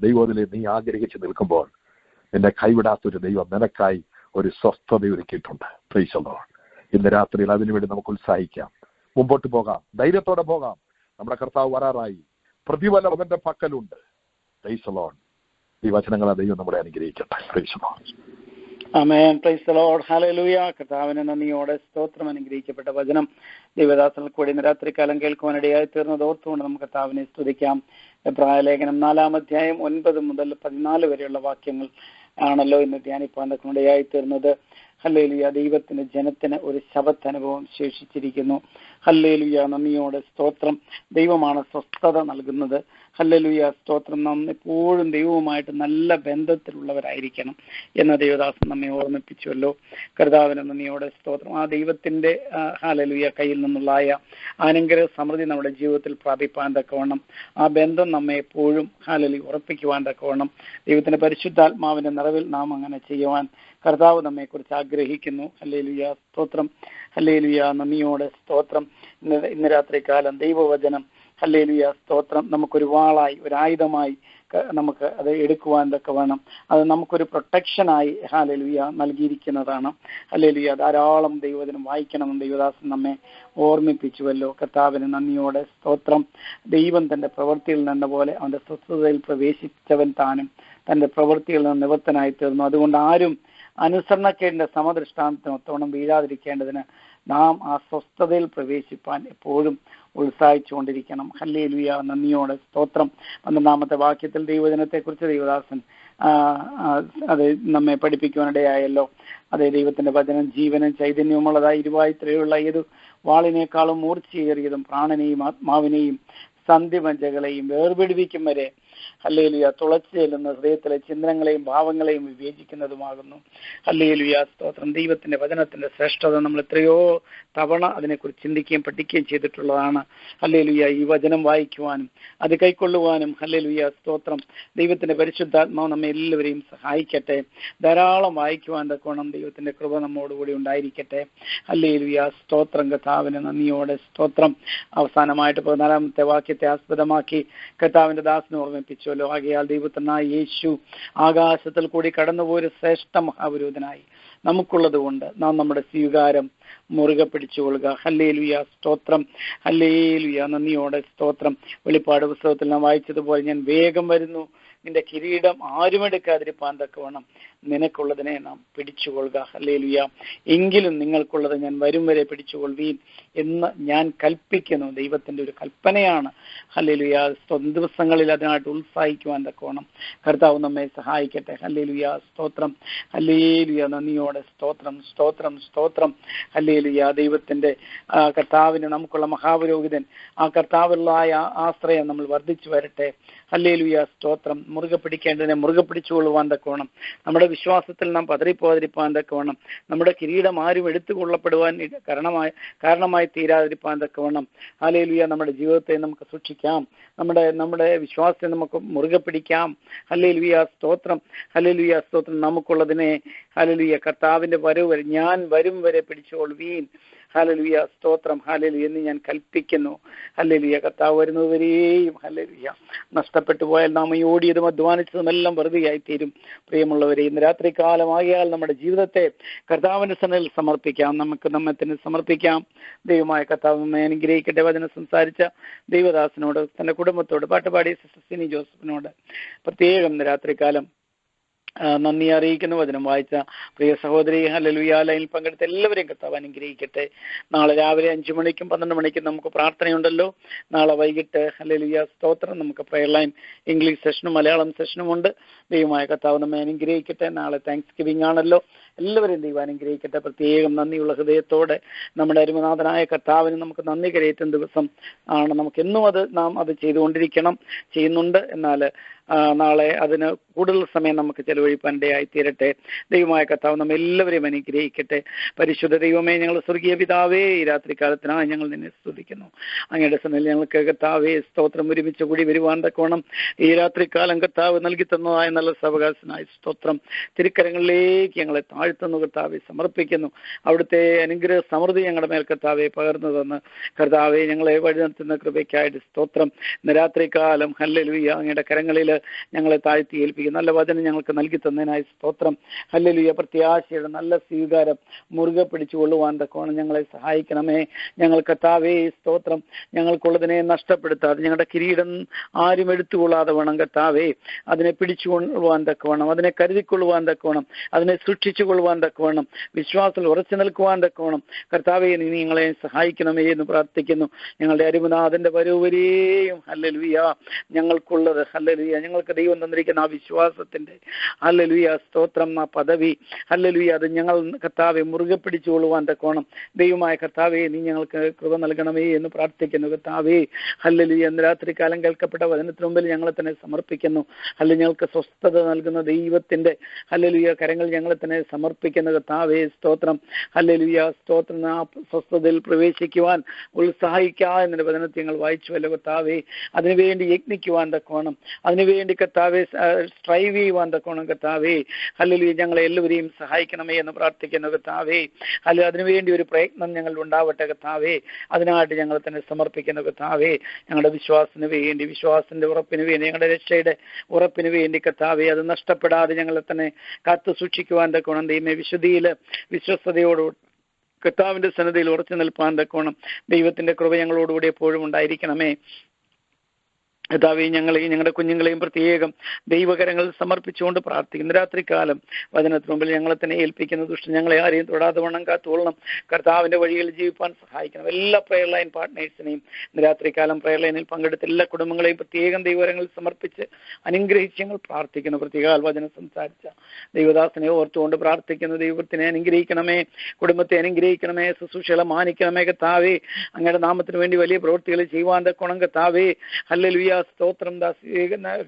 ദൈവത്തിലെ നീ ആഗ്രഹിച്ച് നിൽക്കുമ്പോൾ നിന്നെ കൈവിടാത്തൊരു ദൈവം നിനക്കായി ഒരു സ്വസ്ഥത ഒരുക്കിയിട്ടുണ്ട്. Price the Lord. ഇന്ന് രാത്രിയിൽ അതിനുവേണ്ടി നമുക്ക് ഉത്സാഹിക്കാം, മുമ്പോട്ട് പോകാം, ധൈര്യത്തോടെ പോകാം. നമ്മുടെ കർത്താവ് വരാറായി, പ്രതിഫലം അവന്റെ പക്കലുണ്ട്. Price the Lord. ഈ വചനങ്ങളെ ദൈവം നമ്മളെ അനുഗ്രഹിക്കട്ടെ. Price the Lord. Amen. Praise the Lord. Hallelujah. കർത്താവിനെ നന്ദിയോടെ സ്തോത്രം. അനുഗ്രഹിക്കപ്പെട്ട വചനം ദൈവദാസങ്ങൾ കൂടി ഇന്ന് രാത്രികാലം കേൾക്കുവാനിടയായി തീർന്നത് ഓർത്തുകൊണ്ട് നമുക്ക് കർത്താവിനെ സ്തുതിക്കാം. എബ്രായ ലേഖനം 4-ാം അധ്യായം 9 മുതൽ 14 വരെയുള്ള വാക്യങ്ങൾ ആണല്ലോ ഇന്ന് ധ്യാനിപ്പാൻ ഇടയായി തീർന്നത്. ഹല്ലേലൂയ. ദൈവത്തിന് ജനത്തിന് ഒരു ശബത്തനുഭവം ശേഷിച്ചിരിക്കുന്നു. ഹല്ലേലൂയ. നന്ദിയോടെ സ്തോത്രം. ദൈവമാണ് സ്വസ്ഥത നൽകുന്നത്. ഹല്ലേലൂയ. സ്തോത്രം. നാം എപ്പോഴും ദൈവവുമായിട്ട് നല്ല ബന്ധത്തിലുള്ളവരായിരിക്കണം എന്ന ദൈവദാസൻ നമ്മെ ഓർമ്മിപ്പിച്ചുവല്ലോ. കർത്താവിന് നന്ദിയോടെ സ്തോത്രം. ആ ദൈവത്തിന്റെ ഹല്ലേലൂയ കയ്യിൽ നിന്നുള്ള അനുഗ്രഹ സമൃദ്ധി നമ്മുടെ ജീവിതത്തിൽ പ്രാപിപ്പാൻ തക്കവണ്ണം ആ ബന്ധം നമ്മെ എപ്പോഴും ഹല്ലേലൂയ ഉറപ്പിക്കുവാൻ തക്കവണ്ണം ദൈവത്തിന്റെ പരിശുദ്ധാത്മാവിന്റെ നിറവിൽ നാം അങ്ങനെ ചെയ്യുവാൻ കർത്താവ് നമ്മെക്കുറിച്ച് ആഗ്രഹിക്കുന്നു. ഹല്ലേലൂയ. സ്തോത്രം. ഹല്ലേലൂയ. നന്ദിയോടെ സ്തോത്രം. ഇന്ന് രാത്രി കാലം ദൈവവചനം ഹല്ലേലൂയ സ്തോത്രം നമുക്കൊരു വാളായി, ഒരു ആയുധമായി നമുക്ക് അത് എടുക്കുവാൻ തക്കവണ്ണം അത് നമുക്കൊരു പ്രൊട്ടക്ഷനായി ഹല്ലേലൂയ നൽകിയിരിക്കുന്നതാണ്. ഹല്ലേലൂയ. ധാരാളം ദൈവവചനം വായിക്കണമെന്ന് ദൈവദാസൻ നമ്മെ ഓർമ്മിപ്പിച്ചുവല്ലോ. കർത്താവിന് നന്ദിയോടെ സ്തോത്രം. ദൈവം തന്റെ പ്രവൃത്തിയിൽ നിന്ന പോലെ അവന്റെ സ്വസ്ഥതയിൽ പ്രവേശിച്ചവൻ താനും തന്റെ പ്രവൃത്തിയിൽ നിന്ന് നിവൃത്തനായി തീർന്നു. അതുകൊണ്ട് ആരും അനുസരണക്കേടിന്റെ സമദൃഷ്ടാന്തത്തോണം വീഴാതിരിക്കേണ്ടതിന് നാം ആ സ്വസ്ഥതയിൽ പ്രവേശിപ്പാൻ എപ്പോഴും ഉത്സാഹിച്ചുകൊണ്ടിരിക്കണം. ഹല്ലേലൂയ. നന്ദിയോടെ സ്തോത്രം. 12-ാമത്തെ വാക്യത്തിൽ ദൈവജനത്തെക്കുറിച്ച് ദൈവദാസൻ അത് നമ്മെ പഠിപ്പിക്കുവാനിടയായല്ലോ. അതേ ദൈവത്തിന്റെ വചനം ജീവനും ചൈതന്യവുമുള്ളതായി ഇരുവായുത്രയുള്ള ഏത് വാളിനേക്കാളും മൂർച്ചയേറിയതും പ്രാണനെയും ആത്മാവിനെയും സന്ധിമജ്ജകളെയും വേർപിടിവിക്കും വരെ ഹല്ലേലൂയ തുളച്ചു ചെല്ലുന്ന ഹൃദയത്തിലെ ചിന്തനങ്ങളെയും ഭാവങ്ങളെയും വിവേചിക്കുന്നതുമാകുന്നു. ഹല്ലേലൂയ സ്തോത്രം. ദൈവത്തിന്റെ വചനത്തിന്റെ ശ്രേഷ്ഠത നമ്മൾ എത്രയോ തവണ അതിനെക്കുറിച്ച് ചിന്തിക്കുകയും പഠിക്കുകയും ചെയ്തിട്ടുള്ളതാണ്. ഹല്ലേലൂയ ഈ വചനം വായിക്കുവാനും അത് കൈക്കൊള്ളുവാനും ഹല്ലേലൂയ സ്തോത്രം ദൈവത്തിന്റെ പരിശുദ്ധാത്മാവ് നമ്മെ എല്ലാവരെയും സഹായിക്കട്ടെ. ധാരാളം വായിക്കുവാൻ തക്കോണം ദൈവത്തിന്റെ കൃപ നമ്മോടുകൂടി ഉണ്ടായിരിക്കട്ടെ. ഹല്ലേലൂയ സ്തോത്രം. കർത്താവിന് നന്ദിയോടെ സ്തോത്രം. അവസാനമായിട്ട് 14-ാമത്തെ വാക്യത്തെ ആസ്പദമാക്കി കർത്താവിന്റെ ദാസനെ ഓർമ്മിപ്പിച്ചുവല്ലോ. ആകയാൽ ദൈവത്തിനായ യേശു ആകാശത്തിൽ കൂടി കടന്നുപോയൊരു ശ്രേഷ്ഠ മഹാപുരോഹിതനായി നമുക്കുള്ളത് കൊണ്ട് നാം നമ്മുടെ സ്വീകാരം മുറുകെ പിടിച്ചുകൊള്ളുക. ഹല്ലേലൂയ സ്തോത്രം. ഹല്ലേലൂയ നന്ദിയോടെ സ്തോത്രം. വെളിപ്പാട് പുസ്തകത്തിൽ നാം വായിച്ചതുപോലെ ഞാൻ വേഗം വരുന്നു, നിന്റെ കിരീടം ആരും എടുക്കാതിരിപ്പാൻ തക്കവണ്ണം നിനക്കുള്ളതിനെ നാം പിടിച്ചുകൊള്ളുക. ഹല്ലേലൂയ. എങ്കിലും നിങ്ങൾക്കുള്ളത് ഞാൻ വരും വരെ പിടിച്ചുകൊള്ളുവീൻ എന്ന് ഞാൻ കൽപ്പിക്കുന്നു. ദൈവത്തിന്റെ ഒരു കൽപ്പനയാണ്. ഹല്ലേലൂയ. ദിവസങ്ങളിൽ അതിനായിട്ട് ഉത്സാഹിക്കുവാൻ തക്കവണ്ണം കർത്താവ് നമ്മെ സഹായിക്കട്ടെ. ഹല്ലേലൂയ സ്തോത്രം. ഹല്ലേലൂയ നന്ദിയോടെ സ്തോത്രം സ്തോത്രം സ്തോത്രം. ഹല്ലേലൂയ. ദൈവത്തിന്റെ കർത്താവിന് നമുക്കുള്ള മഹാപുരോഹിതൻ, ആ കർത്താവിലുള്ള ആശ്രയം നമ്മൾ വർദ്ധിച്ചു വരട്ടെ. ഹല്ലേലൂയ സ്തോത്രം. മുറുകെ പിടിക്കേണ്ടതിനെ മുറുകെ പിടിച്ചുകൊള്ളുവാൻ തക്കവണ്ണം, നമ്മുടെ വിശ്വാസത്തിൽ നാം പതറിപ്പോകാതിരിപ്പാൻ തക്കവണ്ണം, നമ്മുടെ കിരീടം ആരും എടുത്തുകൊള്ളപ്പെടുവാൻ കാരണമായി തീരാതിരിപ്പാൻ തക്കവണ്ണം ഹല്ലേലൂയ നമ്മുടെ ജീവിതത്തെ നമുക്ക് സൂക്ഷിക്കാം. നമ്മുടെ വിശ്വാസത്തെ നമുക്ക് മുറുകെ പിടിക്കാം. ഹല്ലേലൂയ സ്തോത്രം. ഹല്ലേലൂയ സ്തോത്രം. നമുക്കുള്ളതിനെ ഹല്ലേലൂയ കർത്താവിന്റെ വരവ് വരെ ഞാൻ വരും വരെ പിടിച്ചുകൊള്ളുവീൻ. ഹല്ലേലൂയ സ്തോത്രം. ഹല്ലേലൂയ എന്ന് ഞാൻ കൽപ്പിക്കുന്നു. ഹല്ലേലൂയ കർത്താവ് വരുന്നതുവരെയും ഹല്ലേലൂയ നഷ്ടപ്പെട്ടു പോയാൽ നാം ഈ ഓടിയതും അധ്വാനിച്ചതും എല്ലാം വെറുതെയായി തീരും. പ്രിയമുള്ളവരെ, ഇന്ന് രാത്രി കാലമാകിയാൽ നമ്മുടെ ജീവിതത്തെ കർത്താവിന്റെ സന്നിധിയിൽ സമർപ്പിക്കാം. നമുക്ക് നമ്മെ തന്നെ സമർപ്പിക്കാം. ദൈവമായ കർത്താവ് നമ്മെ അനുഗ്രഹിക്കട്ടെ. വചനം സംസാരിച്ച ദൈവദാസനോട്, തന്റെ കുടുംബത്തോട്, പാട്ടുപാടിയ സിസ്റ്റർ സിനി ജോസഫിനോട് പ്രത്യേകം ഇന്ന് രാത്രികാലം നന്ദി അറിയിക്കുന്നു. വചനം വായിച്ച പ്രിയ സഹോദരി ഹല്ലേലൂയ ലൈനിൽ പങ്കെടുത്ത എല്ലാവരെയും കർത്താവ് അനുഗ്രഹിക്കട്ടെ. നാളെ രാവിലെ 5 മണിക്കും 12 മണിക്കും നമുക്ക് പ്രാർത്ഥനയുണ്ടല്ലോ. നാളെ വൈകിട്ട് ഹല്ലേലൂയ സ്തോത്രം നമുക്ക് പ്രയർ ലൈൻ ഇംഗ്ലീഷ് സെഷനും മലയാളം സെഷനും ഉണ്ട്. ദൈവമായ കർത്താവ് നമ്മെ അനുഗ്രഹിക്കട്ടെ. നാളെ താങ്ക്സ് ഗിവിംഗ് ആണല്ലോ. എല്ലാവരെയും ദൈവം അനുഗ്രഹിക്കട്ടെ. പ്രത്യേകം നന്ദിയുള്ള ഹൃദയത്തോടെ നമ്മുടെ അരുമനാഥനായ കർത്താവിന് നമുക്ക് നന്ദി കരയേറ്റുന്ന ദിവസം ആണ്. നമുക്കെന്നും നാം അത് ചെയ്തുകൊണ്ടിരിക്കണം, ചെയ്യുന്നുണ്ട്. എന്നാൽ നാളെ അതിന് കൂടുതൽ സമയം നമുക്ക് ചെലവഴിപ്പാൻ ഇടയായി തീരട്ടെ. ദൈവമായ കർത്താവ് നമ്മെ എല്ലാവരെയും അനുഗ്രഹിക്കട്ടെ. പരിശുദ്ധ ദൈവമേ, ഞങ്ങൾ സ്വർഗീയ പിതാവേ, ഈ രാത്രികാലത്തിനായി ഞങ്ങൾ നിന്നെ സ്തുതിക്കുന്നു. അങ്ങയുടെ സന്നിധിയിൽ ഞങ്ങൾക്ക് കർത്താവേ സ്തോത്രം ഒരുമിച്ച് കൂടി വരുവാൻ തക്കവണ്ണം ഈ രാത്രികാലം കർത്താവ് നൽകി തന്നതായ നല്ല സാവകാശനായ സ്തോത്രം തിരുക്കരങ്ങളിലേക്ക് ഞങ്ങളെ താഴ്ത്തുന്നു. കർത്താവെ സമർപ്പിക്കുന്നു. അവിടുത്തെ അനുഗ്രഹ സമൃദ്ധി ഞങ്ങളുടെ മേൽ കർത്താവെ പകർന്നു തന്ന് കർത്താവെ ഞങ്ങളെ വഴി നടത്തുന്ന കൃപയ്ക്കായിട്ട് സ്തോത്രം. ഇന്ന് രാത്രികാലം ഹല്ലേലൂയ അങ്ങയുടെ കരങ്ങളിൽ ഞങ്ങളെ താഴ്ത്തി ഏൽപ്പിക്കും. നല്ല വചനം ഞങ്ങൾക്ക് നൽകി തന്നതിനായി സ്തോത്രം. ഹല്ലേലൂയ. പ്രത്യാശയുടെ നല്ല സ്വീകാരം മുറുകെ പിടിച്ചുകൊള്ളുവാൻ തക്കോണം ഞങ്ങളെ സഹായിക്കണമേ. ഞങ്ങൾ കർത്താവേ സ്തോത്രം ഞങ്ങൾക്കുള്ളതിനെ നഷ്ടപ്പെടുത്താതെ, ഞങ്ങളുടെ കിരീടം ആരും എടുത്തുകൊള്ളാതെ വേണം കർത്താവേ അതിനെ പിടിച്ചുകൊള്ളുവാൻ തക്കവണ്ണം, അതിനെ കരുതിക്കൊള്ളുവാൻ തക്കവണ്ണം, അതിനെ സൂക്ഷിച്ചു കൊള്ളുവാൻ തക്കവണ്ണം, വിശ്വാസത്തിൽ ഉറച്ചു നിൽക്കുവാൻ തക്കവണ്ണം കർത്താവേ നീ ഞങ്ങളെ സഹായിക്കണമേ എന്ന് പ്രാർത്ഥിക്കുന്നു. ഞങ്ങളുടെ അരുമനാഥന്റെ വരവരെയും ഹല്ലേലൂയ ഞങ്ങൾക്കുള്ളത് ഹല്ലേലൂയ ഞങ്ങൾക്ക് ദൈവം തന്നിരിക്കുന്ന ആ വിശ്വാസത്തിന്റെ ഹല്ലേലൂയ സ്തോത്രം, ആ പദവി ഹല്ലേലൂയ അത് ഞങ്ങൾ കർത്താവെ മുറുകെ പിടിച്ചുകൊള്ളുവാൻ തക്കോണം ദൈവമായ കർത്താവെ നീ ഞങ്ങൾക്ക് കൃപ നൽകണമേ എന്ന് പ്രാർത്ഥിക്കുന്നു. കർത്താവേ ഹല്ലേലൂയ ഇന്ന് രാത്രികാലം കേൾക്കപ്പെട്ട വചനത്തിന് മുമ്പിൽ ഞങ്ങളെ തന്നെ സമർപ്പിക്കുന്നു. ഹല്ലേലൂയ ഞങ്ങൾക്ക് സ്വസ്ഥത നൽകുന്ന ദൈവത്തിന്റെ ഹല്ലേലൂയ കരങ്ങൾ ഞങ്ങളെ തന്നെ സമർപ്പിക്കുന്ന കർത്താവേ സ്തോത്രം. ഹല്ലേലൂയ സ്തോത്രം. ആ സ്വസ്ഥതയിൽ പ്രവേശിക്കുവാൻ ഉത്സാഹിക്കുക എന്നൊരു വചനത്തെ ഞങ്ങൾ വായിച്ചുവല്ലോ കർത്താവേ. അതിനുവേണ്ടി യത്നിക്കുവാൻ തക്കോണം, അതിനുവേണ്ടി കർത്താവെ സ്ട്രൈവ് ചെയ്യുവാൻ തക്കോണം കർത്താവേ ഹല്ലേലൂയ ഞങ്ങളെ എല്ലാവരെയും സഹായിക്കണമേ എന്ന് പ്രാർത്ഥിക്കുന്നു കർത്താവേ. ഹല്ലേലൂയ അതിനുവേണ്ടി ഒരു പ്രയത്നം ഞങ്ങൾ ഉണ്ടാവട്ടെ കർത്താവേ. അതിനായിട്ട് ഞങ്ങൾ തന്നെ സമർപ്പിക്കുന്നു കർത്താവേ. ഞങ്ങളുടെ വിശ്വാസത്തിന്റെ ഉറപ്പിന് വേണ്ടി, ഞങ്ങളുടെ രക്ഷയുടെ ഉറപ്പിന് വേണ്ടി കർത്താവേ അത് നഷ്ടപ്പെടാതെ ഞങ്ങളെ തന്നെ കാത്തു സൂക്ഷിക്കുവാൻ തക്കോണം ദൈവമേ. വിശ്വസ്തയോട് കർത്താവിന്റെ സന്നിധിയിൽ ഉറച്ചു നിൽപ്പാൻ തക്കോണം ദൈവത്തിന്റെ കൃപ ഞങ്ങളോടുകൂടി എപ്പോഴും ഉണ്ടായിരിക്കണമേ. കർത്താവേ ഞങ്ങളെയും ഞങ്ങളുടെ കുഞ്ഞുങ്ങളെയും പ്രത്യേകം ദൈവകരങ്ങളിൽ സമർപ്പിച്ചുകൊണ്ട് പ്രാർത്ഥിക്കുന്നു. രാത്രികാലം വചനത്തിന് മുമ്പിൽ ഞങ്ങളെ തന്നെ ഏൽപ്പിക്കുന്ന ദുഷ്ടൻ ഞങ്ങളെ ആരെയും തൊടാതെ വണ്ണം കാത്തുകൊള്ളണം. കർത്താവിന്റെ വഴികളിൽ ജീവിപ്പാൻ സഹായിക്കണം. എല്ലാ പ്രയർ ലൈൻ പാർട്ട്നേഴ്സിനെയും രാത്രികാലം പ്രയർ ലൈനിൽ പങ്കെടുത്ത എല്ലാ കുടുംബങ്ങളെയും പ്രത്യേകം ദൈവകരങ്ങളിൽ സമർപ്പിച്ച് അനുഗ്രഹിച്ച് ഞങ്ങൾ പ്രാർത്ഥിക്കുന്നു. പ്രത്യേകാൽ വചനം സംസാരിച്ച ദൈവദാസനെ ഓർത്തുകൊണ്ട് പ്രാർത്ഥിക്കുന്നു. ദൈവത്തിനെ അനുഗ്രഹിക്കണമേ, കുടുംബത്തെ അനുഗ്രഹിക്കണമേ, ശുശ്രൂഷകളെ മാനിക്കണമേ കർത്താവേ. അങ്ങയുടെ നാമത്തിന് വേണ്ടി വലിയ പ്രവൃത്തികൾ ചെയ്യുവാൻ തക്കോണം കർത്താവേ. ഹല്ലേലൂയ സ്തോത്രം.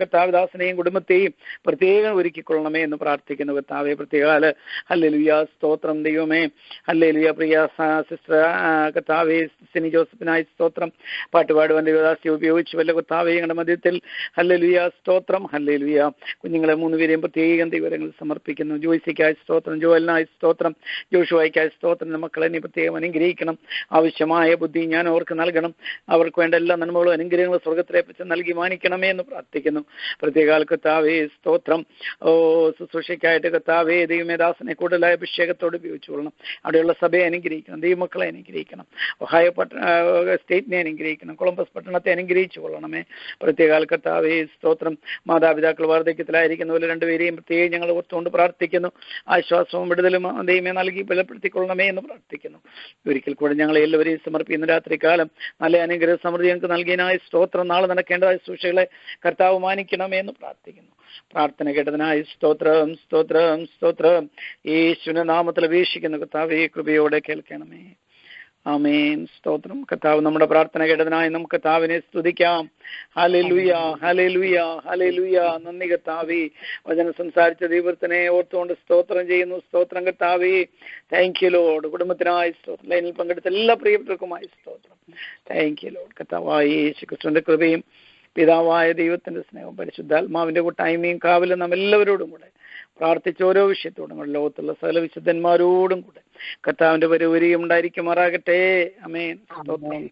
കർത്താവദാസനെയും കുടുംബത്തെയും പ്രത്യേകം ഒരുക്കിക്കൊള്ളണമേ എന്ന് പ്രാർത്ഥിക്കുന്നു കർത്താവെ. പ്രത്യേകാല് ഹല്ലേലൂയ സ്തോത്രം ദൈവമേ. ഹല്ലേലൂയ. പ്രിയ സിസ്റ്റർ കർത്താവെ സിനി ജോസഫിനായി സ്തോത്രം. പാട്ടുപാടുവാൻ ദൈവദാസിയെ ഉപയോഗിച്ചു വല്ല കർത്താവെ ഞങ്ങളുടെ മധ്യത്തിൽ ഹല്ലേലൂയ സ്തോത്രം. ഹല്ലേലൂയ. കുഞ്ഞുങ്ങളെ 3 പേരെയും പ്രത്യേകം ദൈവങ്ങൾ സമർപ്പിക്കുന്നു. ജോയ്സിക്കായി സ്തോത്രം, ജോയലിനായി സ്തോത്രം, ജോഷുവായിക്കായി സ്തോത്രം. മക്കളെ നീ പ്രത്യേകം അനുഗ്രഹിക്കണം. ആവശ്യമായ ബുദ്ധി ഞാൻ അവർക്ക് നൽകണം. അവർക്ക് വേണ്ട എല്ലാ നന്മകളും അനുഗ്രഹങ്ങളും സ്വർഗത്തിലെ പറ്റി നൽകി മാനിക്കണമേ എന്ന് പ്രാർത്ഥിക്കുന്നു. പ്രത്യേകാൽ കർത്താവേ സ്തോത്രം. ശുശ്രൂഷയ്ക്കായിട്ട് കർത്താവേ ദൈവമേദാസനെ കൂടുതലായ അഭിഷേകത്തോട് ഉപയോഗിച്ചുകൊള്ളണം. അവിടെയുള്ള സഭയെ അനുഗ്രഹിക്കണം, ദൈവമക്കളെ അനുഗ്രഹിക്കണം, ഒഹായോ സ്റ്റേറ്റിനെ അനുഗ്രഹിക്കണം, കൊളംബസ് പട്ടണത്തെ അനുഗ്രഹിച്ചു കൊള്ളണമേ. പ്രത്യേകാൽ കർത്താവേ സ്തോത്രം. മാതാപിതാക്കൾ വാർദ്ധക്യത്തിലായിരിക്കുന്നവരെ 2 പേരെയും പ്രത്യേകം ഞങ്ങൾ ഓർത്തുകൊണ്ട് പ്രാർത്ഥിക്കുന്നു. ആശ്വാസവും വിടുതലും ദൈവമേ നൽകി ബലപ്പെടുത്തിക്കൊള്ളണമേ എന്ന് പ്രാർത്ഥിക്കുന്നു. ഒരിക്കൽ കൂടെ ഞങ്ങളെ എല്ലാവരെയും സമർപ്പിക്കുന്ന രാത്രികാലം നല്ല അനുഗ്രഹ സമൃദ്ധി ഞങ്ങൾക്ക് നൽകിയതിനായി സ്തോത്രം. നാളെ നടക്കേണ്ടതായ ശുശ്രൂഷകളെ കർത്താവ് മാനിക്കണമേ എന്ന് പ്രാർത്ഥിക്കുന്നു. പ്രാർത്ഥന കേട്ടതിനായി സ്തോത്രം, സ്തോത്രം, സ്തോത്രം. യേശുവിന്റെ നാമത്തിൽ അപേക്ഷിക്കുന്നു കർത്താവേ, കൃപയോടെ കേൾക്കണമേ. ആമേൻ. സ്തോത്രം. കർത്താവ് നമ്മുടെ പ്രാർത്ഥന കേട്ടതിനായി നമുക്ക് കർത്താവിനെ സ്തുതിക്കാം. ഹല്ലേലൂയ, ഹല്ലേലൂയ, ഹല്ലേലൂയ. നന്ദി കർത്താവേ. വചനം സംസാരിച്ച ദൈവത്തിനെ ഓർത്തുകൊണ്ട് സ്തോത്രം ചെയ്യുന്നു. സ്തോത്രം കർത്താവേ. Thank you Lord. കുടുംബത്തിനായി സ്തോത്രം. ലൈനിൽ പങ്കെടുത്ത എല്ലാ പ്രിയപ്പെട്ടവർക്കുമായി സ്തോത്രം. Thank you Lord. കർത്താവായ യേശുക്രിസ്തുവിന്റെ കൃപയും പിതാവായ ദൈവത്തിന്റെ സ്നേഹവും പരിശുദ്ധാത്മാവിന്റെ കൂട്ടായ്മയും കാവലും നാം എല്ലാവരോടും കൂടെ പ്രാർത്ഥിച്ച ഓരോ വിഷയത്തോടും കൂടെ ലോകത്തുള്ള സകല വിശുദ്ധന്മാരോടും കൂടെ കർത്താവിന്റെ വരവരിയും ഉണ്ടായിരിക്കുമാറാകട്ടെ. ആമേൻ. സ്തോത്രം.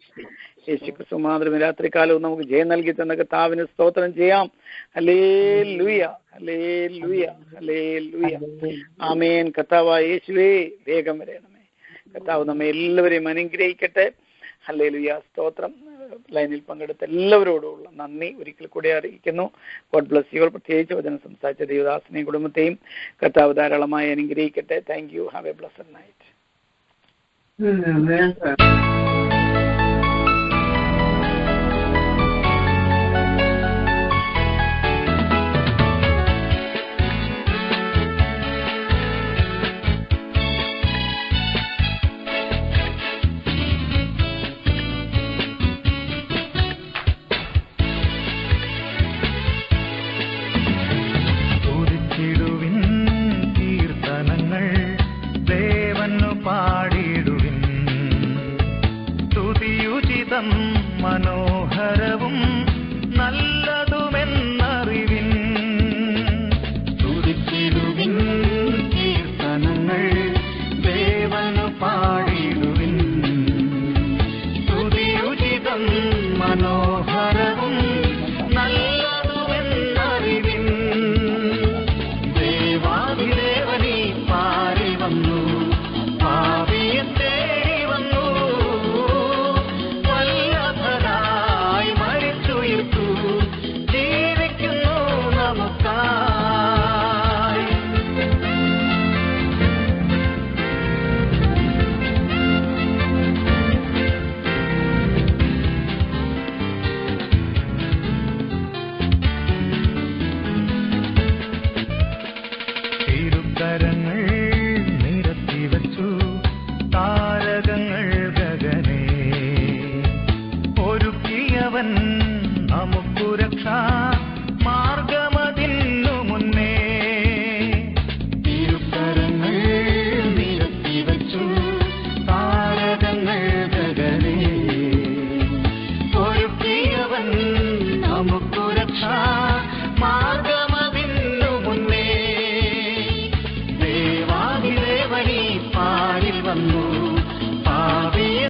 യേശുക്രിസ്തു മാതൃമ രാത്രികാലവും നമുക്ക് ജയം നൽകി തന്ന കർത്താവിന് സ്തോത്രം ചെയ്യാം. ഹല്ലേലൂയ, ഹല്ലേലൂയ, ഹല്ലേലൂയ. ആമേൻ. കർത്താവായ യേശുവേ വേഗം വരണമേ. കർത്താവ് നമ്മെ എല്ലാവരെയും അനുഗ്രഹിക്കട്ടെ. ഹല്ലേലൂയ സ്തോത്രം. ലൈനിൽ പങ്കെടുത്ത എല്ലാവരോടുമുള്ള നന്ദി ഒരിക്കൽ കൂടി അറിയിക്കുന്നു. God bless you. പ്രത്യേകിച്ച് വചനം സംസാരിച്ച ദേവദാസനെയും കുടുംബത്തെയും കർത്താവ് ധാരാളമായി അനുഗ്രഹിക്കട്ടെ. Thank you. Have A blessed night. മനോഹരവും നല്ലതുമെന്നറിവിൻ. തുതിച്ചിടുവിൻ കീർത്തനങ്ങൾ ദേവനു പാടിടുവിൻ. തുതിയുചിതം മനോഹരവും നല്ലതുമെന്നറിവിൻ. ദേവാദിദേവനീ പാരി വന്നു, പാപിയെ തേടി വന്നു. ജീവിക്കുന്നു നമുക്കായി. തിരുക്കരങ്ങൾ നിരത്തി വച്ചു താരകങ്ങൾ ഗഗനേ. ഒരുക്കിയവൻ നമുക്കു രക്ഷ.